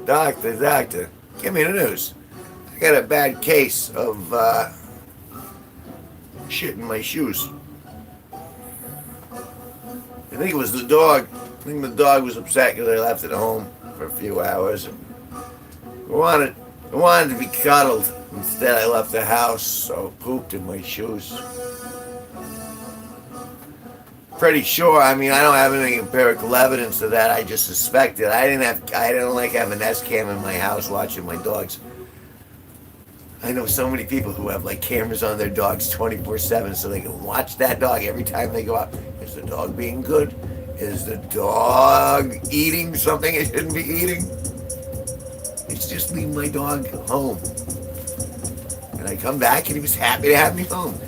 Doctor, give me the news. I got a bad case of shit in my shoes. I think it was the dog. I think the dog was upset because I left it at home for a few hours. I wanted to be cuddled. Instead, I left the house, so I pooped in my shoes. pretty sure. I mean, I don't have any empirical evidence of that. I just suspect it. I don't like having an S cam in my house watching my dogs. I know so many people who have like cameras on their dogs 24/7 so they can watch that dog every time they go out. Is the dog being good? Is the dog eating something it shouldn't be eating? It's just leaving my dog home. And I come back and he was happy to have me home.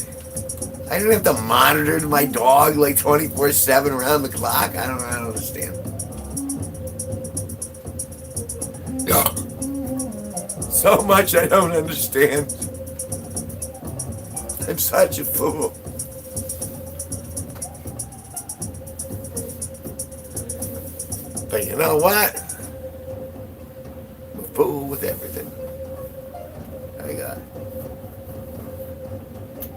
I didn't have to monitor my dog like 24/7 around the clock. I don't understand. So much I don't understand. I'm such a fool. But you know what? I'm a fool with everything. I got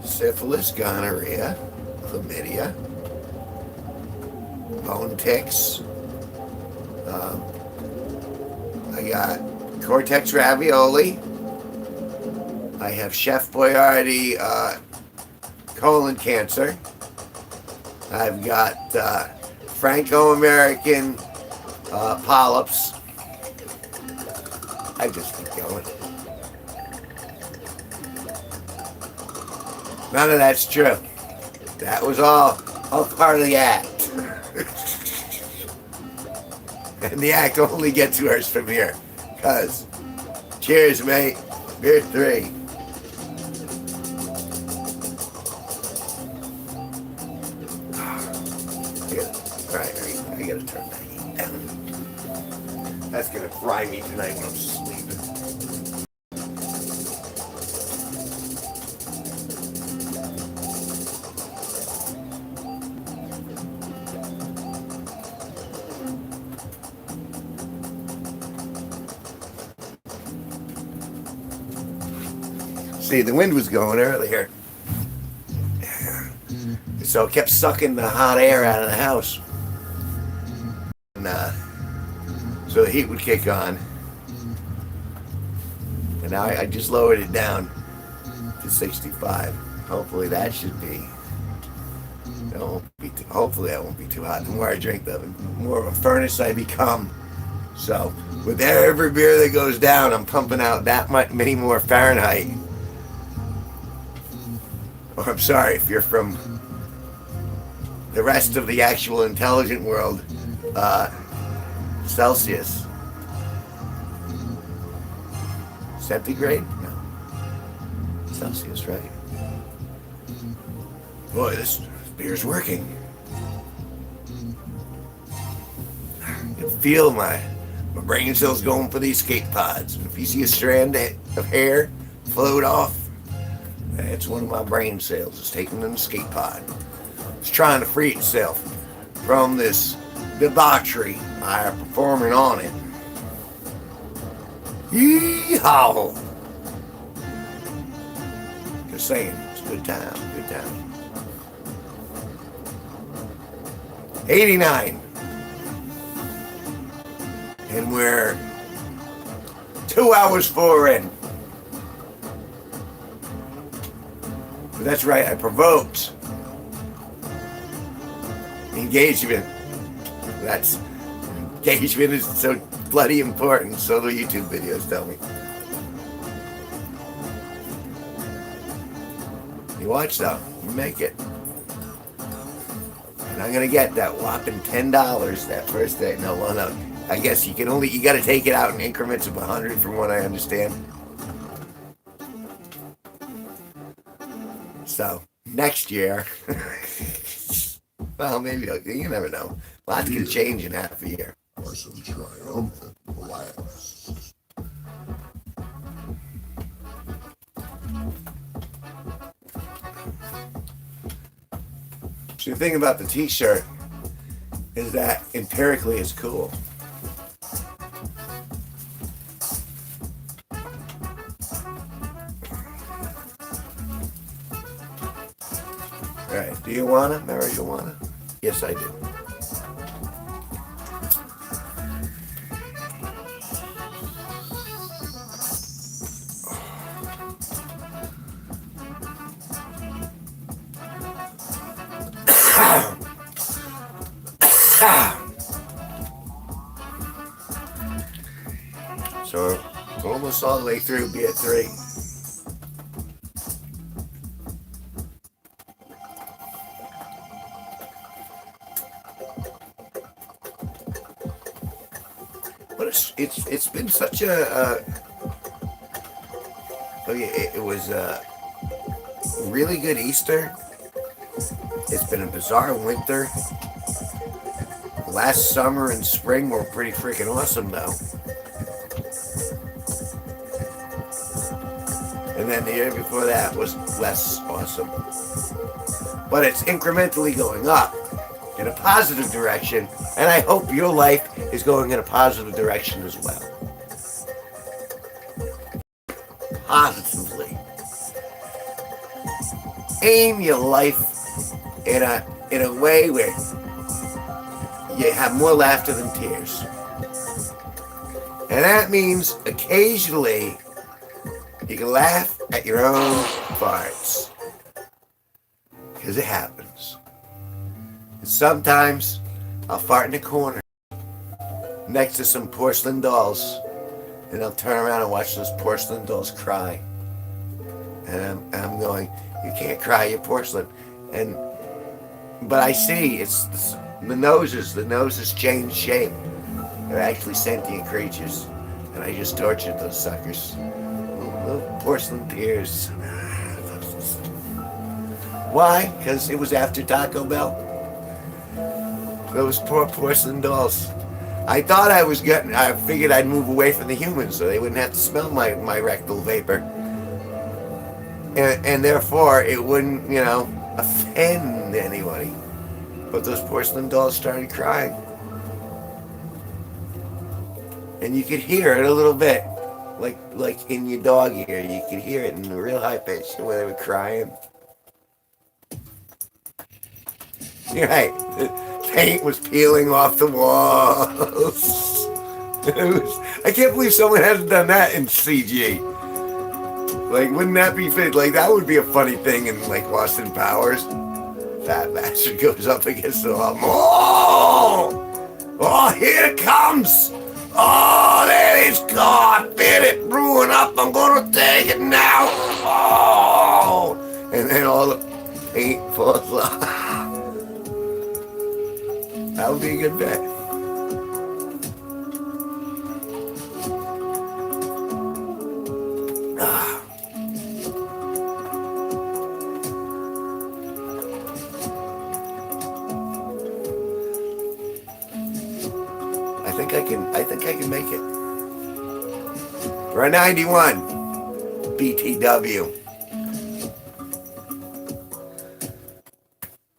syphilis, gonorrhea, chlamydia, bone ticks. I got cortex ravioli. I have Chef Boyardee colon cancer. I've got Franco-American polyps. I just keep going. None of that's true. That was all part of the act. And the act only gets worse from here. Cause, cheers, mate. Beer 3. Alright, I gotta turn that heat down. That's gonna fry me tonight when I'm sleeping. See, the wind was going earlier. So it kept sucking the hot air out of the house. And so the heat would kick on. And now I just lowered it down to 65. Hopefully that should be, hopefully that won't be too hot. The more I drink, the more of a furnace I become. So with every beer that goes down, I'm pumping out that many more Fahrenheit. Or I'm sorry, if you're from the rest of the actual intelligent world, Celsius. Centigrade? No. Celsius, right? Boy, this beer's working. I can feel my brain cells going for the escape pods. If you see a strand of hair float off, it's one of my brain cells. It's taking an escape pod. It's trying to free itself from this debauchery I am performing on it. Yee-haw! Just saying, it's a good time, good time. 89. And we're 2 hours 4 in. But that's right, I provoked engagement. Engagement is so bloody important, so the YouTube videos tell me. You watch though, you make it. And I'm gonna get that whopping $10 that first day. No, I guess you gotta take it out in increments of 100 from what I understand. So, next year, well, maybe, you never know. Lots can change in half a year. Some triumphant laughs. So the thing about the t-shirt is that empirically it's cool. Alright, do you wanna? Marijuana? Yes, I do. So we're almost all the way through, be at 3. But it's been such it was a really good Easter. It's been a bizarre winter. Last summer and spring were pretty freaking awesome though. And then the year before that was less awesome. But it's incrementally going up in a positive direction, and I hope your life is going in a positive direction as well. Positively. Aim your life in a way where you have more laughter than tears. And that means occasionally you can laugh at your own farts. Because it happens. And sometimes I'll fart in the corner next to some porcelain dolls, and I'll turn around and watch those porcelain dolls cry. And I'm going, you can't cry, you're porcelain. But I see it's the noses change shape. They're actually sentient creatures, and I just tortured those suckers. Little porcelain tears. Why? Because it was after Taco Bell. Those poor porcelain dolls. I thought I figured I'd move away from the humans so they wouldn't have to smell my rectal vapor. And therefore it wouldn't, offend anybody. But those porcelain dolls started crying. And you could hear it a little bit. Like in your dog ear. You could hear it in a real high pitch when they were crying. You're right. The paint was peeling off the walls. I can't believe someone hasn't done that in CG. Like, wouldn't that be fit? Like, that would be a funny thing in, like, Austin Powers. Fat bastard goes up against the wall. Oh, here it comes. Oh, there it's gone. Bit it, brewing up. I'm going to take it now. Oh. And then all the paint falls off. That would be a good bet. I think I can make it. For a 91 BTW.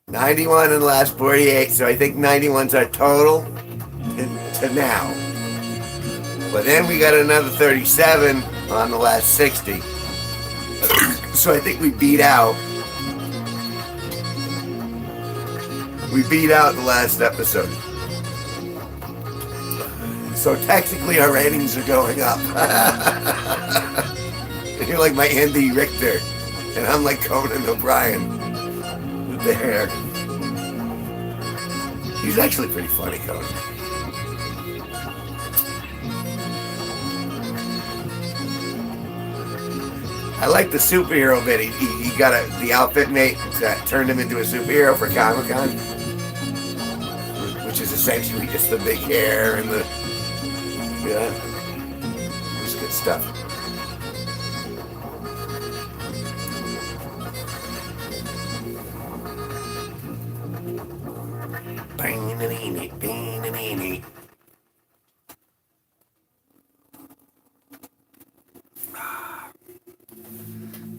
91 in the last 48, so I think 91's our total to now. But then we got another 37 on the last 60. So I think we beat out the last episode. So technically our ratings are going up. You're like my Andy Richter, and I'm like Conan O'Brien with the hair. He's actually pretty funny, Conan. I like the superhero bit. He got the outfit mate that turned him into a superhero for Comic-Con, which is essentially just the big hair and the... Yeah, it was good stuff.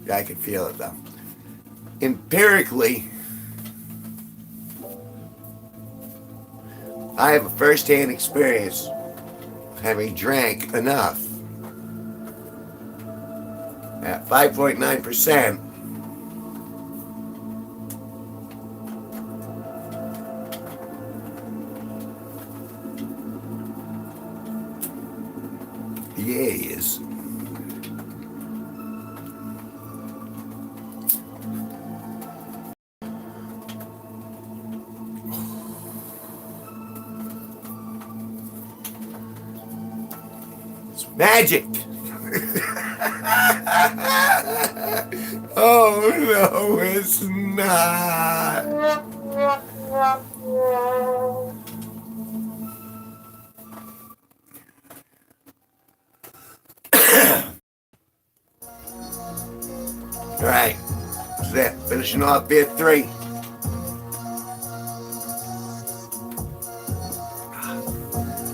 Yeah, I can feel it though. Empirically, I have a first-hand experience having drank enough at 5.9%. Yes. It's magic. Oh no, it's not. All right, that's it. Finishing off bit 3.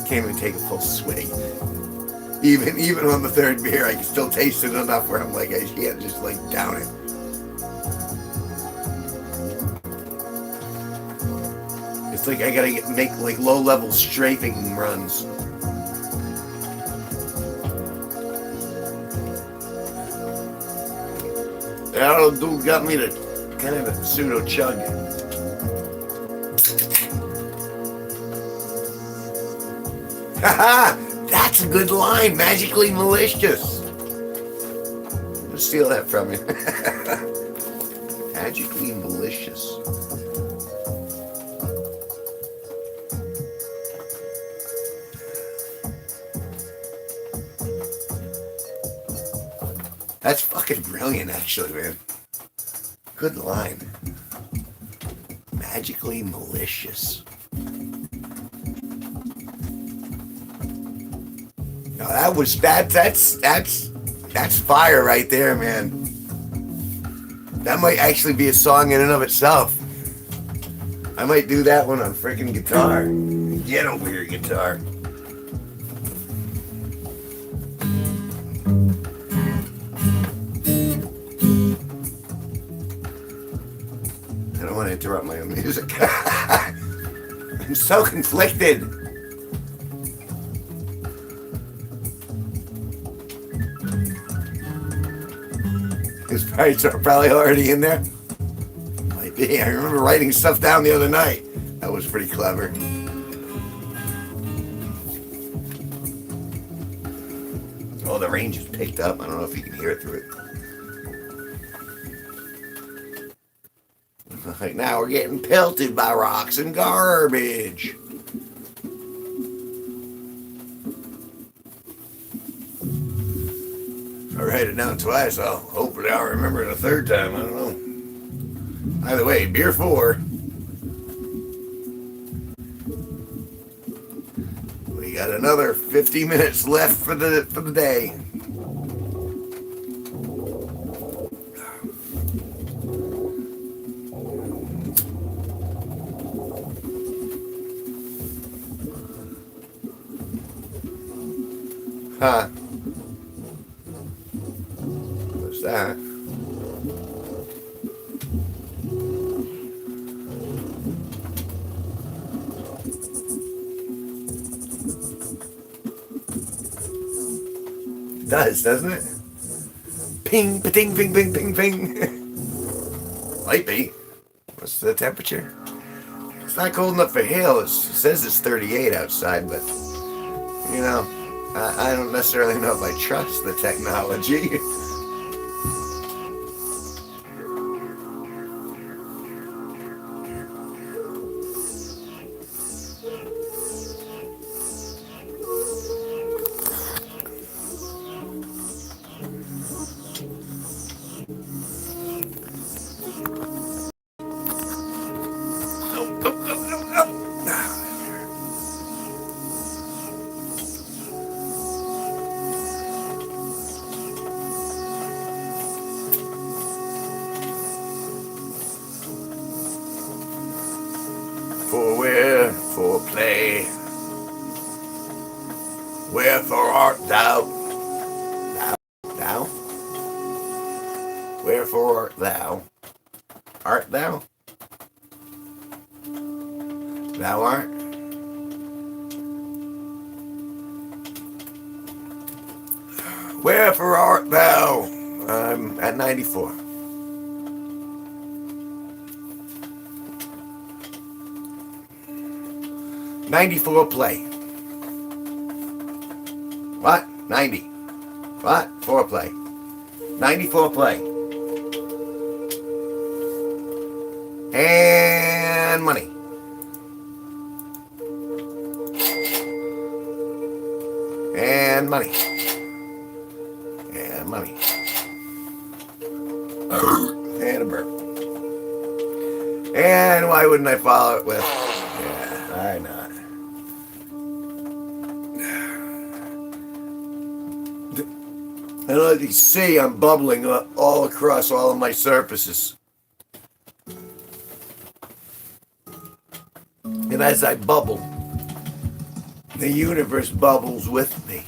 Can't even take a full swig. Even on the 3rd beer, I can still taste it enough where I'm like, I can't just like down it. It's like I gotta make like low-level strafing runs. That'll do. Got me to kind of a pseudo chug. Haha! That's a good line. Magically malicious. Let's steal that from you. Magically malicious. That's fucking brilliant, actually, man. Good line. Magically malicious. No, that's fire right there, man. That might actually be a song in and of itself. I might do that one on freaking guitar. Get over here, guitar. I don't want to interrupt my own music. I'm so conflicted. His parts are probably already in there. Might be. I remember writing stuff down the other night. That was pretty clever. Oh, the range is picked up. I don't know if you can hear it through it. Like now we're getting pelted by rocks and garbage. I write it down twice. Hopefully I'll remember it a 3rd time. I don't know. Either way, beer 4. We got another 50 minutes left for the day. Huh. What's that? It does, doesn't it? Ping, ping, ping, ping, ping, ping. Might be. What's the temperature? It's not cold enough for hail. It says it's 38 outside, but you know, I don't necessarily know if I trust the technology. For play, wherefore art thou? Thou? Wherefore art thou? Art thou? Thou art? Wherefore art thou? I'm at 94. $94 play. What? 90. What? 4 play. 94 play. And money. And money. And money. And a burp. And why wouldn't I follow it with... Yeah, why not? I don't know if you can see, I'm bubbling all across all of my surfaces. And as I bubble, the universe bubbles with me.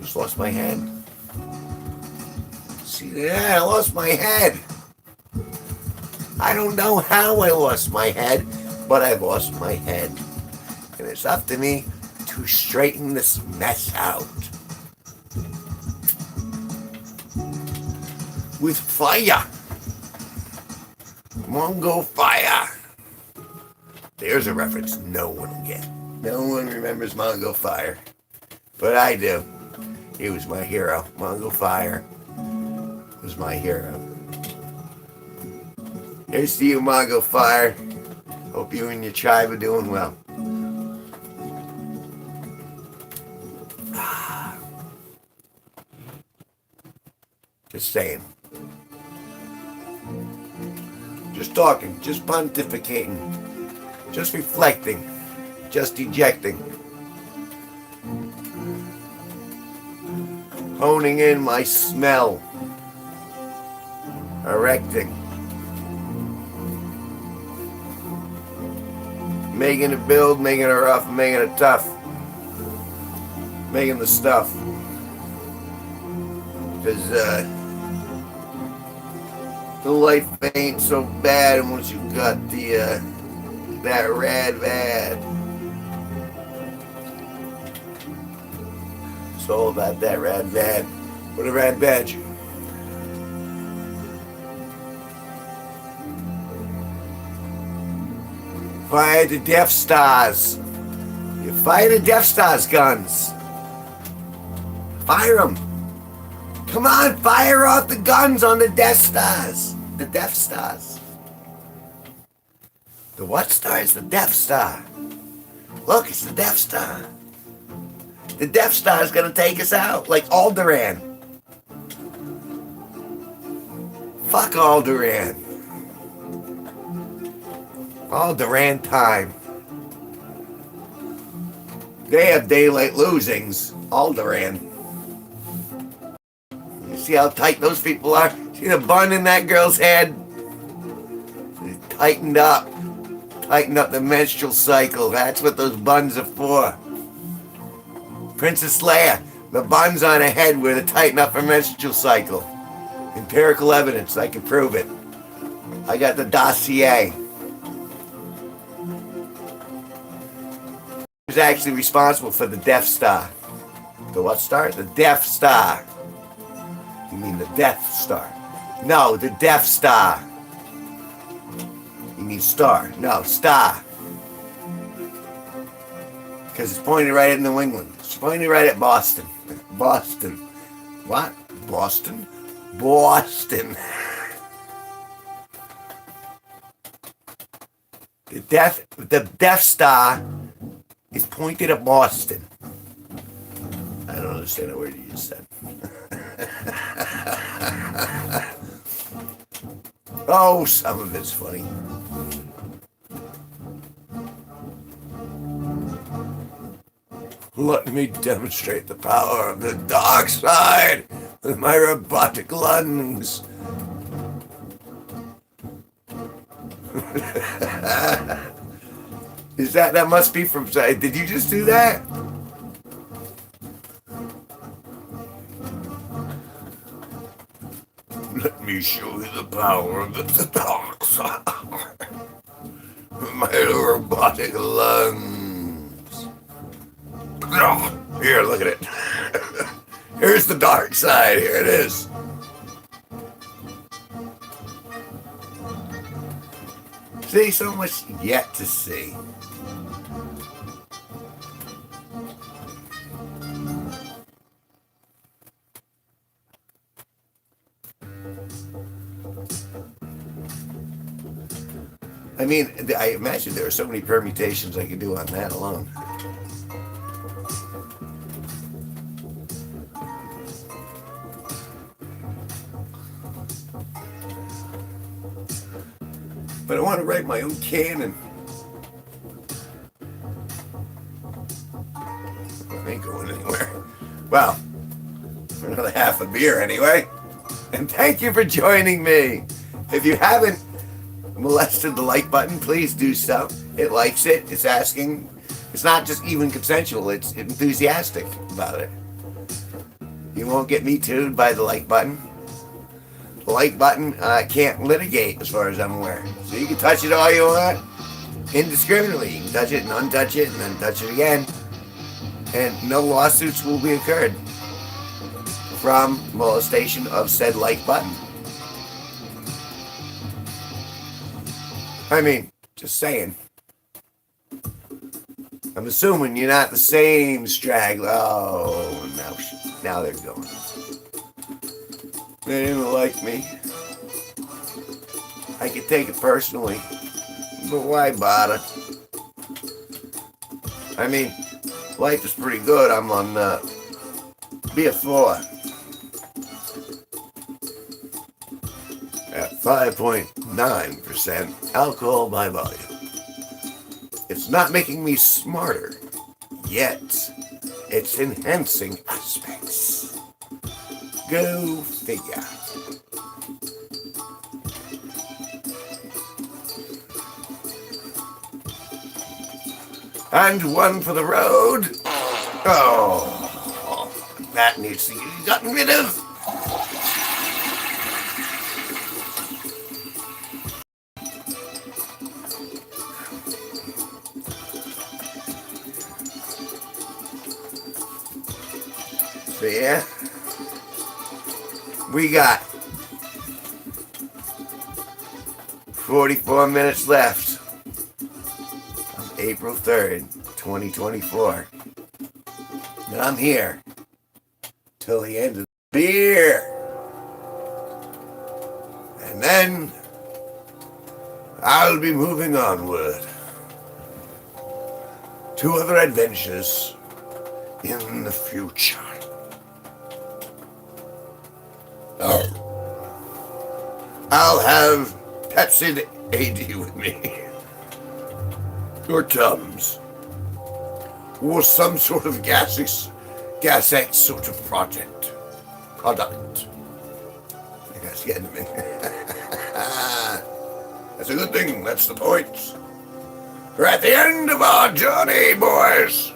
Just lost my head. See that? I lost my head. I don't know how I lost my head, but I lost my head. And it's up to me to straighten this mess out. With fire. Mongo fire. There's a reference no one will get. No one remembers Mongo Fire. But I do. He was my hero. Mongo Fire was my hero. Here's to you, Mongo Fire. Hope you and your tribe are doing well. Just saying. Just talking. Just pontificating. Just reflecting. Just ejecting. Honing in my smell. Erecting. Making it build, making it rough, making it tough. Making the stuff. Because the life ain't so bad once you got the that rad bad. It's all about that rad bad. What a rad badge. Fire the Death Stars. You fire the Death Stars guns. Fire them. Come on, fire off the guns on the Death Stars. The Death Stars. The what star? It's the Death Star. Look, it's the Death Star. The Death Star is going to take us out, like Alderaan. Fuck Alderaan. Alderaan time. They have daylight losings. Alderaan. You see how tight those people are? See the bun in that girl's head? It's tightened up. Tighten up the menstrual cycle. That's what those buns are for. Princess Leia, the buns on her head were to tighten up her menstrual cycle. Empirical evidence, I can prove it. I got the dossier. Who's actually responsible for the Death Star? The what star? The Death Star. You mean the Death Star? No, the Death Star. You mean star? No, star. Because it's pointed right at New England. It's pointed right at Boston. Boston. What? Boston? Boston. The Death Star is pointed at Boston. I don't understand a word you just said. Oh, some of it's funny. Let me demonstrate the power of the dark side with my robotic lungs. Is that must be from... Did you just do that? Let me show you the power of the dark side with my robotic lungs. Here, look at it. Here's the dark side. Here it is. See, so much yet to see. I mean, I imagine there are so many permutations I could do on that alone. But I want to write my own canon. I ain't going anywhere. Well, for another half a beer anyway. And thank you for joining me. If you haven't molested the like button, please do so. It likes it. It's asking. It's not just even consensual. It's enthusiastic about it. You won't get me tooed by the like button. The like button can't litigate as far as I'm aware. So you can touch it all you want indiscriminately. You can touch it and untouch it and then touch it again. And no lawsuits will be incurred from molestation of said like button. I mean, just saying. I'm assuming you're not the same straggler. Oh, now they're going. They didn't like me. I could take it personally, but why bother? I mean, life is pretty good. I'm on BF4 at 5.9% alcohol by volume. It's not making me smarter, yet it's enhancing aspects. Go figure. And one for the road. Oh, that needs to be gotten rid of. So yeah, we got 44 minutes left on April 3rd, 2024. And I'm here till the end of the year. And then I'll be moving onward to other adventures in the future. I'll have Pepsi AD with me. Or Tums. Or some sort of Gas X sort of product. You guys getting me? That's a good thing. That's the point. We're at the end of our journey, boys.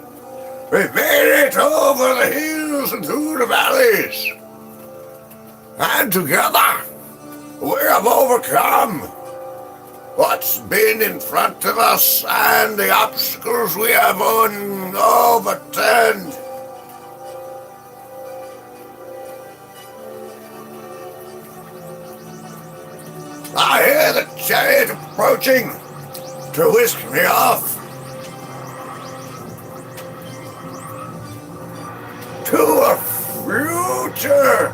We've made it over the hills and through the valleys. And together, we have overcome what's been in front of us and the obstacles we have overturned. I hear the chariot approaching to whisk me off to a future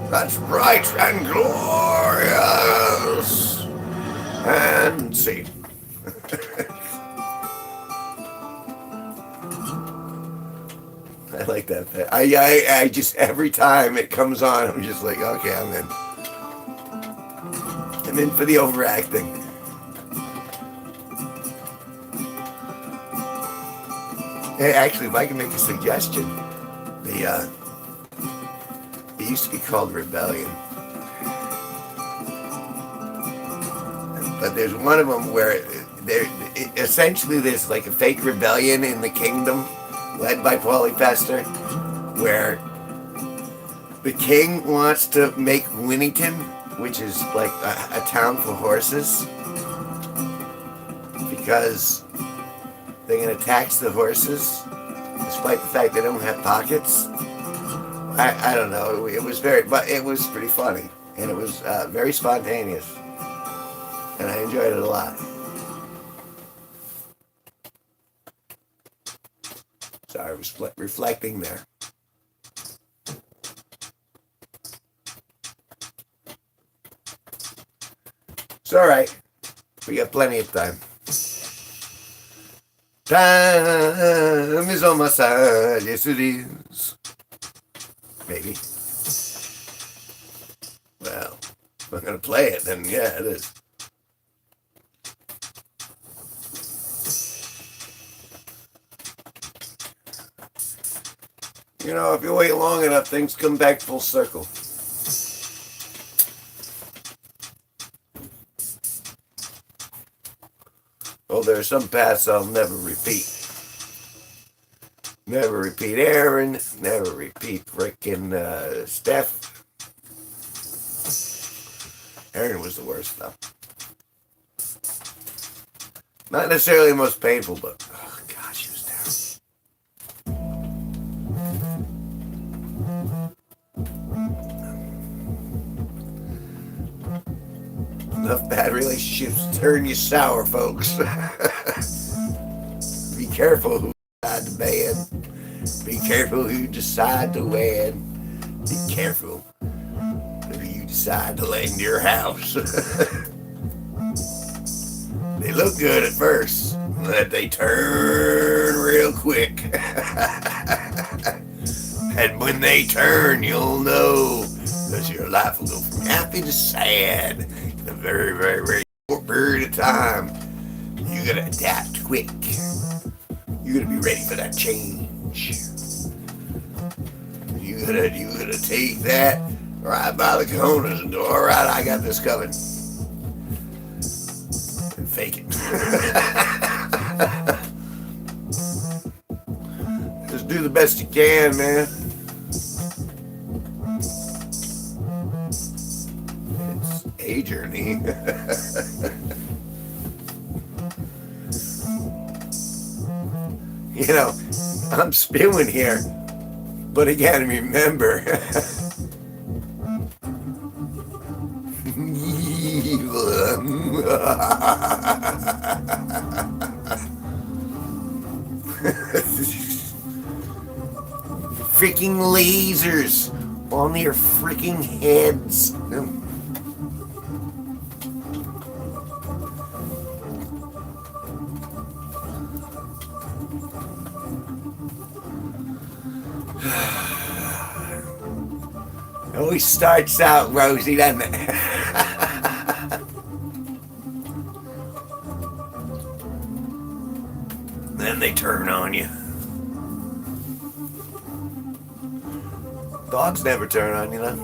that's bright and glorious. And see. I like that. I just, every time it comes on, I'm just like, okay, I'm in. I'm in for the overacting. Hey, actually, if I can make a suggestion, it used to be called Rebellion. But there's one of them where essentially there's like a fake rebellion in the kingdom led by Paulie Pester, where the king wants to make Winnington, which is like a town for horses, because they're going to tax the horses despite the fact they don't have pockets. I don't know. It was but it was pretty funny, and it was very spontaneous, and I enjoyed it a lot. Sorry, I was reflecting there. It's alright. We got plenty of time. Time is on my side. Yes, it is. Maybe. Well, if I'm going to play it, then yeah, it is. You know, if you wait long enough, things come back full circle. Well, there are some paths I'll never repeat. Never repeat Aaron. Never repeat frickin' Steph. Aaron was the worst, though. Not necessarily the most painful, but oh God, she was terrible. Enough bad relationships turn you sour, folks. Be careful who you decide to ban. Be careful who you decide to win. Be careful who you decide to let into your house. They look good at first, but they turn real quick. And when they turn, you'll know, because your life will go from happy to sad in a very, very, very short period of time. You gotta adapt quick. You gotta be ready for that change. You gotta take that right by the corners and go, all right, I got this coming. And fake it. Just do the best you can, man. It's a journey. You know, I'm spewing here, but again, remember, freaking lasers on their freaking heads. It always starts out rosy, doesn't it? Then they turn on you. Dogs never turn on you, though.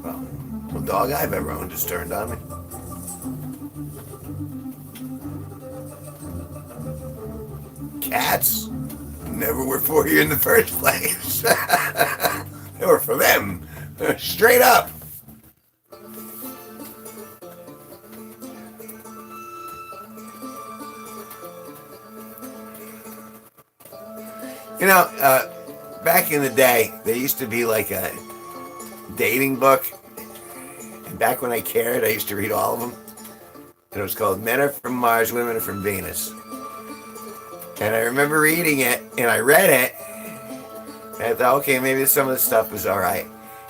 Well, no dog I've ever owned has turned on me. Cats never were for you in the first place. They were for them. Straight up. You know, back in the day, there used to be like a dating book. And back when I cared, I used to read all of them. And it was called Men Are From Mars, Women Are From Venus. And I remember reading it, and I read it. And I thought, okay, maybe some of the stuff was all right.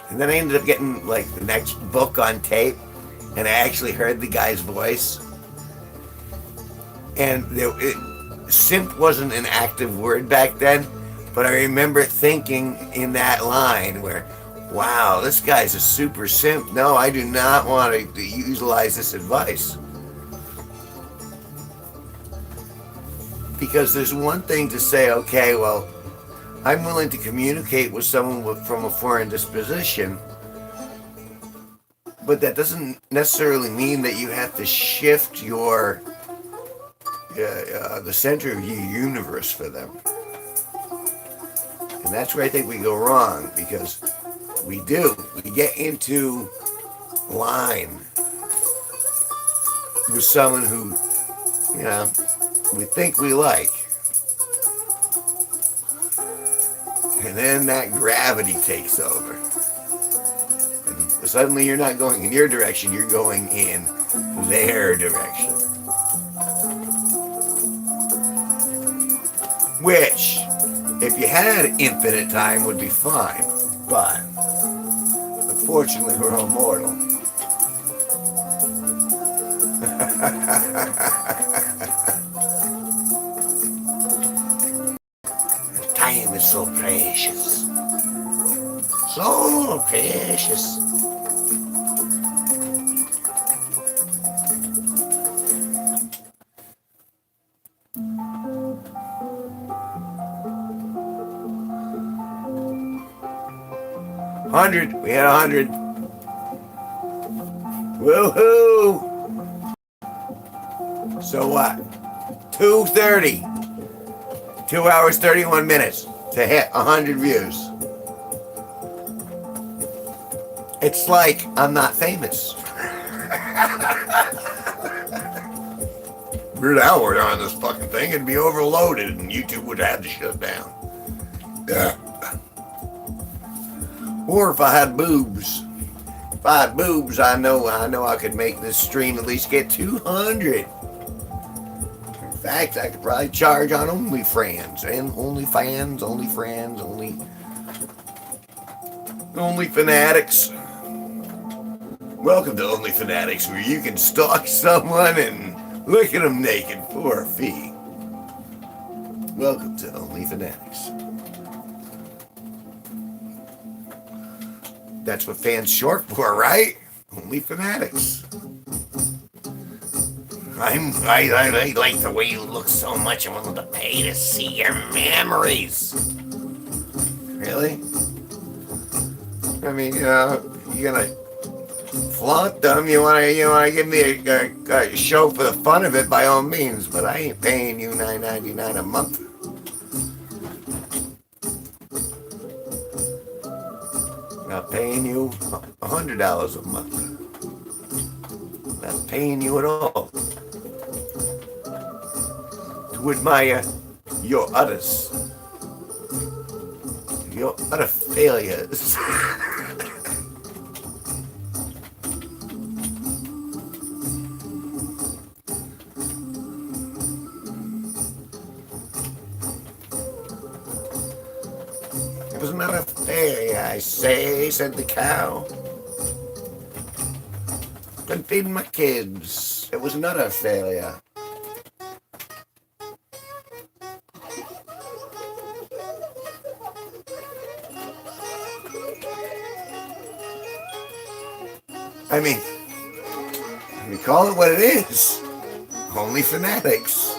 And then I ended up getting like the next book on tape, and I actually heard the guy's voice. And simp wasn't an active word back then, but I remember thinking in that line where, wow, this guy's a super simp. No, I do not want to utilize this advice. Because there's one thing to say, okay, well, I'm willing to communicate with someone from a foreign disposition, but that doesn't necessarily mean that you have to shift your the center of your universe for them. And that's where I think we go wrong, because we get into line with someone who, you know, we think we like. And then that gravity takes over. And suddenly you're not going in your direction, you're going in their direction. Which, if you had infinite time, would be fine. But, unfortunately, we're all mortal. Time is so precious. So precious. $100. We had $100. Woohoo! So what? 2:30. 2 hours 31 minutes to hit 100 views. It's like I'm not famous. Weird hour on this fucking thing and be overloaded, and YouTube would have to shut down. Yeah. Or if I had boobs. If I had boobs, I know I could make this stream at least get 200. In fact, I could probably charge on OnlyFans and OnlyFans, Only Fanatics. Welcome to Only Fanatics, where you can stalk someone and look at them naked for a fee. Welcome to Only Fanatics. That's what fans short for, right? Only Fanatics. I like the way you look so much. I'm willing to pay to see your memories. Really? I mean, you're gonna flaunt them. You wanna give me a show for the fun of it, by all means. But I ain't paying you $9.99 a month. Not paying you $100 a month. Not paying you at all. To admire your utter failures. It was not a failure, I say, said the cow. Been feeding my kids. It was not a failure. I mean, we call it what it is. Only Fanatics.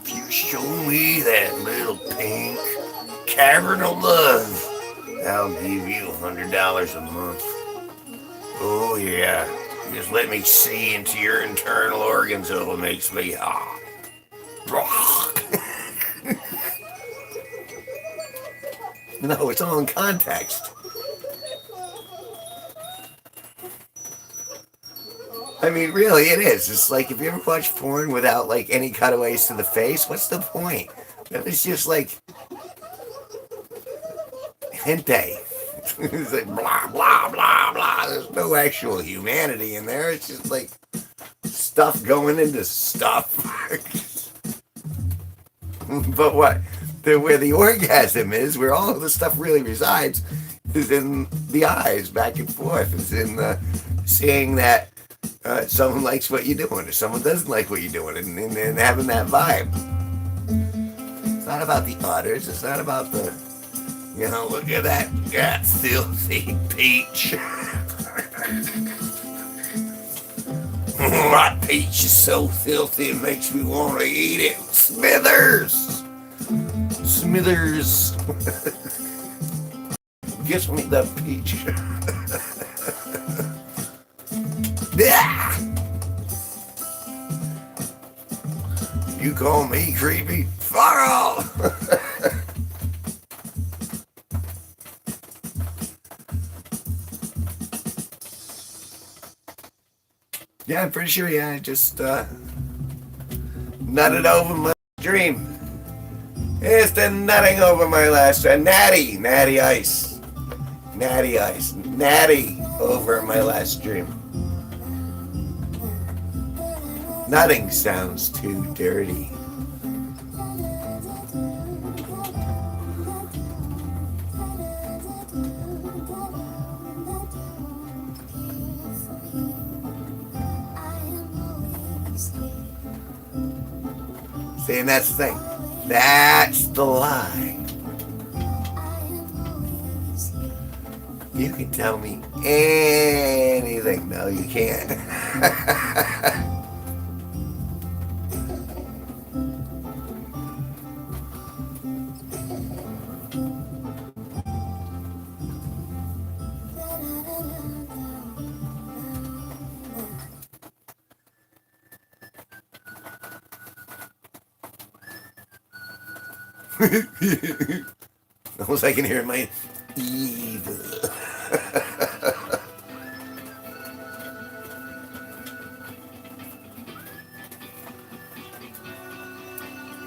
If you show me that little pink cavern of love, I'll give you $100 a month. Oh yeah, just let me see into your internal organs till it makes me hot. No, it's all in context. I mean, really, it is. It's like, if you ever watch porn without, like, any cutaways to the face, what's the point? It's just like hentai. It's like blah, blah, blah, blah. There's no actual humanity in there. It's just like stuff going into stuff. But what? Where the orgasm is, where all of the stuff really resides, is in the eyes, back and forth. It's in seeing that someone likes what you're doing, or someone doesn't like what you're doing, and having that vibe. It's not about the udders. It's not about the, look at that filthy peach. That peach is so filthy it makes me want to eat it. Smithers! Gives me that peach. You call me creepy? Fuck off! Yeah, I'm pretty sure, I just nutted over my dream. It's the nutting over my last natty ice. Natty ice. Natty over my last dream. Nutting sounds too dirty. See, and that's the thing. That's the lie. You can tell me anything. No, you can't. Almost I can hear my evil.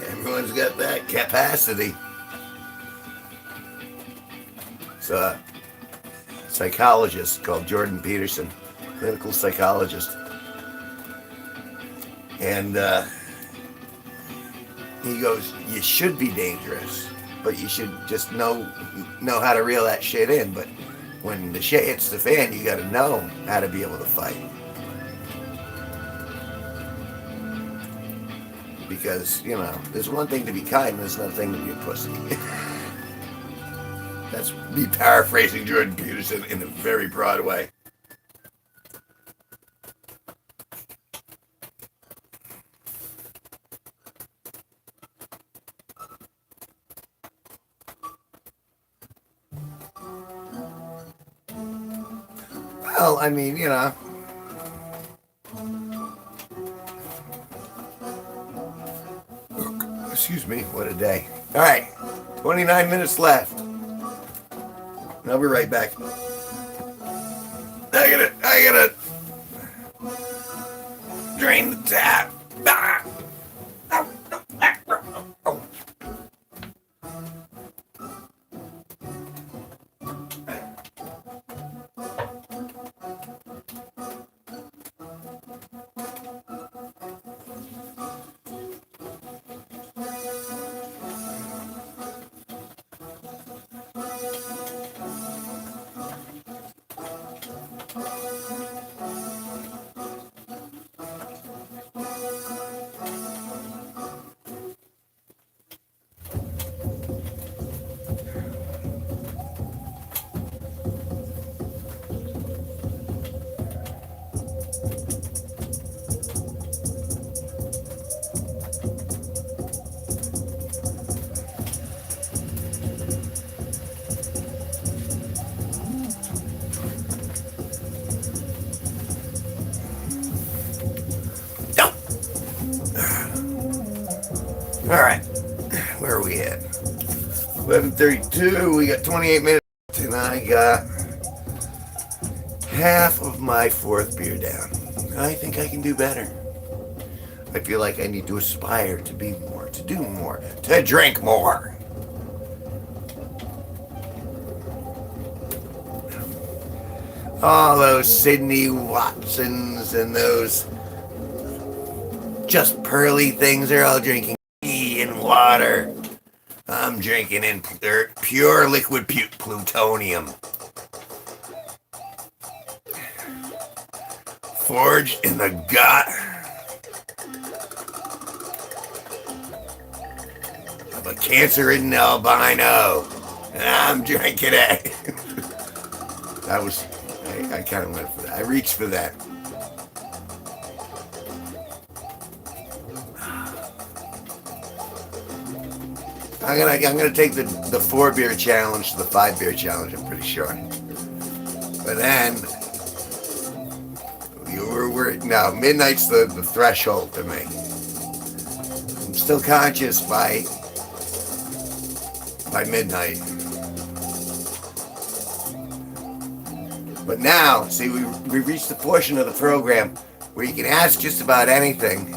Everyone's got that capacity. It's a psychologist called Jordan Peterson, clinical psychologist. And he goes, you should be dangerous, but you should just know how to reel that shit in. But when the shit hits the fan, you got to know how to be able to fight. Because, you know, there's one thing to be kind, and there's another thing to be a pussy. That's me paraphrasing Jordan Peterson in a very broad way. Well, I mean, you know. Excuse me, what a day. All right, 29 minutes left. I'll be right back. I gotta drain the tap. Ah. All right, where are we at? 11:32. We got 28 minutes, and I got half of my fourth beer down. I think I can do better. I feel like I need to aspire to be more, to do more, to drink more. All those Sydney Watsons and those just pearly things, they're all drinking tea and water. I'm drinking in pure liquid plutonium. Forged in the gut of a cancer-ridden albino. And I'm drinking it. I kind of went for that. I reached for that. I'm gonna take the 4 beer challenge to the 5 beer challenge, I'm pretty sure. But then no, midnight's the threshold to me. I'm still conscious by midnight. But now, see, we reached the portion of the program where you can ask just about anything,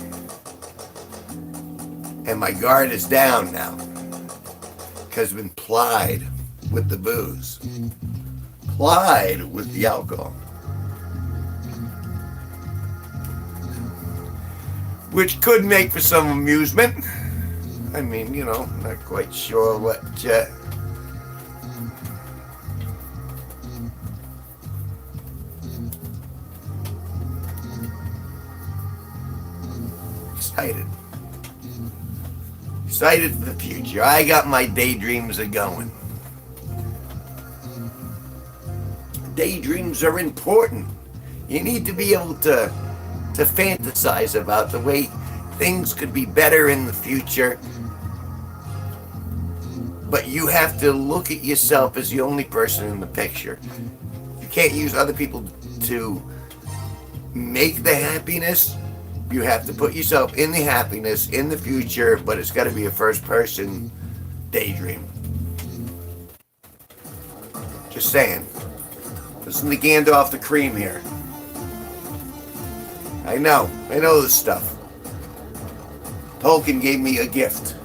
and my guard is down now because I've been plied with the booze, plied with the alcohol, which could make for some amusement. I mean, you know, not quite sure what excited. Excited for the future. I got my daydreams a going. Daydreams are important. You need to be able to fantasize about the way things could be better in the future. But you have to look at yourself as the only person in the picture. You can't use other people to make the happiness. You have to put yourself in the happiness in the future, but it's got to be a first person daydream. Just saying. Listen to Gandalf the Cream here. I know this stuff. Tolkien gave me a gift.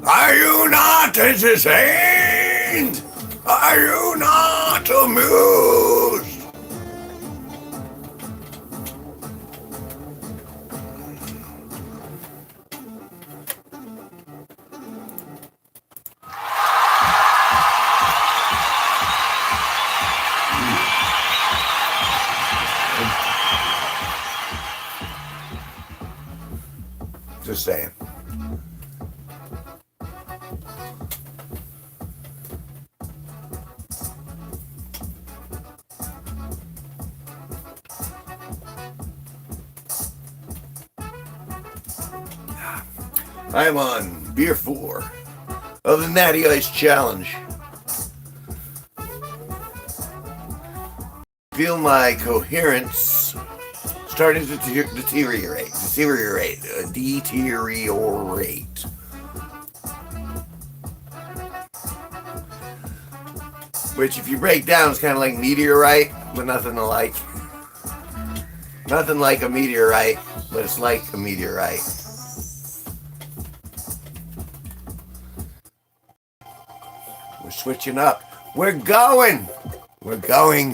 Are you not entertained? Are you not amused? Just saying. I'm on beer 4 of the Natty Ice Challenge. Feel my coherence starting to deteriorate. Which, if you break down, is kind of like meteorite, but nothing like a meteorite, but it's like a meteorite. We're switching up. We're going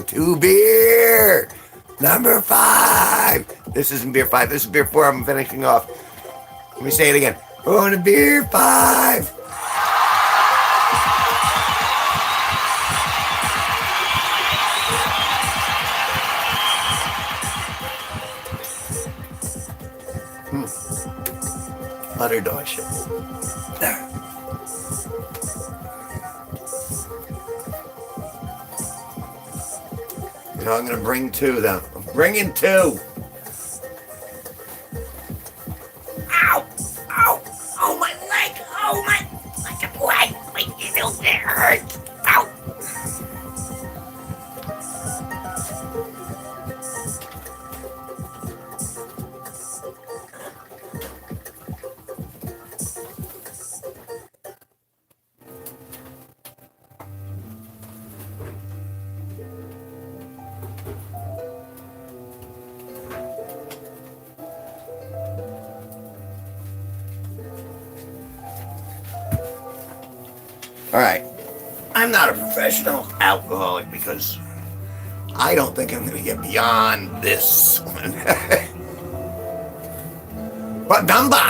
to beer number 5. This isn't beer 5. This is beer 4. I'm finishing off. Let me say it again. We're going to beer 5. Butter dog shit. There. You know, I'm going to bring 2, though. I'm bringing 2. Ow! Ow! Oh, my leg! Oh, my leg! My needle hurts! Ow! Alright, I'm not a professional alcoholic because I don't think I'm going to get beyond this one. But number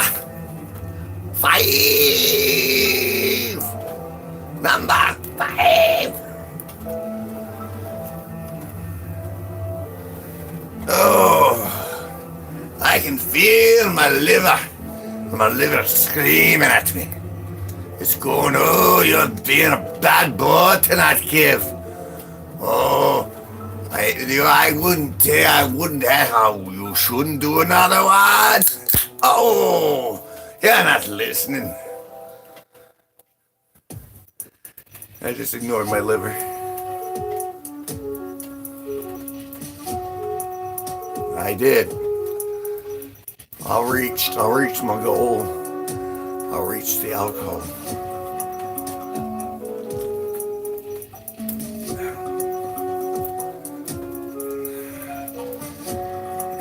5! Number 5! Oh, I can feel my liver screaming at me. It's going, oh, you're being a bad boy tonight, Kev. Oh, I wouldn't you shouldn't do another one. Oh, you're not listening. I just ignored my liver. I did. I'll reach my goal. I'll reach the alcohol.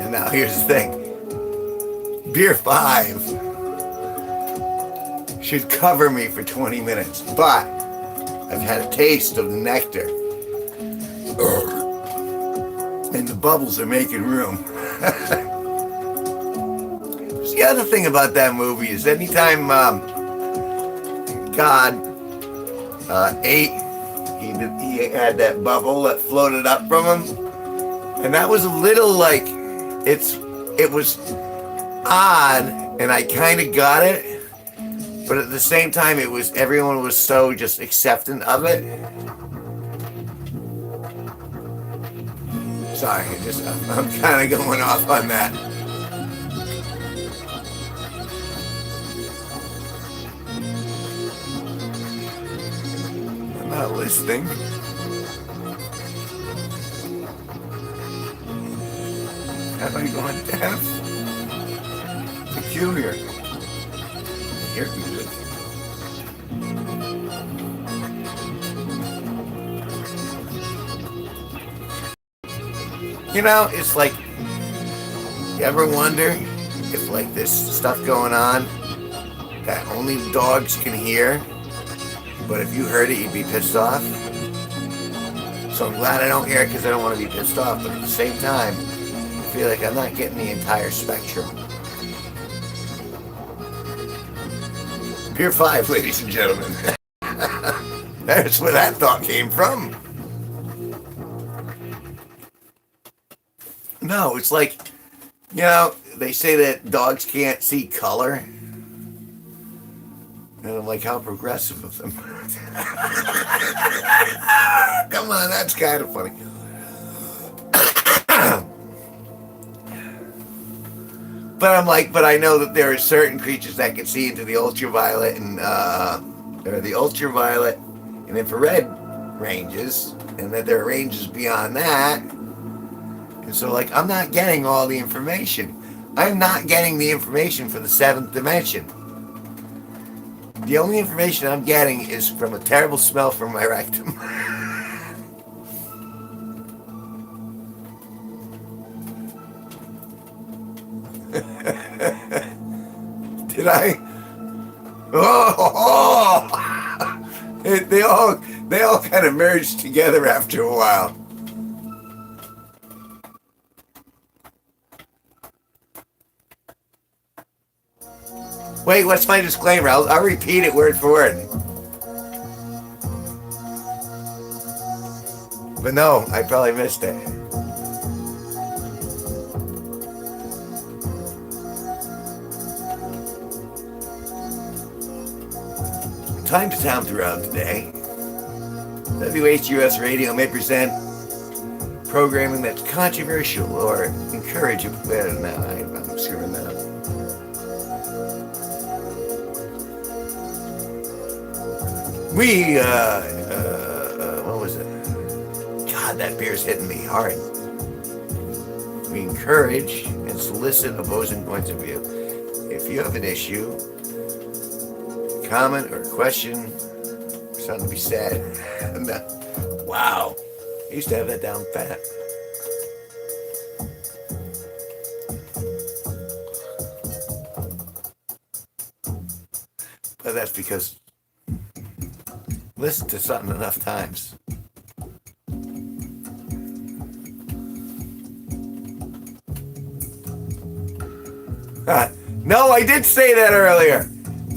And now here's the thing. beer 5 should cover me for 20 minutes, but I've had a taste of the nectar. And the bubbles are making room. The other thing about that movie is anytime God ate, he had that bubble that floated up from him, and that was a little like it was odd, and I kind of got it, but at the same time everyone was so just acceptant of it. Sorry, I'm kind of going off on that. I'm not listening. Have I gone deaf? Peculiar. I hear music. You know, it's like, you ever wonder if like there's stuff going on that only dogs can hear, but if you heard it, you'd be pissed off? So I'm glad I don't hear it because I don't want to be pissed off, but at the same time, I feel like I'm not getting the entire spectrum. Pier 5, ladies and gentlemen. That's where that thought came from. No, it's like, you know, they say that dogs can't see color. And I'm like, how progressive of them. Come on, that's kind of funny. But I'm like, but I know that there are certain creatures that can see into the ultraviolet and the ultraviolet and infrared ranges, and that there are ranges beyond that. And so, like, I'm not getting all the information. I'm not getting the information for the 7th dimension. The only information I'm getting is from a terrible smell from my rectum. Did I? Oh! They all kind of merged together after a while. Wait, what's my disclaimer? I'll repeat it word for word. But no, I probably missed it. Time to town throughout today. WHUS Radio may present programming that's controversial or encourage. Well, no, I'm screwing that up. We, what was it? God, that beer's hitting me hard. We encourage and solicit opposing points of view. If you have an issue, comment, or question, or something to be said, wow, I used to have that down pat. But that's because listen to something enough times. No, I did say that earlier.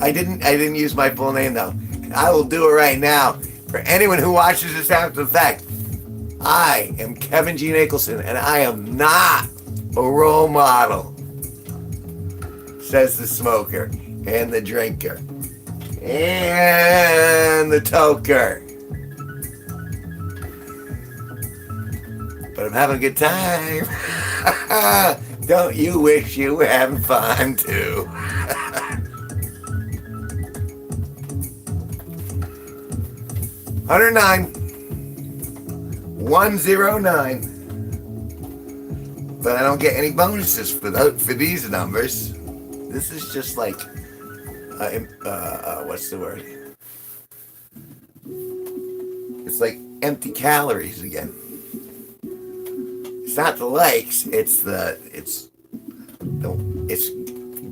I didn't use my full name though. I will do it right now. For anyone who watches this after the fact, I am Kevin G Nicholson, and I am not a role model, says the smoker and the drinker and the toker. But I'm having a good time. Don't you wish you were having fun too? 109. 109. But I don't get any bonuses for these numbers. This is just like, what's the word? It's like empty calories again. It's not the likes. It's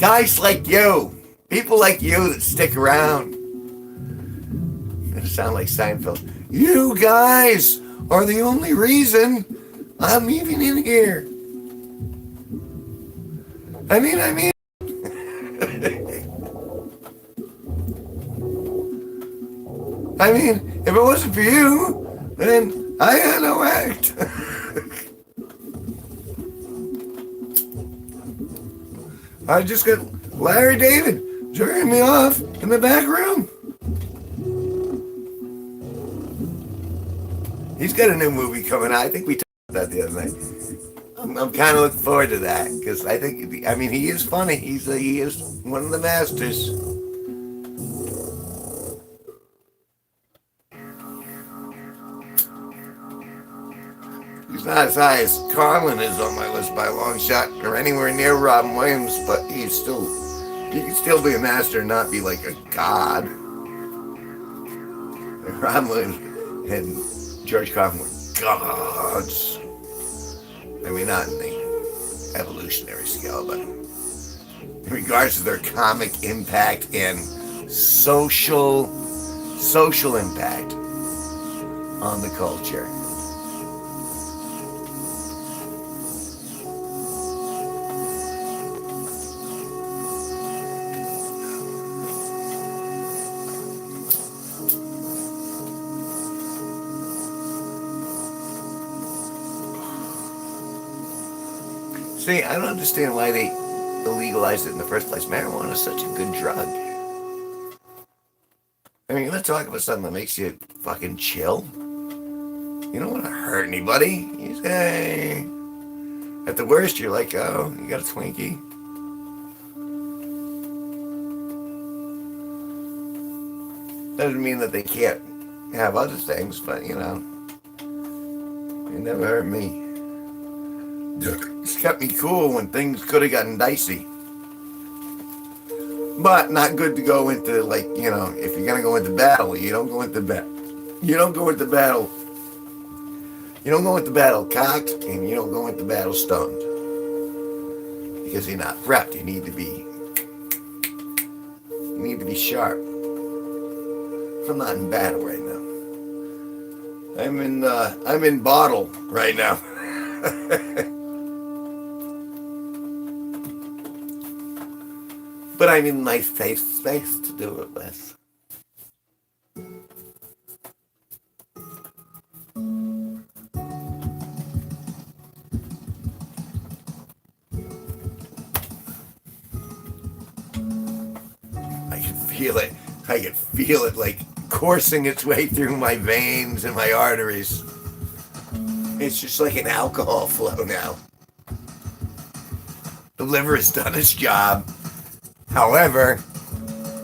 Guys like you, people like you that stick around. It sound like Seinfeld. You guys are the only reason I'm even in here. I mean. I mean, if it wasn't for you, then I had no act. I just got Larry David jerking me off in the back room. He's got a new movie coming out. I think we talked about that the other night. I'm kind of looking forward to that because I think, I mean, he is funny. He is one of the masters. He's not as high as Carlin is on my list by a long shot, or anywhere near Robin Williams, but he can still be a master and not be like a god. Robin Williams and George Carlin were gods. I mean, not in the evolutionary scale, but in regards to their comic impact and social impact on the culture. See, I don't understand why they illegalized it in the first place. Marijuana is such a good drug. I mean, let's talk about something that makes you fucking chill. You don't want to hurt anybody. You say, at the worst, you're like, oh, you got a Twinkie. Doesn't mean that they can't have other things, but, you know, it never hurt me. It's kept me cool when things could have gotten dicey. But not good to go into, like, you know, if you're going to go into battle, you don't go into battle. You don't go into battle. You don't go into battle cocked, and you don't go into battle stoned. Because you're not prepped. You need to be sharp. I'm not in battle right now. I'm in bottle right now. But I'm in nice safe space to do it with. I can feel it. I can feel it like coursing its way through my veins and my arteries. It's just like an alcohol flow now. The liver has done its job. However,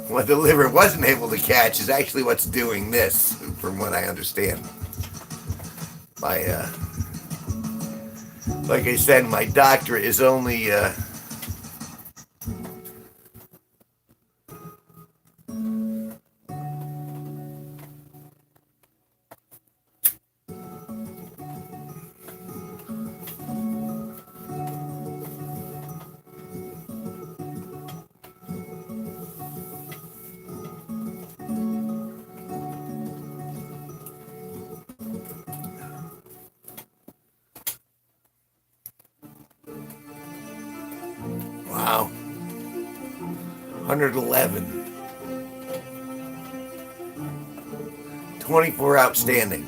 what the liver wasn't able to catch is actually what's doing this, from what I understand. Like I said, my doctorate is only, wow, 111. 24 outstanding.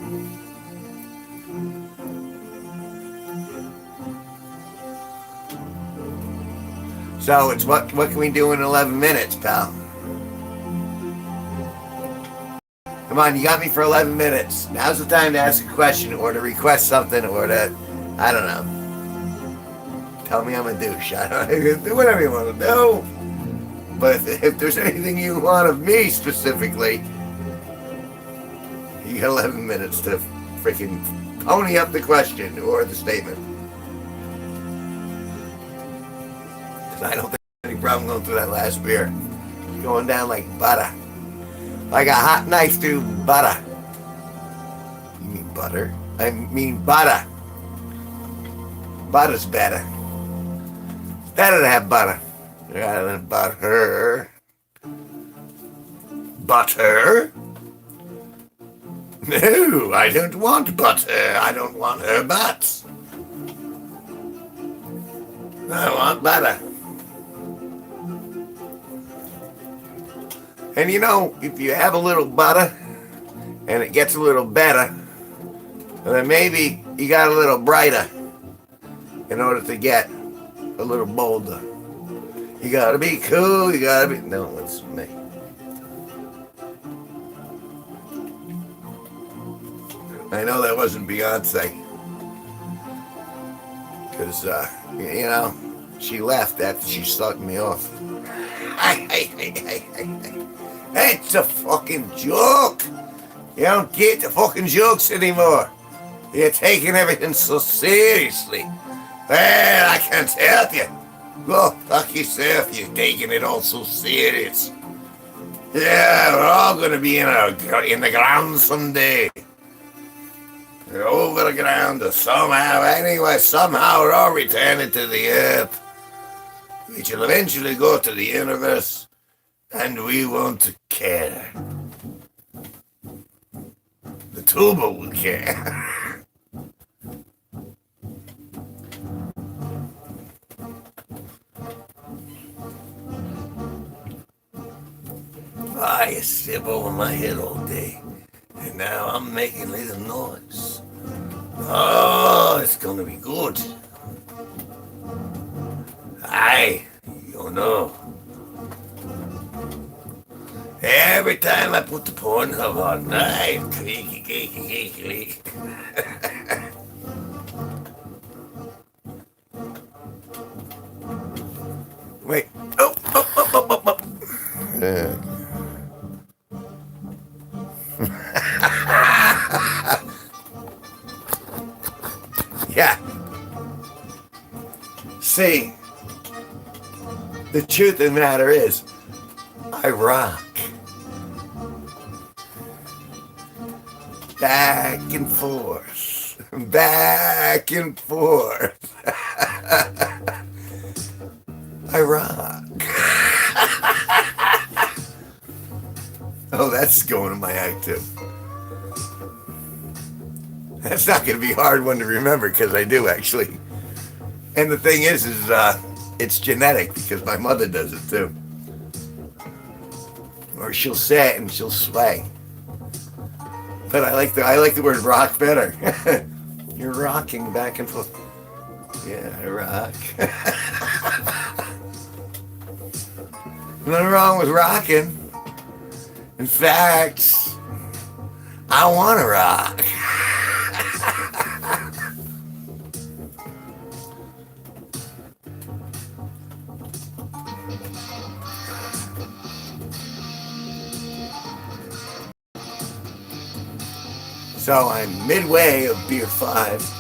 So it's what can we do in 11 minutes, pal? Come on, you got me for 11 minutes. Now's the time to ask a question or to request something or to, I don't know. Tell me I'm a douche. I don't do whatever you want to do. But if there's anything you want of me specifically, you got 11 minutes to freaking pony up the question or the statement. Because I don't think there's any problem going through that last beer. It's going down like butter. Like a hot knife through butter. You mean butter? I mean butter. Butter's better. It's better to have butter. rather than butter. Butter? No, I don't want butter. I don't want her butt. I want butter. And you know, if you have a little butter and it gets a little better, then maybe you got a little brighter in order to get a little bolder. You gotta be cool, you gotta be... No, that's me. I know that wasn't Beyonce. Because, you know, she left after she sucked me off. It's a fucking joke. You don't get the fucking jokes anymore. You're taking everything so seriously. Well, I can't help you. Go fuck yourself, you're taking it all so serious. Yeah, we're all gonna be in the ground someday. We're over the ground or somehow, anyway, somehow we're all returning to the earth. Which will eventually go to the universe, and we won't care. The tuba will care. I used to sit over my head all day, and now I'm making a little noise. Oh, it's gonna be good. You know. Every time I put the Pornhub on, click. Wait. Oh. Yeah. See, the truth of the matter is, I rock. Back and forth. Back and forth. I rock. Oh, that's going in my act too. That's not going to be a hard one to remember because I do actually. And the thing is it's genetic because my mother does it too. Or she'll say it and she'll sway. But I like the word rock better. You're rocking back and forth. Yeah, I rock. Nothing wrong with rocking. In fact, I want to rock. So I'm midway of beer 5.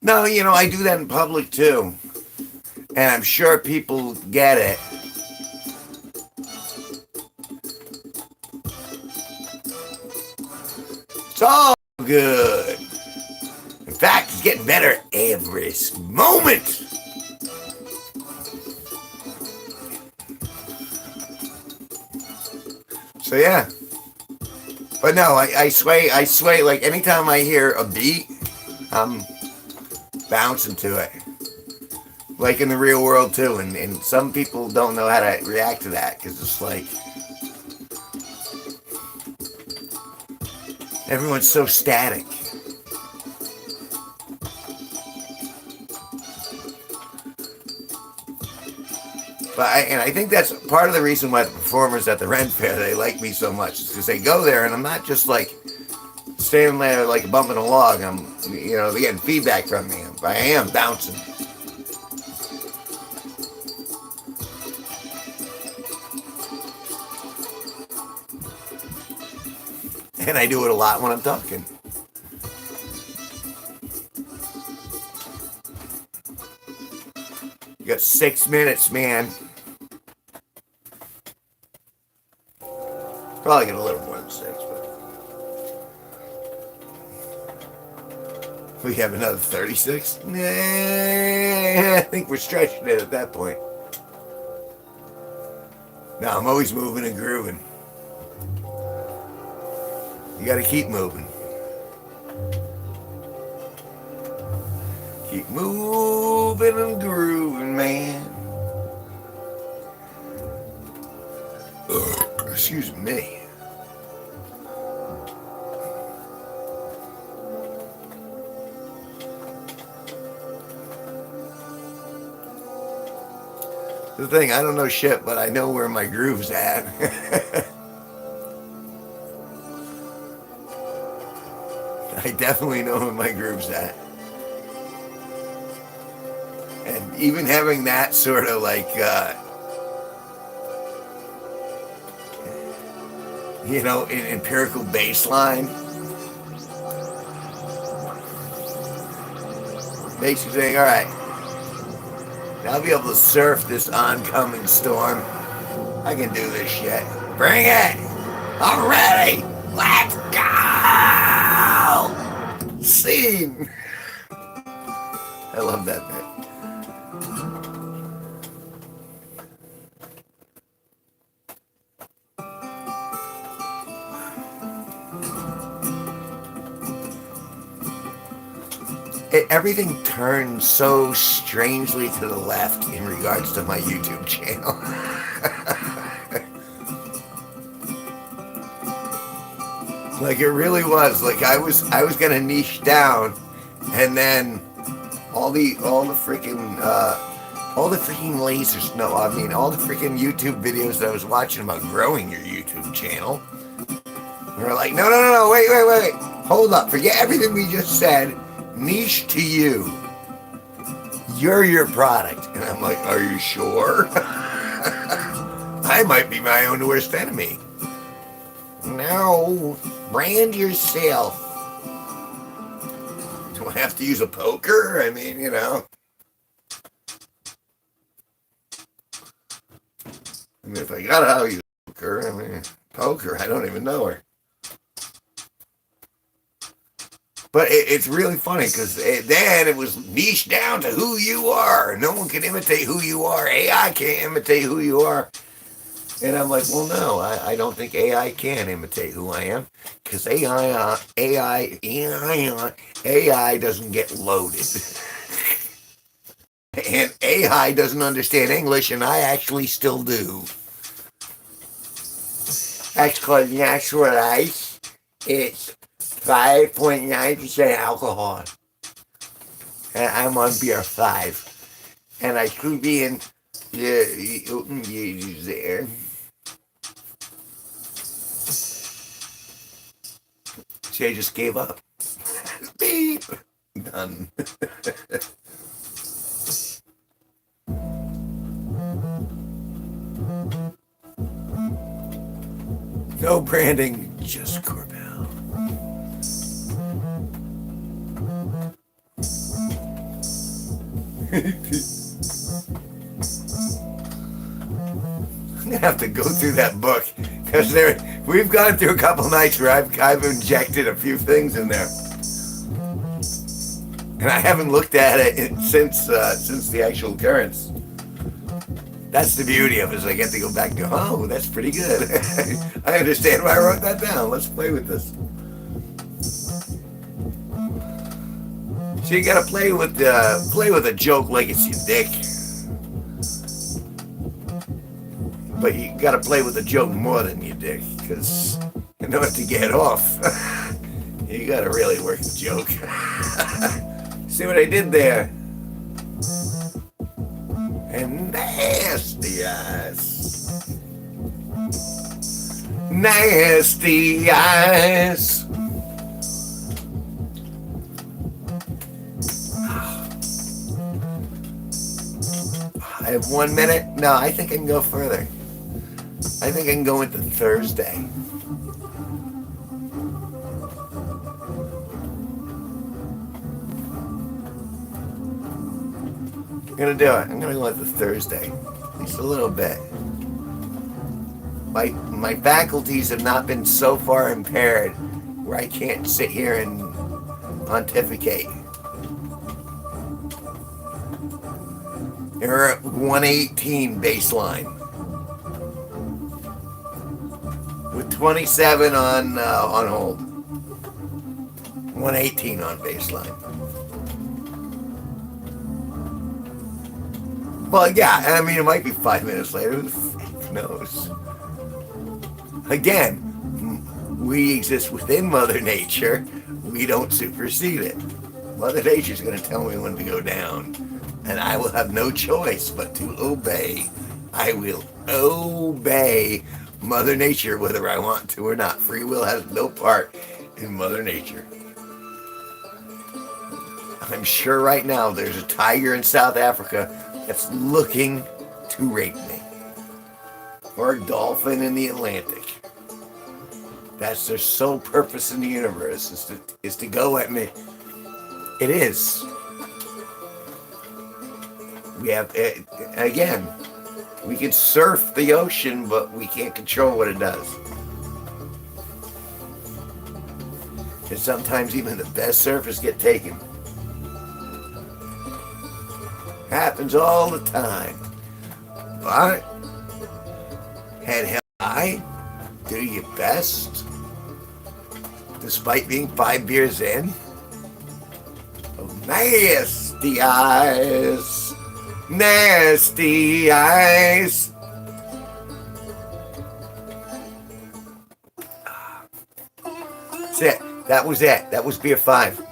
No, you know, I do that in public too. And I'm sure people get it. It's all good. In fact, it's getting better every moment. So yeah. But no, I sway like anytime I hear a beat, I'm bouncing to it. Like in the real world too, and some people don't know how to react to that because it's like everyone's so static. But I think that's part of the reason why the performers at the Ren Fair, they like me so much. Because they go there and I'm not just like standing there like bumping a log. I'm, you know, they're getting feedback from me. I am bouncing. And I do it a lot when I'm talking. You got 6 minutes, man. Probably get a little more than 6, but We have another 36? Nah, I think we're stretching it at that point. No, I'm always moving and grooving. You gotta keep moving. Keep moving and grooving, man. Ugh, excuse me. The thing, I don't know shit, but I know where my groove's at. I definitely know where my groove's at. And even having that sort of like, an empirical baseline makes you think, all right, now I'll be able to surf this oncoming storm. I can do this shit. Bring it! I'm ready! Let's go! Scene! I love that bit. Everything turns so strangely to the left in regards to my YouTube channel. Like it really was. Like I was gonna niche down, and then all the freaking lasers. No, I mean all the freaking YouTube videos that I was watching about growing your YouTube channel. We're like, no, wait, hold up, forget everything we just said. Niche to you. You're your product. And I'm like, are you sure? I might be my own worst enemy. No, brand yourself. Do I have to use a poker? I mean, if I gotta how use poker, poker, I don't even know her. But it's really funny because then it was niche down to who you are. No one can imitate who you are. AI can't imitate who you are. And I'm like, well, no, I don't think AI can imitate who I am because AI doesn't get loaded. And AI doesn't understand English, and I actually still do. Actually, naturalized, it's 5.9% alcohol. And I'm on beer 5. And I should be in there. See, I just gave up. Beep. Done. No branding, just Corbell. I'm gonna have to go through that book because we've gone through a couple nights where I've injected a few things in there, and I haven't looked at it since the actual occurrence. That's the beauty of it, is I get to go back and go, oh, that's pretty good. I understand why I wrote that down. Let's play with this. So you gotta play with a joke like it's your dick. But you gotta play with a joke more than your dick, because in order to get off, you gotta really work the joke. See what I did there? And nasty eyes. Nasty eyes. I have 1 minute. No, I think I can go further. I think I can go into Thursday. I'm gonna do it. I'm gonna go into Thursday. At least a little bit. My faculties have not been so far impaired where I can't sit here and pontificate. And we're at 118 baseline. With 27 on hold. 118 on baseline. Well, yeah, I mean, it might be 5 minutes later. Who knows? Again, we exist within Mother Nature. We don't supersede it. Mother Nature's going to tell me when to go down. And I will have no choice but to obey. I will obey Mother Nature whether I want to or not. Free will has no part in Mother Nature. I'm sure right now there's a tiger in South Africa that's looking to rape me. Or a dolphin in the Atlantic. That's their sole purpose in the universe, is to go at me. It is. We have, again, we can surf the ocean, but we can't control what it does. And sometimes even the best surfers get taken. Happens all the time. But head held high, do your best, despite being 5 beers in. Oh, nasty eyes, nasty eyes. That's it. That was it. That was beer 5.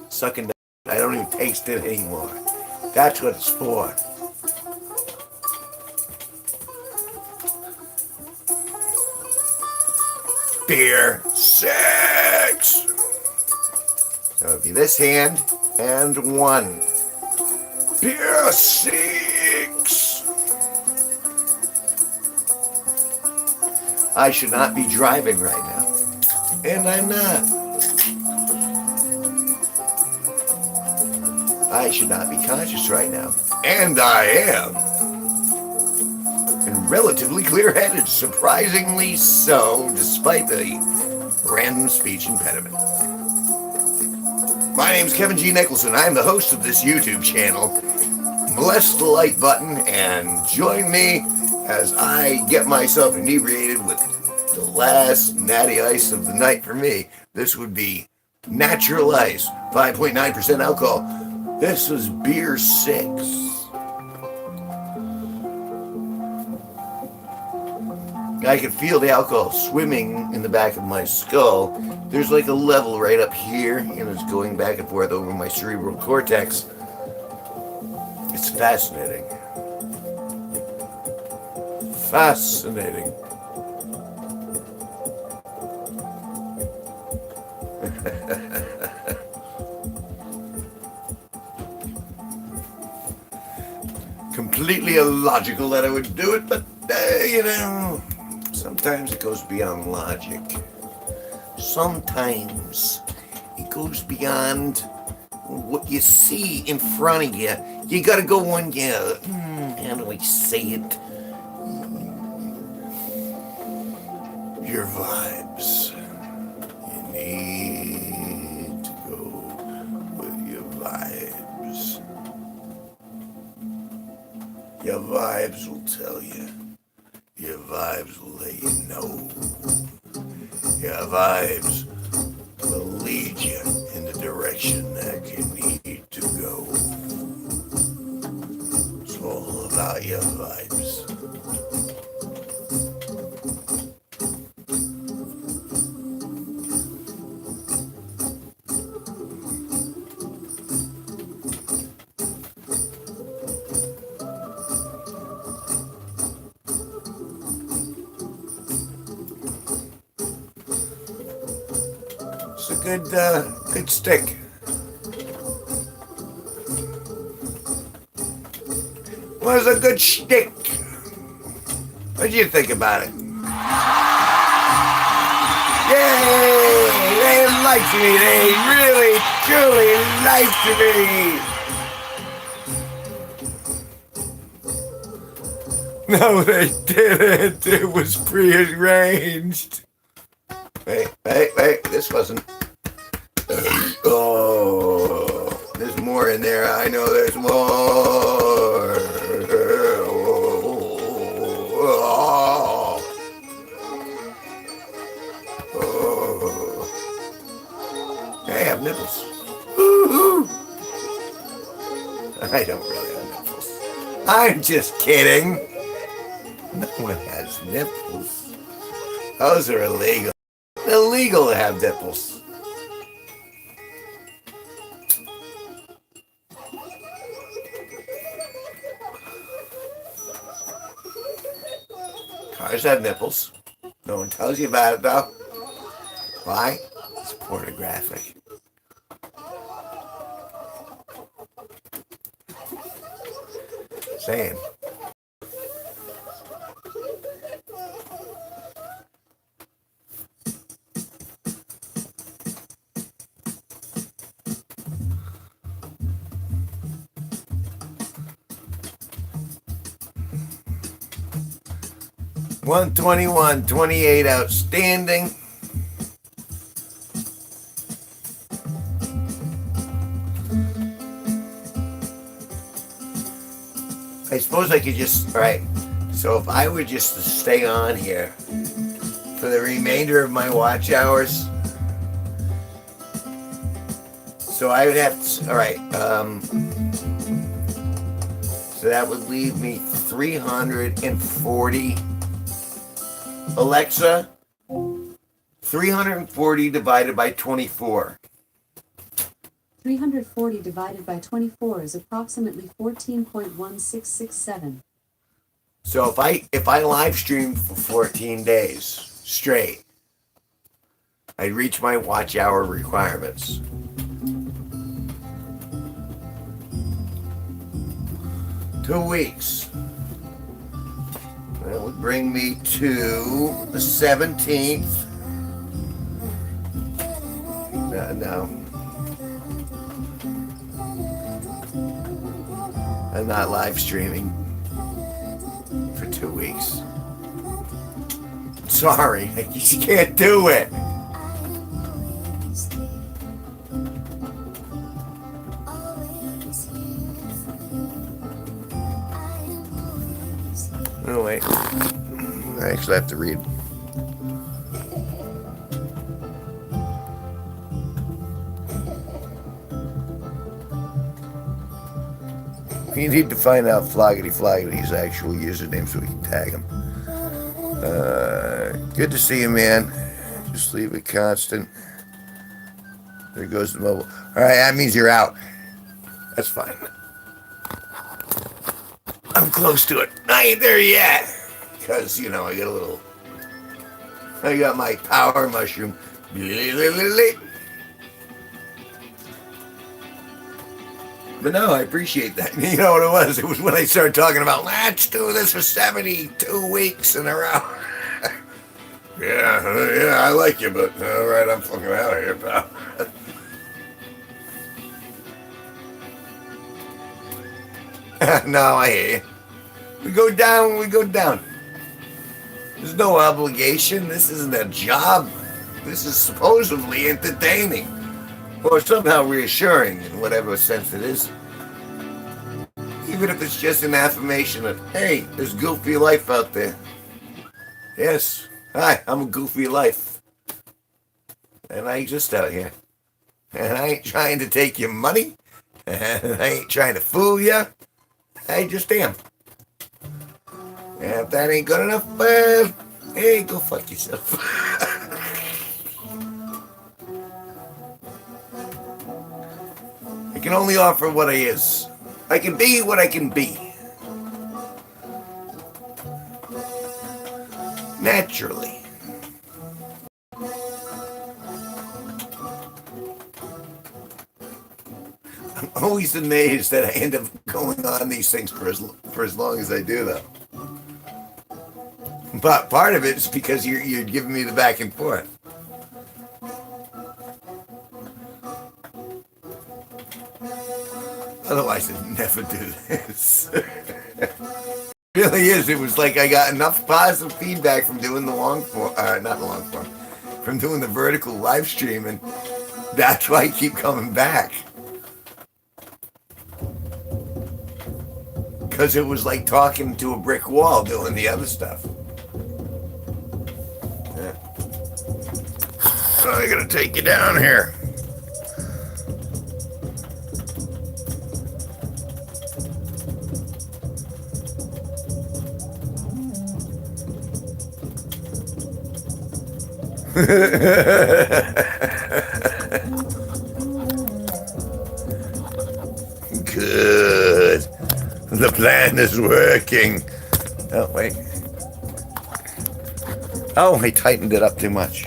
Sucking down. I don't even taste it anymore. That's what it's for. Beer 6. So it'll be this hand and 1. Beer 6. I should not be driving right now. And I'm not. I should not be conscious right now. And I am. And relatively clear-headed, surprisingly so, despite the random speech impediment. My name's Kevin G Nicholson. I'm the host of this YouTube channel. Bless the like button and join me as I get myself inebriated with the last natty ice of the night for me. This would be natural ice, 5.9% alcohol. This was beer 6. I could feel the alcohol swimming in the back of my skull. There's like a level right up here, and it's going back and forth over my cerebral cortex. It's fascinating. Fascinating. Completely illogical that I would do it, but sometimes it goes beyond logic. Sometimes it goes beyond what you see in front of you. You gotta go on, how do I say it? Your vibes. You need to go with your vibes. Your vibes will tell you. Your vibes will let you know. Your vibes will lead you in the direction that you need to go. It's all about your vibes. It's a good stick. Was a good stick. What do you think about it? Yay! They liked me. They really, truly liked me. No, they didn't. It was prearranged. Wait. This wasn't. Oh, there's more more in there. I know there's more. Oh. Oh. Hey, I have nipples. Woo-hoo. I don't really have nipples. I'm just kidding. No one has nipples. Those are illegal. Illegal to have nipples. Cars have nipples. No one tells you about it though. Why? It's pornographic. Saying. $121.28 outstanding. I suppose I could just, all right, so if I were just to stay on here for the remainder of my watch hours, so I would have to, all right, so that would leave me 340. Alexa, 340 divided by 24. 340 divided by 24 is approximately 14.1667. So if I live stream for 14 days straight, I'd reach my watch hour requirements. Two weeks. That would bring me to the 17th. No. I'm not live streaming for 2 weeks. Sorry, I just can't do it. Oh, wait. I actually have to read. We need to find out Floggety's actual username so we can tag him. Good to see you, man. Just leave it constant. There goes the mobile. All right, that means you're out. That's fine. I'm close to it. I ain't there yet. Because, I got my power mushroom. But no, I appreciate that. You know what it was? It was when I started talking about, let's do this for 72 weeks in a row. Yeah, I like you, but all right, I'm fucking out of here, pal. No, I hear you. We go down when we go down. There's no obligation. This isn't a job. This is supposedly entertaining. Or somehow reassuring in whatever sense it is. Even if it's just an affirmation of, hey, there's goofy life out there. Yes, hi, I'm a goofy life. And I exist out here. And I ain't trying to take your money. And I ain't trying to fool you. I just am. And if that ain't good enough, hey, go fuck yourself. I can only offer what I is. I can be what I can be. Naturally. I'm always amazed that I end up going on these things for as long as I do, though. But part of it is because you're giving me the back and forth. Otherwise, I'd never do this. It really is. It was like I got enough positive feedback from doing the long form, not the long form, from doing the vertical live stream, and that's why I keep coming back. because it was like talking to a brick wall doing the other stuff. Yeah. So I gotta take you down here. Good. The plan is working. Oh, wait. Oh, I tightened it up too much.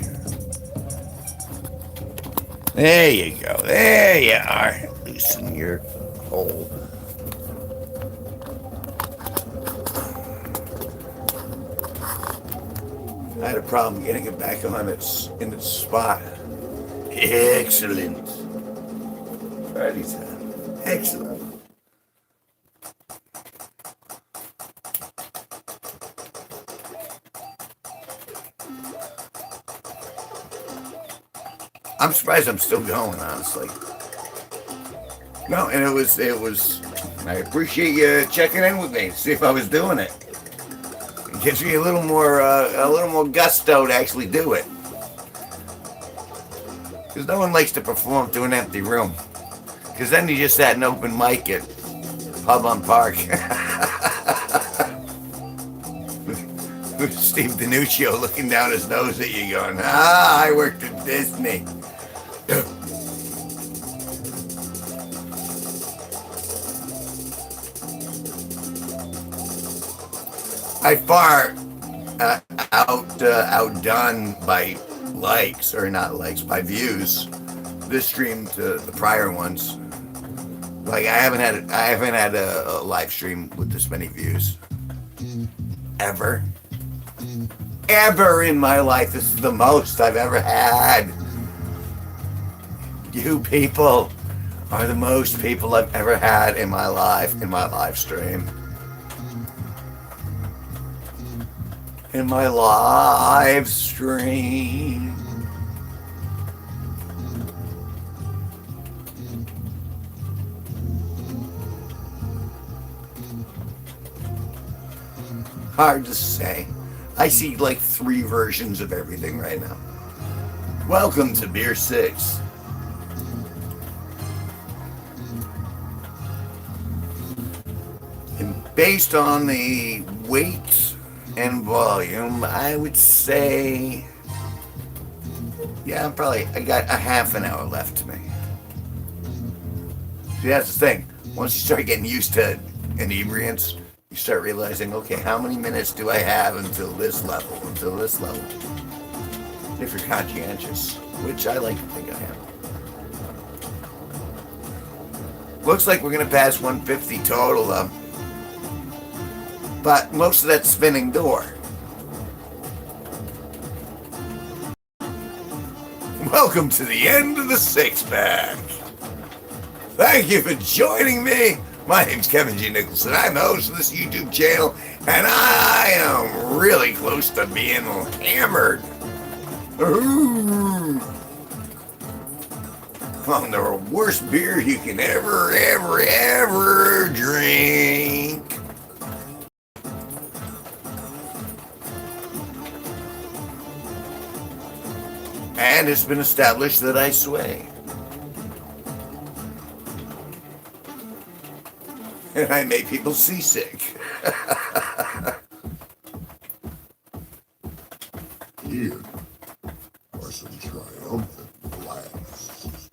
There you go. There you are. Loosen your hole. I had a problem getting it back on in its spot. Excellent. Righty, Sam. Excellent. I'm surprised I'm still going, honestly. No, and it was, I appreciate you checking in with me, see if I was doing it. It gives me a little more gusto to actually do it. Because no one likes to perform to an empty room. Because then you just had an open mic at Pub on Park. With Steve DiNuccio looking down his nose at you going, I worked at Disney. I far outdone by likes, or not likes, by views, this stream to the prior ones. Like I haven't had a live stream with this many views ever in my life. This is the most I've ever had. You people are the most people I've ever had in my life, in my live stream. In my live stream. Hard to say. I see like 3 versions of everything right now. Welcome to Beer 6. And based on the weight and volume, I would say, yeah, I got a half an hour left to me. See, that's the thing. Once you start getting used to inebriants, you start realizing, okay, how many minutes do I have until this level, if you're conscientious, which I like to think I am. Looks like we're going to pass 150 total, though. But most of that's spinning door. Welcome to the end of the 6-pack. Thank you for joining me. My name's Kevin G Nicholson. I'm the host of this YouTube channel, and I am really close to being hammered. Ooh. On the worst beer you can ever drink. And it's been established that I sway. And I make people seasick. Here are some triumphant blasts.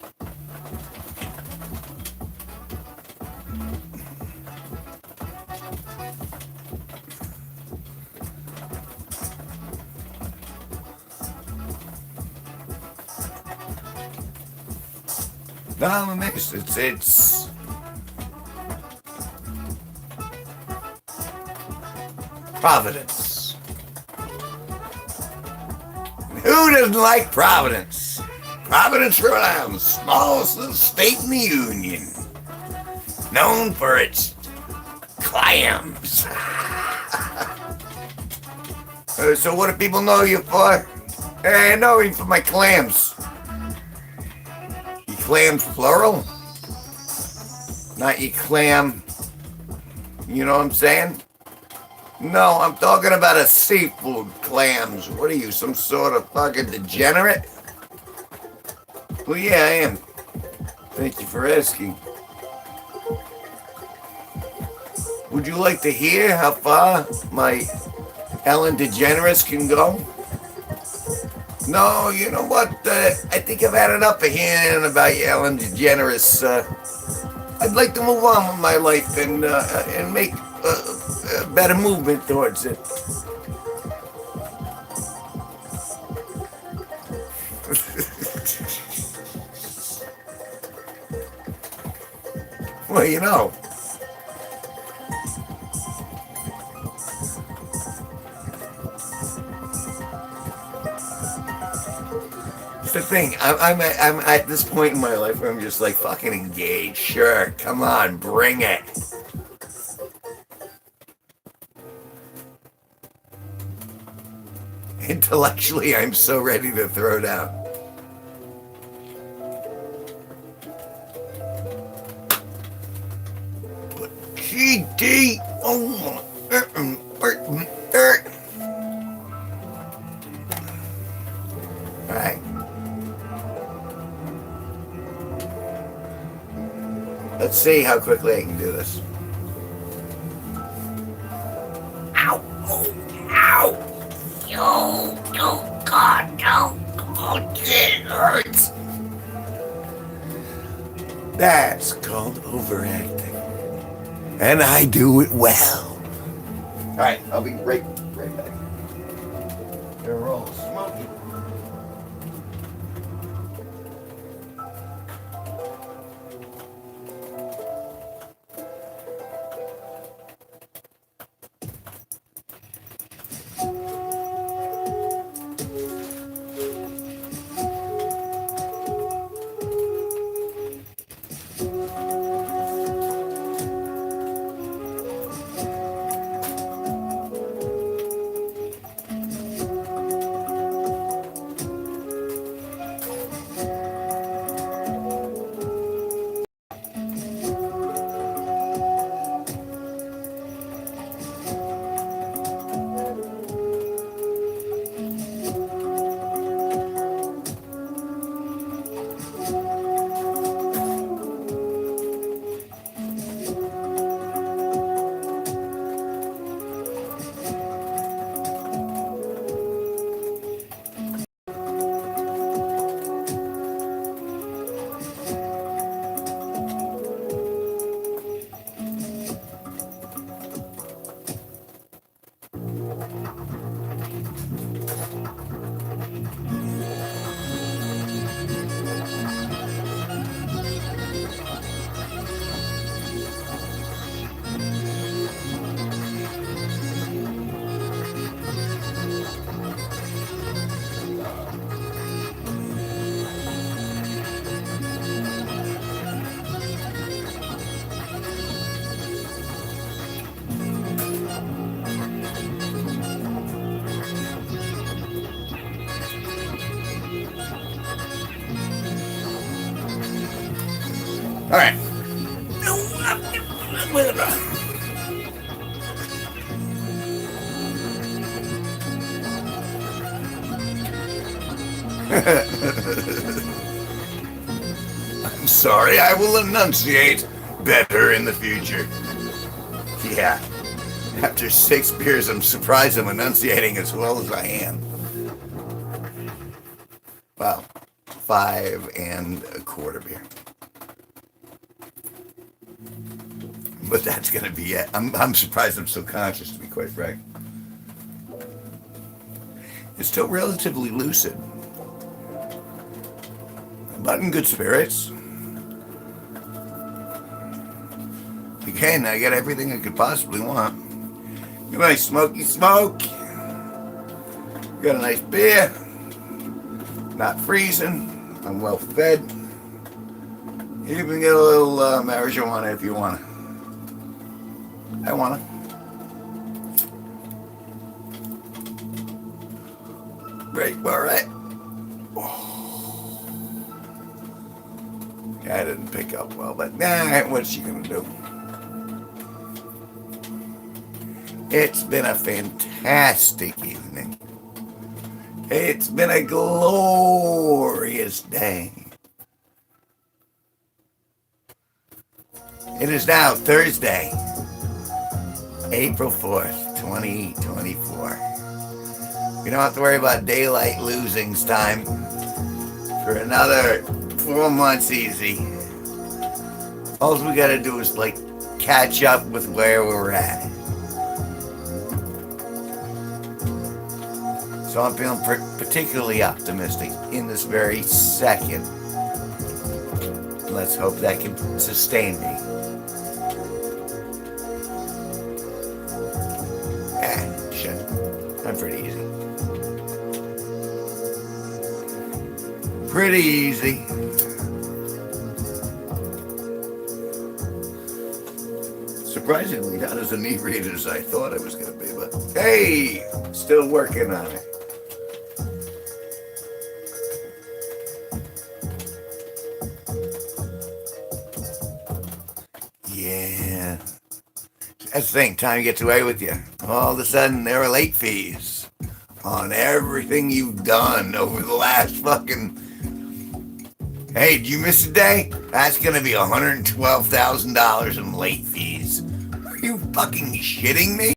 No, I'm amazed. It's Providence. Who doesn't like Providence? Providence, Rhode Island, smallest little state in the Union, known for its clams. So what do people know you for? I know you for my clams. You clams plural? Not you clam You know what I'm saying? No, I'm talking about a seafood clams. What are you, some sort of fucking degenerate? Well, yeah, I am. Thank you for asking. Would you like to hear how far my Ellen DeGeneres can go? No, you know what? I think I've had enough of hearing about you, Ellen DeGeneres. I'd like to move on with my life and make a better movement towards it. Well, you know. It's the thing. I'm at this point in my life where I'm just like fucking engaged. Sure, come on, bring it. Intellectually, I'm so ready to throw down. But GD, oh my, all right. Let's see how quickly I can do this. Ow! Oh! Ow! Oh, God, no! Oh, it hurts! That's called overacting. And I do it well. Alright, I'll be right back. They're all smoking. All right. I'm sorry, I will enunciate better in the future. Yeah. After 6 beers, I'm surprised I'm enunciating as well as I am. Well, 5 1/4 beer. But that's gonna be it. I'm surprised I'm so conscious, to be quite frank. It's still relatively lucid, but in good spirits. Again, I got everything I could possibly want. Got a nice smoky smoke. Got a nice beer. Not freezing. I'm well fed. You even get a little marijuana if you want to. I want to. Right, all right. Oh. Yeah, I didn't pick up well, but nah, what's she gonna do? It's been a fantastic evening. It's been a glorious day. It is now Thursday, April 4th, 2024. We don't have to worry about daylight losings time for another 4 months easy. All we gotta do is catch up with where we're at. So I'm feeling particularly optimistic in this very second. Let's hope that can sustain me. Shit. I'm pretty easy. Pretty easy. Surprisingly, not as inebriated as I thought I was going to be, but hey, still working on it. Yeah. That's the thing, time gets away with you. All of a sudden, there are late fees on everything you've done over the last fucking... Hey, did you miss a day? That's gonna be $112,000 in late fees. Are you fucking shitting me?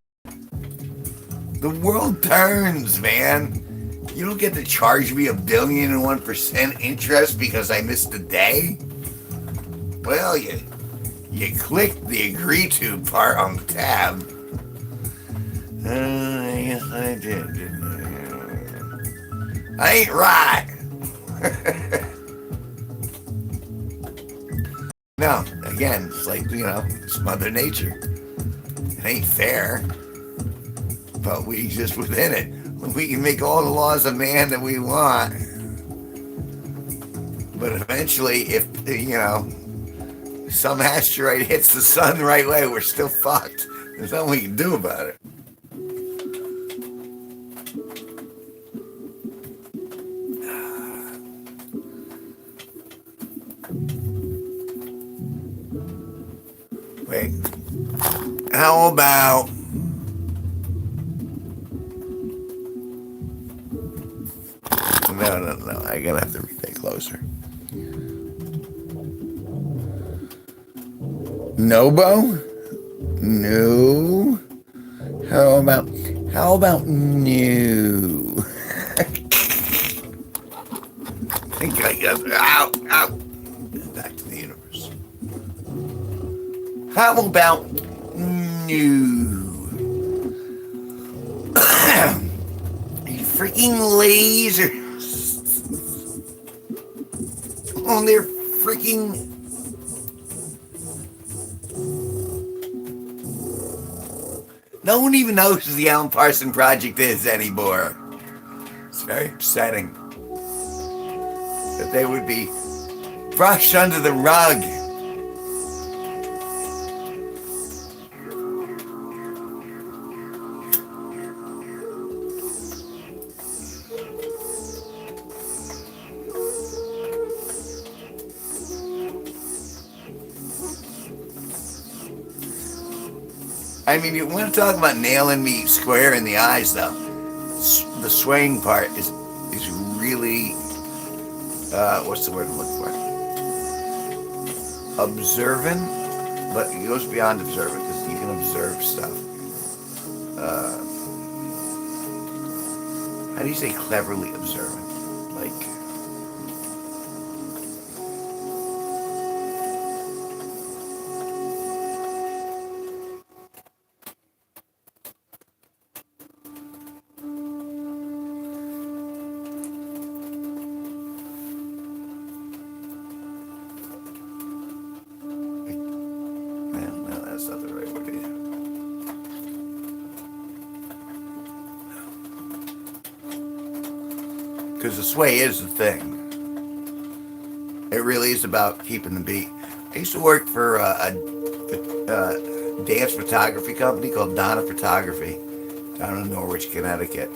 The world turns, man. You don't get to charge me 1,001% interest because I missed a day? Well, you clicked the agree to part on the tab. Yes, I did, didn't I? I ain't right. No, again, it's it's Mother Nature. It ain't fair, but we exist within it. We can make all the laws of man that we want. But eventually, if, some asteroid hits the sun the right way, we're still fucked. There's nothing we can do about it. Wait. How about... No. I'm gonna have to read that closer. Nobo? No. How about new? I think I got out. Back to the universe. How about new? You freaking lasers on their freaking... No one even knows who the Alan Parsons Project is anymore. It's very upsetting that they would be brushed under the rug. I mean, you want to talk about nailing me square in the eyes, though. The swaying part is really, what's the word I'm looking for? Observant, but it goes beyond observant because you can observe stuff. How do you say cleverly observant? Because the sway is the thing. It really is about keeping the beat. I used to work for a dance photography company called Donna Photography down in Norwich, Connecticut.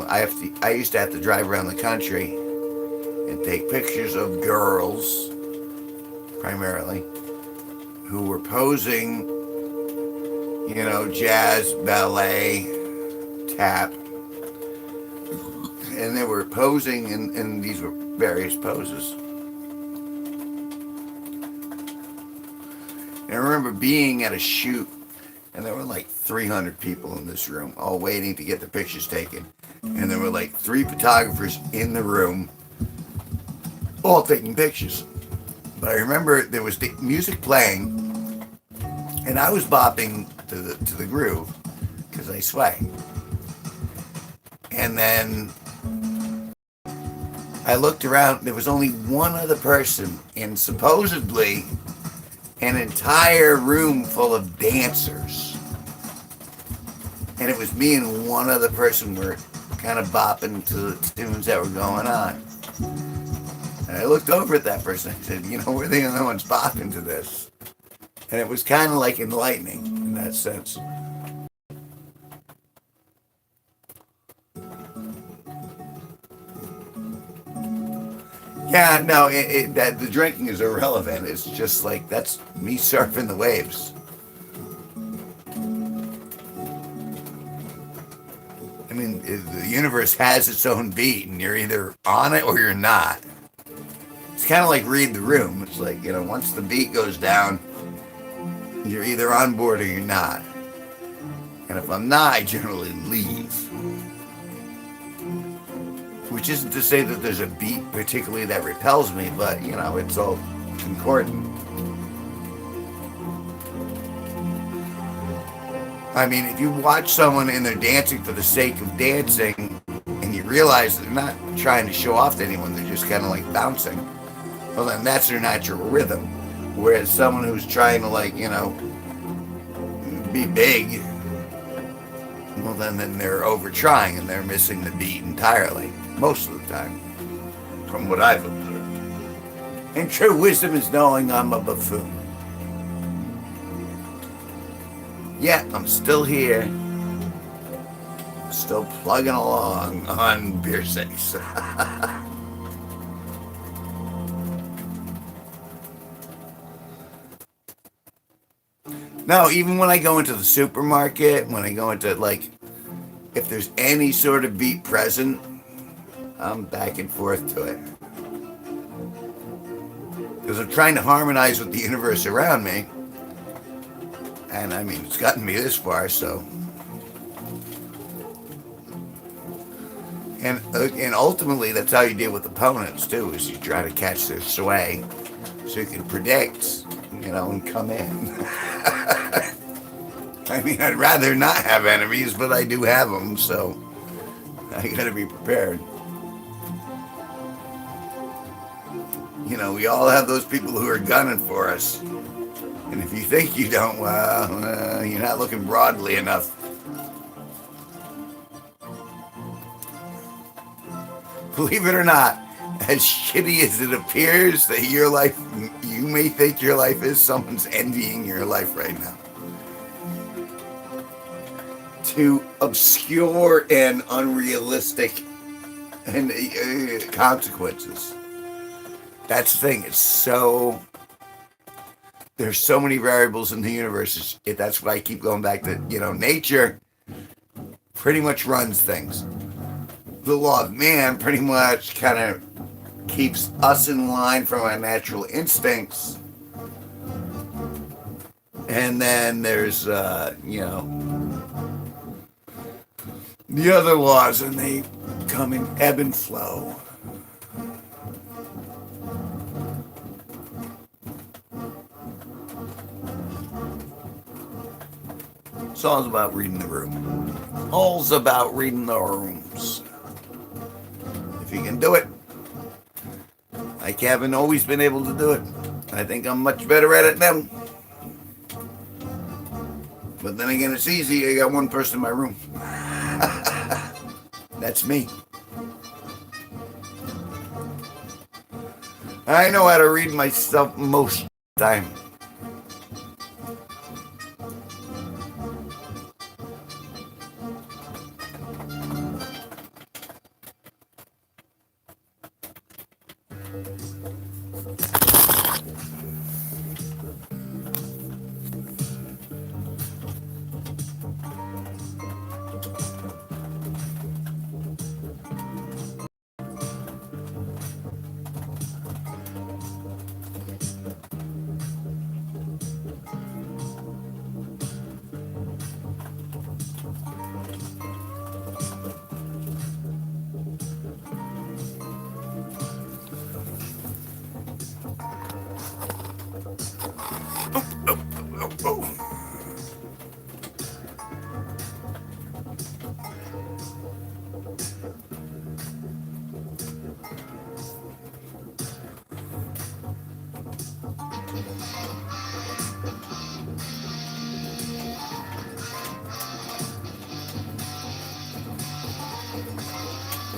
I used to have to drive around the country and take pictures of girls, primarily, who were posing, jazz, ballet, tap. And they were posing, and these were various poses. And I remember being at a shoot, and there were like 300 people in this room, all waiting to get the pictures taken. And there were like 3 photographers in the room, all taking pictures. But I remember there was the music playing, and I was bopping to the groove because I sway. And then I looked around. There was only one other person in supposedly an entire room full of dancers. And it was me and one other person were kind of bopping to the tunes that were going on. And I looked over at that person. I said, we're the only ones bopping to this. And it was kind of like enlightening in that sense. Yeah, no, that the drinking is irrelevant. It's just like, that's me surfing the waves. I mean, the universe has its own beat, and you're either on it or you're not. It's kind of like read the room. It's like, once the beat goes down, you're either on board or you're not. And if I'm not, I generally leave. Which isn't to say that there's a beat particularly that repels me, but, it's all concordant. I mean, if you watch someone and they're dancing for the sake of dancing, and you realize they're not trying to show off to anyone, they're just kind of like bouncing, well, then that's their natural rhythm. Whereas someone who's trying to, be big, well, then they're over trying and they're missing the beat entirely, most of the time, from what I've observed. And true wisdom is knowing I'm a buffoon. Yeah, I'm still here, still plugging along on Beer 6. No, even when I go into the supermarket, when I go into, if there's any sort of beat present, I'm back and forth to it. Because I'm trying to harmonize with the universe around me. And, I mean, it's gotten me this far, so. And ultimately, that's how you deal with opponents, too, is you try to catch their sway so you can predict, and come in. I mean, I'd rather not have enemies, but I do have them, so I gotta be prepared. We all have those people who are gunning for us. And if you think you don't, well, you're not looking broadly enough. Believe it or not, as shitty as it appears that your life, you may think your life is, someone's envying your life right now. To obscure and unrealistic and consequences. That's the thing. It's so. There's so many variables in the universe. That's why I keep going back to, nature pretty much runs things. The law of man pretty much kind of keeps us in line from our natural instincts. And then there's, the other laws, and they come in ebb and flow. It's all about reading the room. All's about reading the rooms. If you can do it, I haven't always been able to do it. I think I'm much better at it now. But then again, it's easy. I got one person in my room. That's me. I know how to read myself most of the time.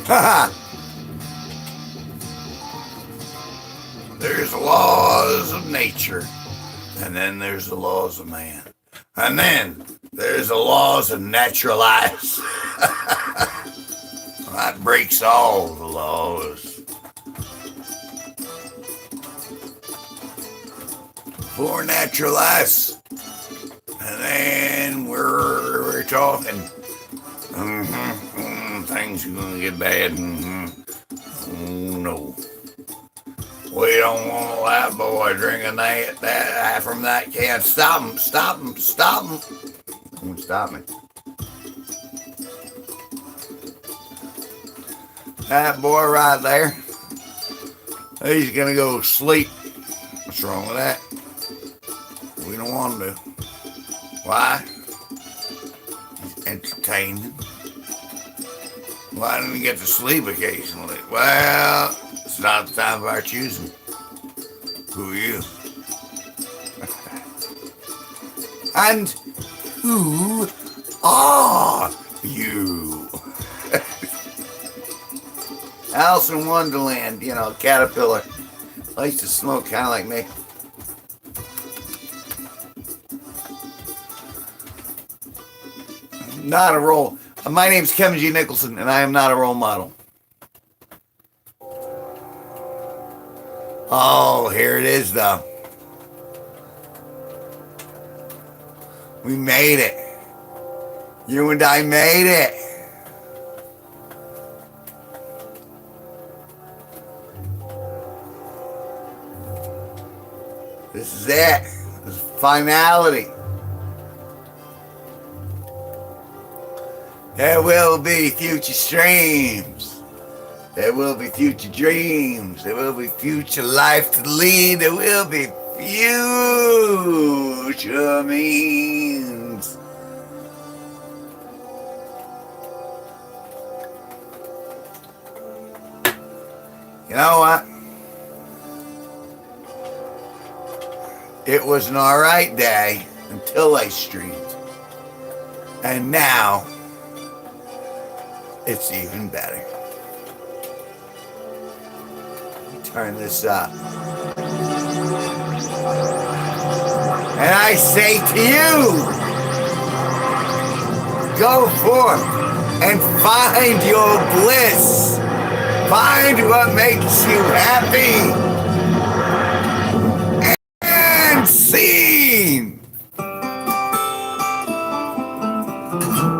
Haha. There's the laws of nature, and then there's the laws of man, and then there's the laws of natural life. That breaks all the laws. For natural life, and then we're talking. Things are gonna get bad. Oh no. We don't want that boy drinking that from that can. Stop him, stop him, stop him. Don't stop me. That boy right there, he's gonna go to sleep. What's wrong with that? We don't want him to. Why? He's entertaining. Why don't he get to sleep occasionally? Well, it's not the time of our choosing. Who are you? And who are you? Alice in Wonderland, you know, caterpillar. Likes to smoke kind of like me. Not a role. My name's Kevin G Nicholson, and I am not a role model. Oh, here it is, though. We made it. You and I made it. This is it. This is finality. There will be future streams. There will be future dreams. There will be future life to lead. There will be future means. You know what? It was an alright day until I streamed. And now, it's even better. Turn this up. And I say to you, go forth and find your bliss. Find what makes you happy.